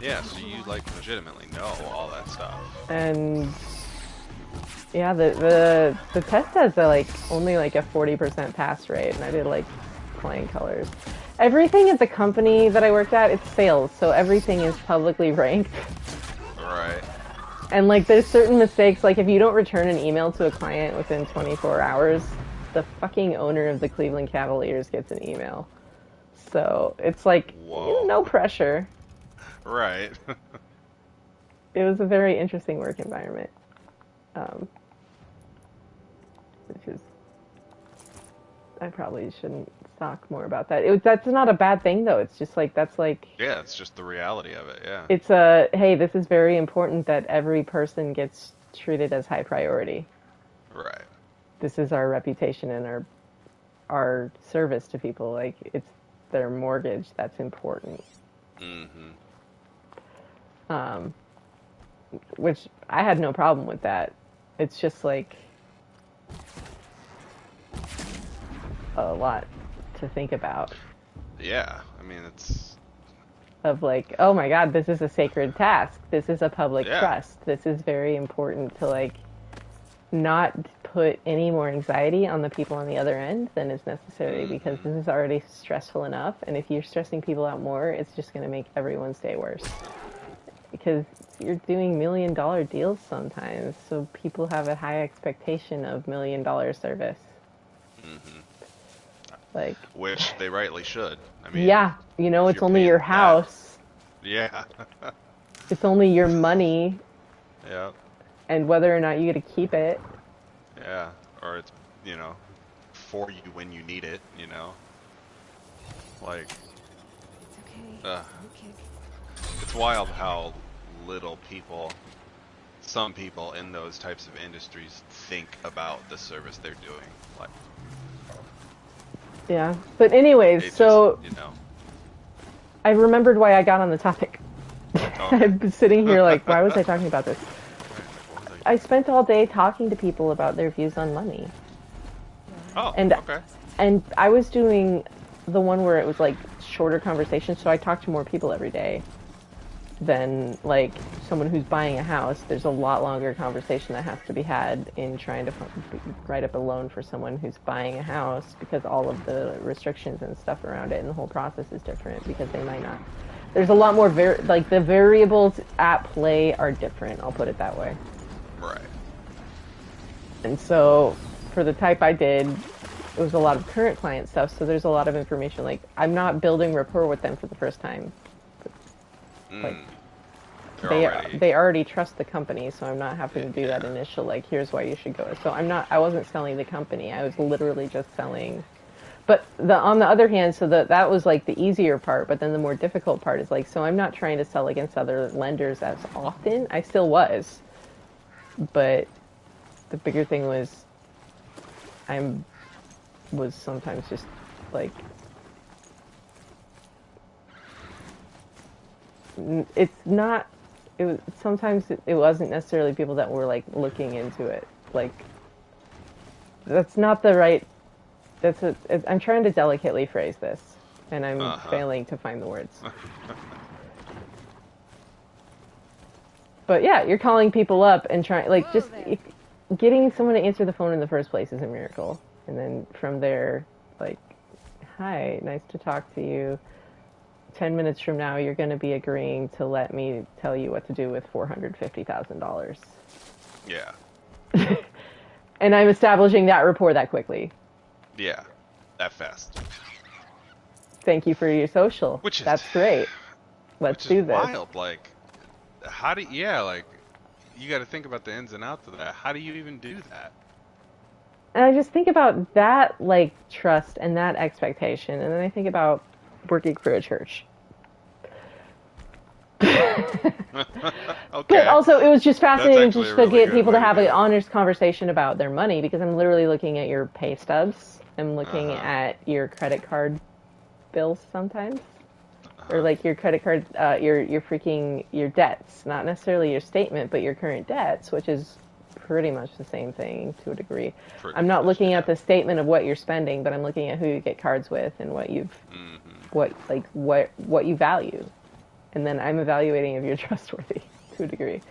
Yeah, so you like legitimately know all that stuff. And yeah, the test has like only like a 40% pass rate, and I did like flying colors. Everything at the company that I worked at, it's sales, so everything is publicly ranked. Right. And like there's certain mistakes, like if you don't return an email to a client within 24 hours, the fucking owner of the Cleveland Cavaliers gets an email. So it's like, no pressure. Right. It was a very interesting work environment. which is, I probably shouldn't talk more about that. That's not a bad thing though. It's just like, that's like... Yeah, it's just the reality of it, yeah. It's a, hey, this is very important that every person gets treated as high priority. Right. This is our reputation and our service to people. Like, it's their mortgage that's important. Mm-hmm. Which I had no problem with that. It's just like a lot to think about. Yeah, I mean, it's... Of like, oh my god, this is a sacred task. This is a public trust. This is very important to, like, not put any more anxiety on the people on the other end than is necessary, because this is already stressful enough, and if you're stressing people out more, it's just going to make everyone's day worse. Because you're doing $1 million deals sometimes, so people have a high expectation of $1 million service. Mm-hmm. Like, which they rightly should. I mean, yeah, you know, it's only your house. That. Yeah. It's only your money. Yeah. And whether or not you get to keep it. Yeah, or it's, you know, for you when you need it, you know. Like, It's okay. it's wild how little people, some people in those types of industries think about the service they're doing. Like, yeah, but anyways, so just, you know. I remembered why I got on the topic. Oh. I've been sitting here like, why was I talking about this? I spent all day talking to people about their views on money. Oh, and, okay. And I was doing the one where it was like shorter conversations, so I talked to more people every day than like someone who's buying a house. There's a lot longer conversation that has to be had in trying to write up a loan for someone who's buying a house, because all of the restrictions and stuff around it and the whole process is different, because they might not. There's a lot more, like the variables at play are different, I'll put it that way. Right. And so for the type I did, it was a lot of current client stuff, so there's a lot of information. Like, I'm not building rapport with them for the first time. Like, they already trust the company, so I'm not having to do that initial, like, here's why you should go. So I wasn't selling the company, I was literally just selling. But on the other hand, so that was like the easier part, but then the more difficult part is like, so I'm not trying to sell against other lenders as often. I still was. But the bigger thing was, was sometimes just like, sometimes it wasn't necessarily people that were like looking into it. Like, that's not the right, I'm trying to delicately phrase this, and I'm failing to find the words. But yeah, you're calling people up and trying, like, just getting someone to answer the phone in the first place is a miracle. And then from there, like, hi, nice to talk to you. 10 minutes from now, you're going to be agreeing to let me tell you what to do with $450,000. Yeah. And I'm establishing that rapport that quickly. Yeah, that fast. Thank you for your social. That's great. Let's do this. Wild, like, how do like, you got to think about the ins and outs of that. How do you even do that? And I just think about that, like, trust and that expectation, and then I think about working for a church. Okay. But also, it was just fascinating just to get people to have an honest conversation about their money, because I'm literally looking at your pay stubs. I'm looking at your credit card bills sometimes. Or like your credit card, your debts. Not necessarily your statement, but your current debts, which is pretty much the same thing to a degree. I'm not looking at the statement of what you're spending, but I'm looking at who you get cards with and what you've, what you value. And then I'm evaluating if you're trustworthy to a degree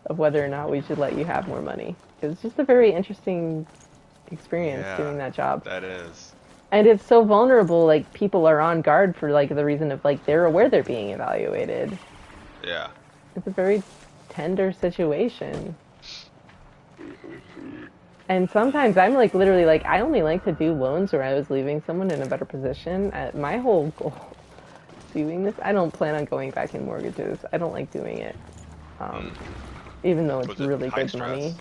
of whether or not we should let you have more money. It's just a very interesting experience doing that job. That is. And it's so vulnerable, like, people are on guard for, like, the reason of, like, they're aware they're being evaluated. Yeah. It's a very tender situation. And sometimes I'm, like, literally, like, I only like to do loans where I was leaving someone in a better position. My whole goal doing this, I don't plan on going back in mortgages. I don't like doing it. Even though it's really good money.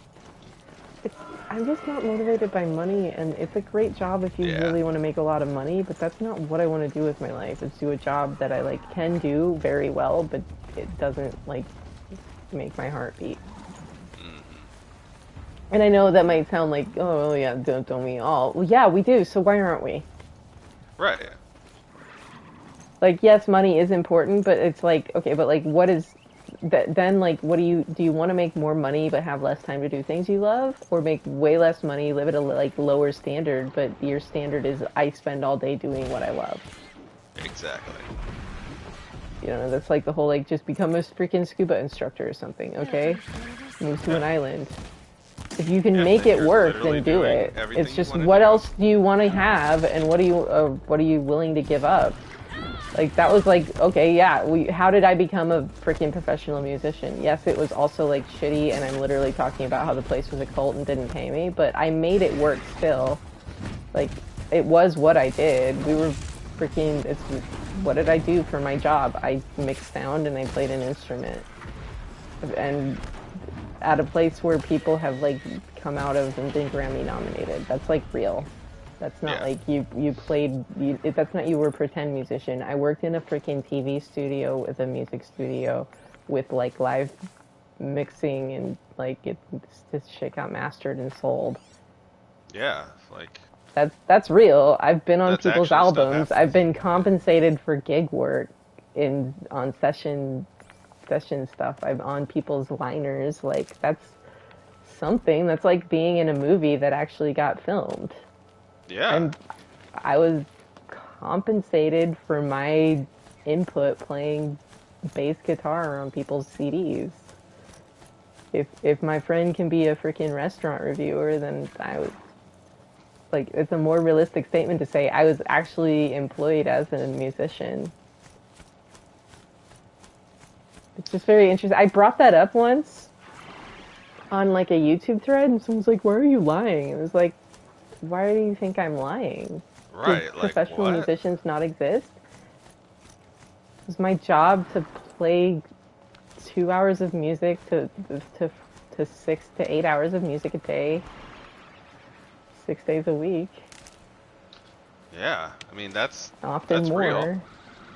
I'm just not motivated by money, and it's a great job if you really want to make a lot of money, but that's not what I want to do with my life. It's do a job that I like can do very well, but it doesn't like make my heart beat. And I know that might sound like, oh yeah, don't we all? Well, yeah, we do. So why aren't we? Right. Like, yes, money is important, but it's like, okay, but like, what is that? Then, like, what do you want to make more money but have less time to do things you love, or make way less money, live at a like lower standard, but your standard is I spend all day doing what I love. Exactly. You know, that's like the whole like just become a freaking scuba instructor or something. Okay, move to an island. If you can make it work, then do it. It's just what else do you want to have, and what are you willing to give up? Like that was like, okay, yeah. How did I become a freaking professional musician? Yes, it was also like shitty, and I'm literally talking about how the place was a cult and didn't pay me, but I made it work still. Like it was what I did. We were freaking. It's what did I do for my job? I mixed sound and I played an instrument, and at a place where people have like come out of and been Grammy nominated. That's like real. That's not like you played. That's not you were a pretend musician. I worked in a freaking TV studio with a music studio, with like live mixing and like this shit got mastered and sold. Yeah, like that's real. I've been on people's albums. I've been compensated for gig work on session stuff. I'm on people's liners. Like that's something. That's like being in a movie that actually got filmed. Yeah. I was compensated for my input playing bass guitar on people's CDs. If my friend can be a freaking restaurant reviewer, then I was like, it's a more realistic statement to say I was actually employed as a musician. It's just very interesting. I brought that up once on like a YouTube thread, and someone's like, "Why are you lying?" It was like, why do you think I'm lying? Right, Did like professional what? musicians not exist? It was my job to play 2 hours of music to 6 to 8 hours of music a day, 6 days a week. Yeah, I mean that's often that's more. real.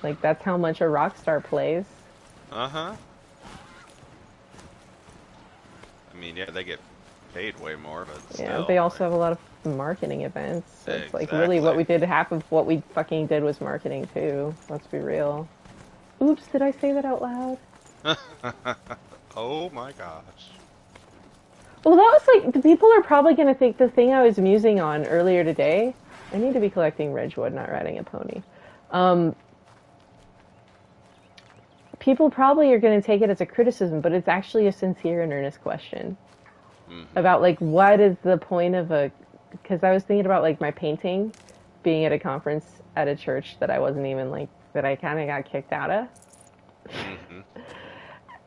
Like that's how much a rock star plays. I mean, yeah, they get paid way more, but still. Yeah, they also have a lot of marketing events. So it's like really what we did. Half of what we fucking did was marketing too. Let's be real. Oops, did I say that out loud? Oh my gosh. Well, that was like, the people are probably going to think the thing I was musing on earlier today. I need to be collecting Ridgewood, not riding a pony. People probably are going to take it as a criticism, but it's actually a sincere and earnest question. About like, what is the point of because I was thinking about like my painting being at a conference at a church that I wasn't even like, that I kind of got kicked out of.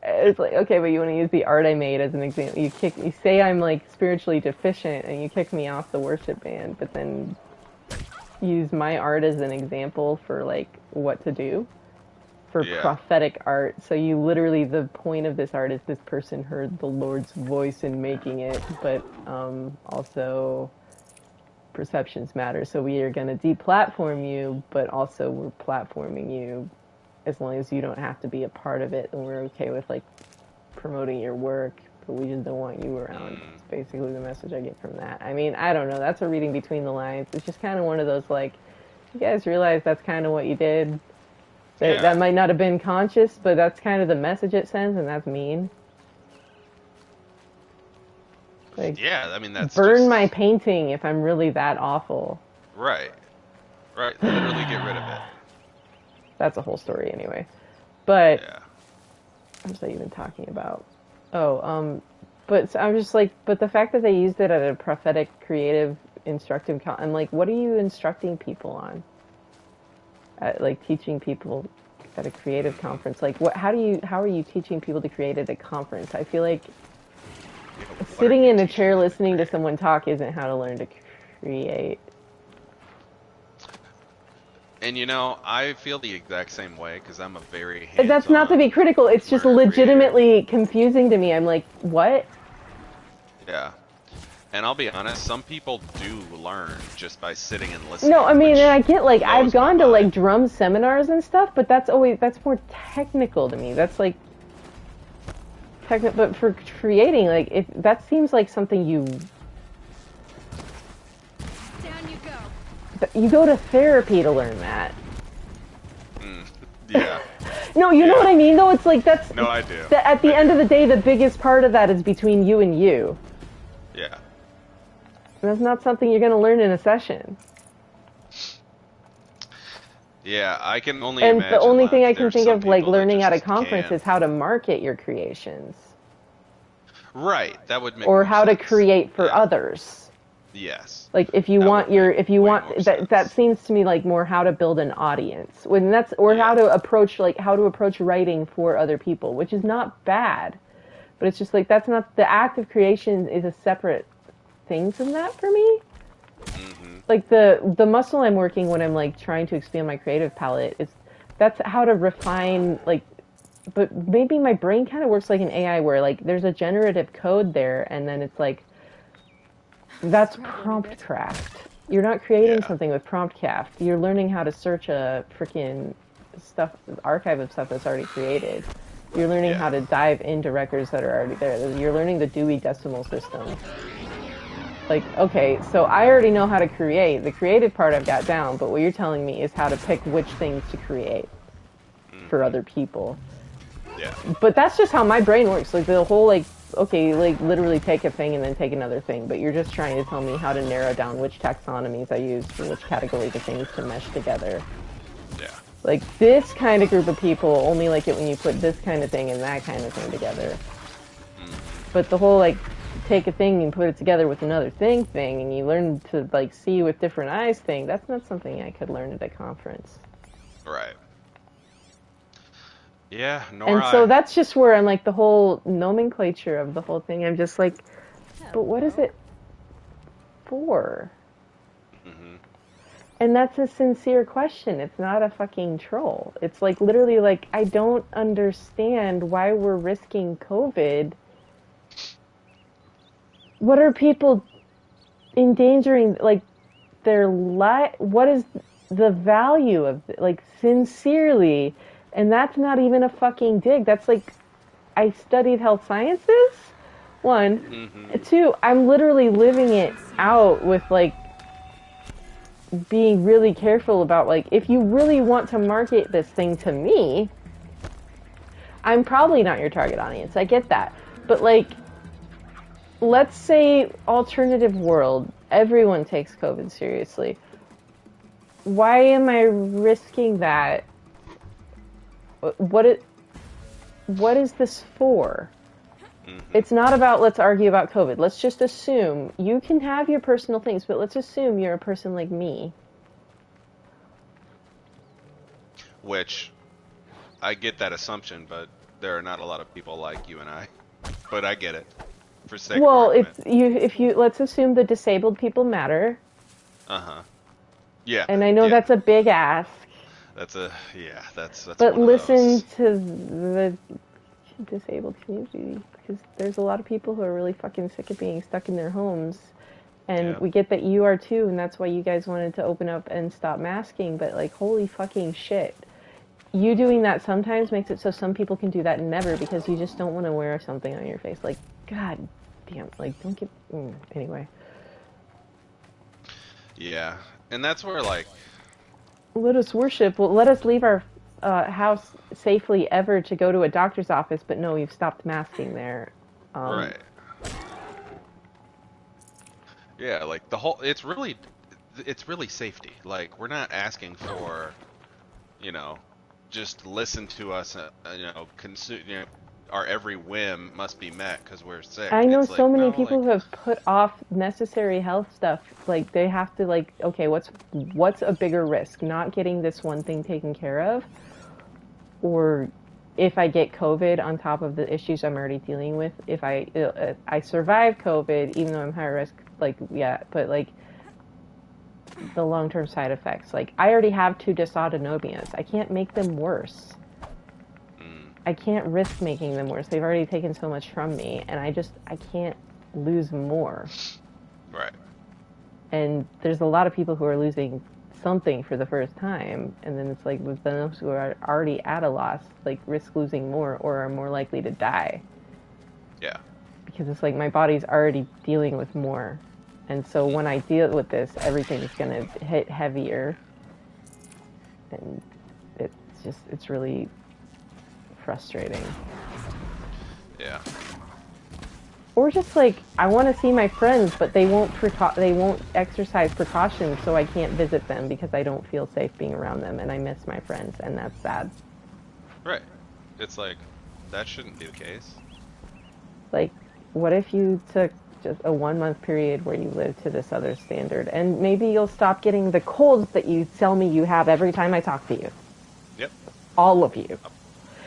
It's like, okay, but you want to use the art I made as an example. You say I'm like spiritually deficient and you kick me off the worship band, but then use my art as an example for like what to do for prophetic art. So you literally, the point of this art is this person heard the Lord's voice in making it, but also perceptions matter. So we are going to deplatform you, but also we're platforming you as long as you don't have to be a part of it, and we're okay with like promoting your work, but we just don't want you around. It's basically the message I get from that. I mean, I don't know. That's a reading between the lines. It's just kind of one of those like, you guys realize that's kind of what you did? That might not have been conscious, but that's kind of the message it sends, and that's mean. Like, yeah, I mean that's burn my painting if I'm really that awful. Right. Literally get rid of it. That's a whole story anyway. But what was I even talking about? But so I'm just like, but the fact that they used it at a prophetic, creative, instructive, I'm like, what are you instructing people on? Like teaching people at a creative conference. Like, how are you teaching people to create at a conference? I feel like sitting in a chair listening to someone talk isn't how to learn to create. And you know, I feel the exact same way because I'm a very That's not to be critical. It's just legitimately confusing to me. I'm like, what? Yeah. And I'll be honest, some people do learn just by sitting and listening. No, I mean, and I get, like, I've gone to, like, drum seminars and stuff, but that's more technical to me. That's, like, but for creating, like, if that seems like something you... Down you go. You go to therapy to learn that. Yeah. No, you know what I mean, though? It's like, that's... No, I do. At the end of the day, the biggest part of that is between you and you. Yeah. That's not something you're going to learn in a session. Yeah, I can only and imagine. And the only thing I can think some of, like, people learning that at a just conference can't. is how to market your creations. Right, that would make Or more how sense. to create for others. Yes. Like, if you want that seems to me like more how to build an audience. How to approach writing for other people, which is not bad. But it's just like, that's not, the act of creation is a separate thing from that for me. Like, the muscle I'm working when I'm, like, trying to expand my creative palette, that's how to refine, like, but maybe my brain kind of works like an AI where, like, there's a generative code there, and then it's like, that's prompt craft. You're not creating something with prompt craft. You're learning how to search a freaking archive of stuff that's already created. You're learning how to dive into records that are already there. You're learning the Dewey Decimal System. Like, okay, so I already know how to create. The creative part I've got down, but what you're telling me is how to pick which things to create for other people. Yeah. But that's just how my brain works. Like, the whole, like, okay, like, literally take a thing and then take another thing, but you're just trying to tell me how to narrow down which taxonomies I use for which categories of things to mesh together. Yeah. Like, this kind of group of people only like it when you put this kind of thing and that kind of thing together. But the whole, like, take a thing and put it together with another thing, and you learn to, like, see with different eyes thing, that's not something I could learn at a conference. Right. Yeah, And so that's just where I'm like, the whole nomenclature of the whole thing, I'm just like, but what is it for? And that's a sincere question. It's not a fucking troll. It's like, literally, like, I don't understand why we're risking COVID. What are people endangering, like, their life? What is the value of, like, sincerely? And that's not even a fucking dig. That's like, I studied health sciences, one. Two, I'm literally living it out with, like, being really careful about, like, if you really want to market this thing to me, I'm probably not your target audience. I get that. But, like, let's say alternative world, everyone takes COVID seriously. Why am I risking that? What is this for? It's not about, let's argue about COVID. Let's just assume you can have your personal things, but let's assume you're a person like me. Which, I get that assumption, but there are not a lot of people like you and I. But I get it. For sake of argument. if you let's assume the disabled people matter. Yeah. And I know that's a big ask. That's But listen to the disabled community, because there's a lot of people who are really fucking sick of being stuck in their homes, and we get that you are too, and that's why you guys wanted to open up and stop masking. But, like, holy fucking shit, you doing that sometimes makes it so some people can do that never, because you just don't want to wear something on your face. Like, god damn, like, don't get anyway. Yeah, and that's where, like, let us worship. Well, let us leave our house safely ever to go to a doctor's office, but no, you've stopped masking there. Right. Yeah, like, the whole, it's really safety. Like, we're not asking for, you know, just listen to us, consume, our every whim must be met because we're sick. I know it's so like, many no, people who have put off necessary health stuff. Like, they have to, like, okay, what's a bigger risk? Not getting this one thing taken care of, or if I get COVID on top of the issues I'm already dealing with, if I survive COVID, even though I'm high risk, like, yeah, but, like, the long-term side effects. Like, I already have 2 dysautonomias. I can't make them worse. I can't risk making them worse. They've already taken so much from me, and I can't lose more. Right. And there's a lot of people who are losing something for the first time, and then it's like with those who are already at a loss, like risk losing more or are more likely to die. Yeah. Because it's like my body's already dealing with more. And so when I deal with this, everything's gonna hit heavier. And it's really frustrating. Yeah. Or just like, I want to see my friends, but they won't exercise precautions, so I can't visit them because I don't feel safe being around them, and I miss my friends, and that's sad. Right. It's like, that shouldn't be the case. Like, what if you took just a 1 month period where you live to this other standard, and maybe you'll stop getting the colds that you tell me you have every time I talk to you. Yep. All of you. How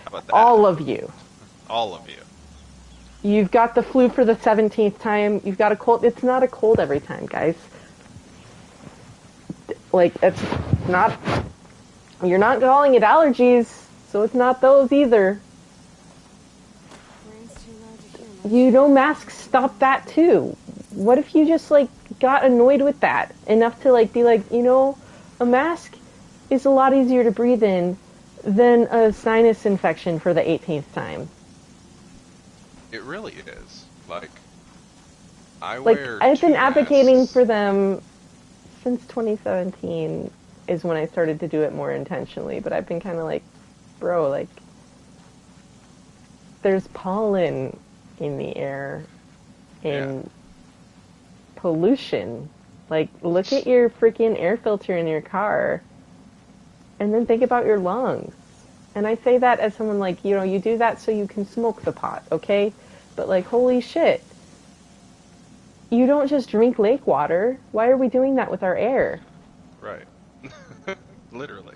about that? All of you. All of you. You've got the flu for the 17th time. You've got a cold. It's not a cold every time, guys. Like, it's not... You're not calling it allergies, so it's not those either. You know, masks stop that too. What if you just, like, got annoyed with that enough to, like, be like, you know, a mask is a lot easier to breathe in than a sinus infection for the 18th time. It really is. Like, I've been advocating for them since 2017 is when I started to do it more intentionally, but I've been kind of like, bro, like, there's pollen in the air, in pollution. Like, look at your freaking air filter in your car, and then think about your lungs. And I say that as someone like, you know, you do that so you can smoke the pot, okay? But like, holy shit. You don't just drink lake water. Why are we doing that with our air? Right. Literally.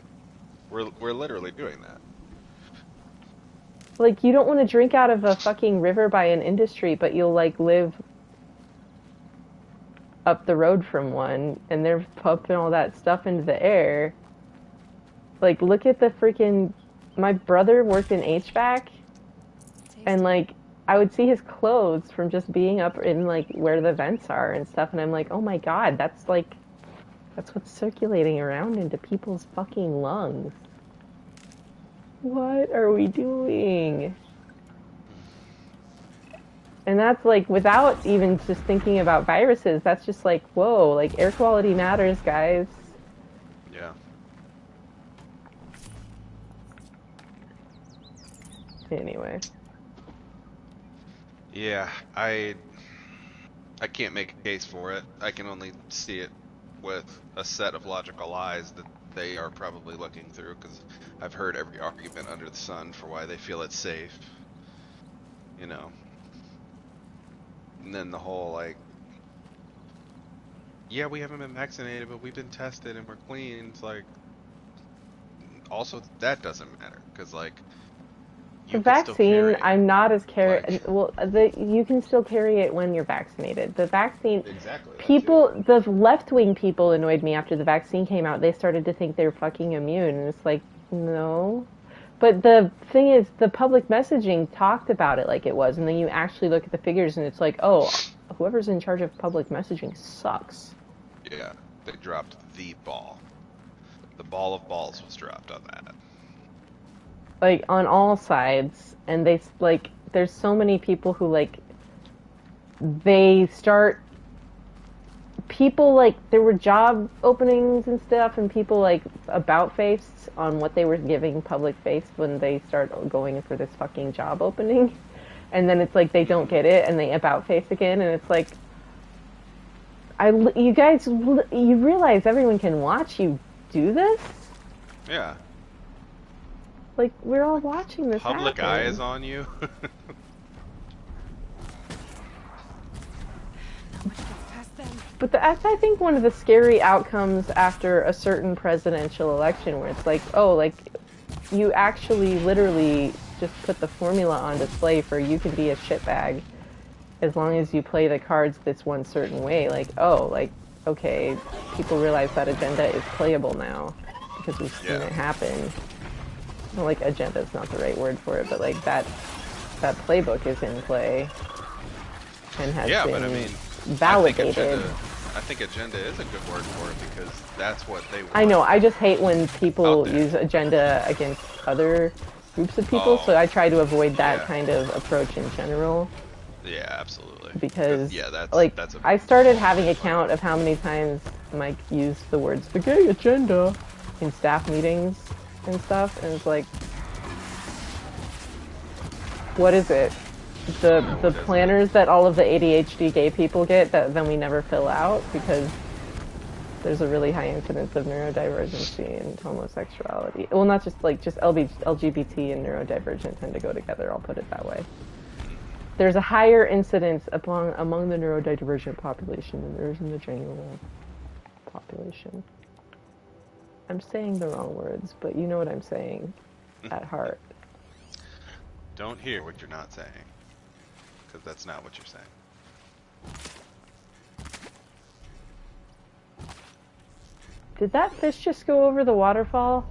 We're literally doing that. Like, you don't want to drink out of a fucking river by an industry, but you'll, like, live up the road from one, and they're pumping all that stuff into the air. Like, look at the freaking... My brother worked in HVAC, and, like, I would see his clothes from just being up in, like, where the vents are and stuff, and I'm like, oh my god, that's, like, that's what's circulating around into people's fucking lungs. What are we doing? And that's, like, without even just thinking about viruses, that's just like, whoa, like, air quality matters, guys. Yeah. Anyway. Yeah, I can't make a case for it. I can only see it with a set of logical eyes that they are probably looking through, because I've heard every argument under the sun for why they feel it's safe. You know. And then the whole, like, yeah, we haven't been vaccinated, but we've been tested and we're clean. It's like, also, that doesn't matter, because, like, the vaccine, I'm not as well, you can still carry it when you're vaccinated. The vaccine, exactly. People, the left-wing people annoyed me after the vaccine came out. They started to think they were fucking immune, and it's like, no. But the thing is, the public messaging talked about it like it was, and then you actually look at the figures, and it's like, oh, whoever's in charge of public messaging sucks. Yeah, they dropped the ball. The ball of balls was dropped on that. Like, on all sides, and they, like, there's so many people who, like, they start, people, like, there were job openings and stuff, and people, like, about-faced on what they were giving public-faced when they start going for this fucking job opening, and then it's like, they don't get it, and they about-face again, and it's like, you guys, you realize everyone can watch you do this? Yeah. Like, we're all watching this Public happen. eye is on you. But that's, I think, one of the scary outcomes after a certain presidential election, where it's like, oh, like, you actually literally just put the formula on display for you can be a shitbag as long as you play the cards this one certain way. Like, oh, like, okay, people realize that agenda is playable now because we've seen it happen. Well, like, agenda is not the right word for it, but, like, that playbook is in play and has been but I mean, validated. I think agenda is a good word for it because that's what they want. I know, I just hate when people use agenda against other groups of people, so I try to avoid that kind of approach in general. Yeah, absolutely. Because, like, I started having a count of how many times Mike used the words, the gay agenda, in staff meetings and stuff, and it's like, what is it? The planners that all of the ADHD gay people get that then we never fill out because there's a really high incidence of neurodivergency and homosexuality. Well, not just LGBT and neurodivergent tend to go together, I'll put it that way. There's a higher incidence among the neurodivergent population than there is in the general population. I'm saying the wrong words, but you know what I'm saying at heart. Don't hear what you're not saying, because that's not what you're saying. Did that fish just go over the waterfall?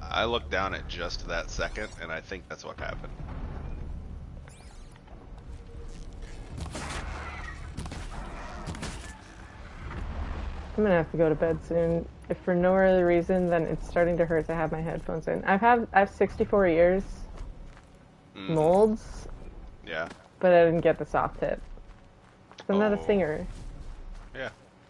I looked down at just that second, and I think that's what happened. I'm gonna have to go to bed soon. If for no other reason than it's starting to hurt to have my headphones in. I have 64 ears, molds. Yeah. But I didn't get the soft tip. I'm not a singer. Yeah,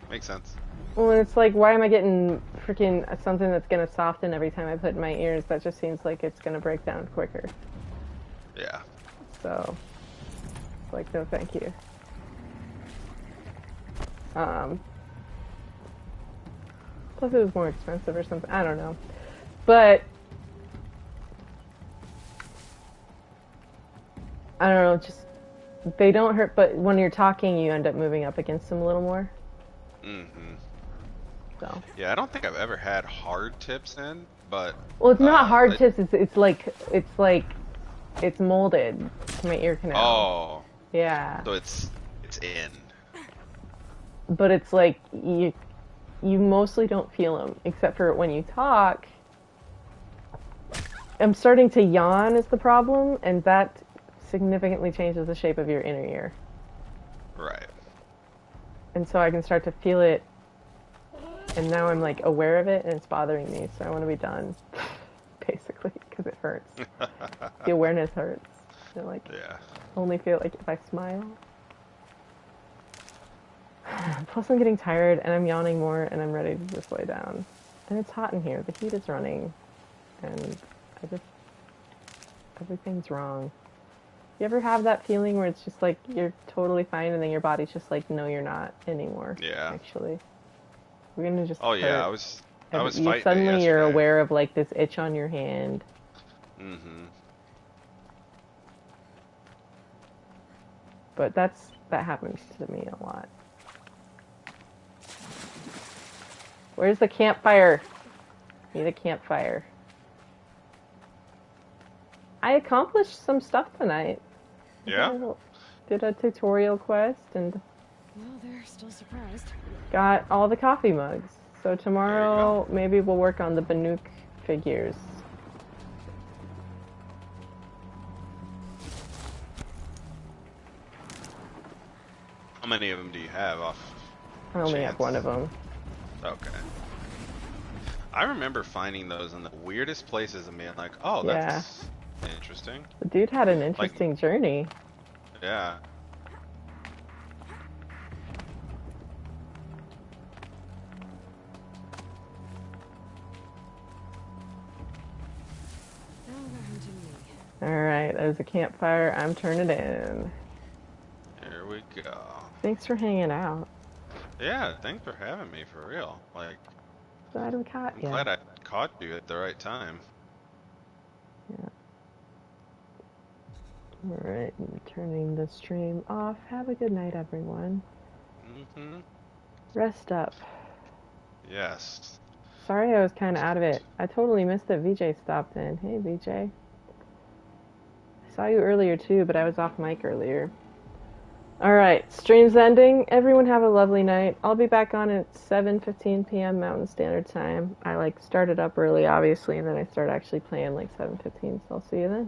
makes sense. Well, it's like, why am I getting freaking something that's gonna soften every time I put in my ears? That just seems like it's gonna break down quicker. Yeah. So, it's like, no, thank you. Plus, it was more expensive or something. I don't know, but I don't know. Just they don't hurt, but when you're talking, you end up moving up against them a little more. Mm-hmm. So. Yeah, I don't think I've ever had hard tips in, but well, it's not hard tips. It's molded to my ear canal. Oh. Yeah. So it's in. But it's like you mostly don't feel them, except for when you talk. I'm starting to yawn is the problem, and that significantly changes the shape of your inner ear. Right. And so I can start to feel it, and now I'm like aware of it, and it's bothering me, so I want to be done, basically, because it hurts. The awareness hurts. I only feel like if I smile. Plus I'm getting tired, and I'm yawning more, and I'm ready to just lay down. And it's hot in here. The heat is running, and everything's wrong. You ever have that feeling where it's just like you're totally fine, and then your body's just like, no, you're not anymore. Yeah. Actually, we're gonna just. Oh yeah, I was fighting. Suddenly, you're aware of like this itch on your hand. Mm-hmm. But that happens to me a lot. Where's the campfire? Need a campfire. I accomplished some stuff tonight. Yeah? Did a tutorial quest and... Well, they're still surprised. Got all the coffee mugs. So tomorrow, maybe we'll work on the Banuk figures. How many of them do you have off? I only have one of them. Okay. I remember finding those in the weirdest places and being like, oh, that's interesting. The dude had an interesting journey. Yeah. Alright, there's a campfire. I'm turning in. Here we go. Thanks for hanging out. Yeah, thanks for having me, for real. Like, glad we caught you. I'm glad I caught you at the right time. Yeah. Alright, I'm turning the stream off. Have a good night, everyone. Mm-hmm. Rest up. Yes. Sorry I was kind of out of it. I totally missed that VJ stopped in. Hey, VJ. I saw you earlier, too, but I was off mic earlier. Alright, stream's ending. Everyone have a lovely night. I'll be back on at 7:15 p.m. Mountain Standard Time. I started up early, obviously, and then I start actually playing 7:15, so I'll see you then.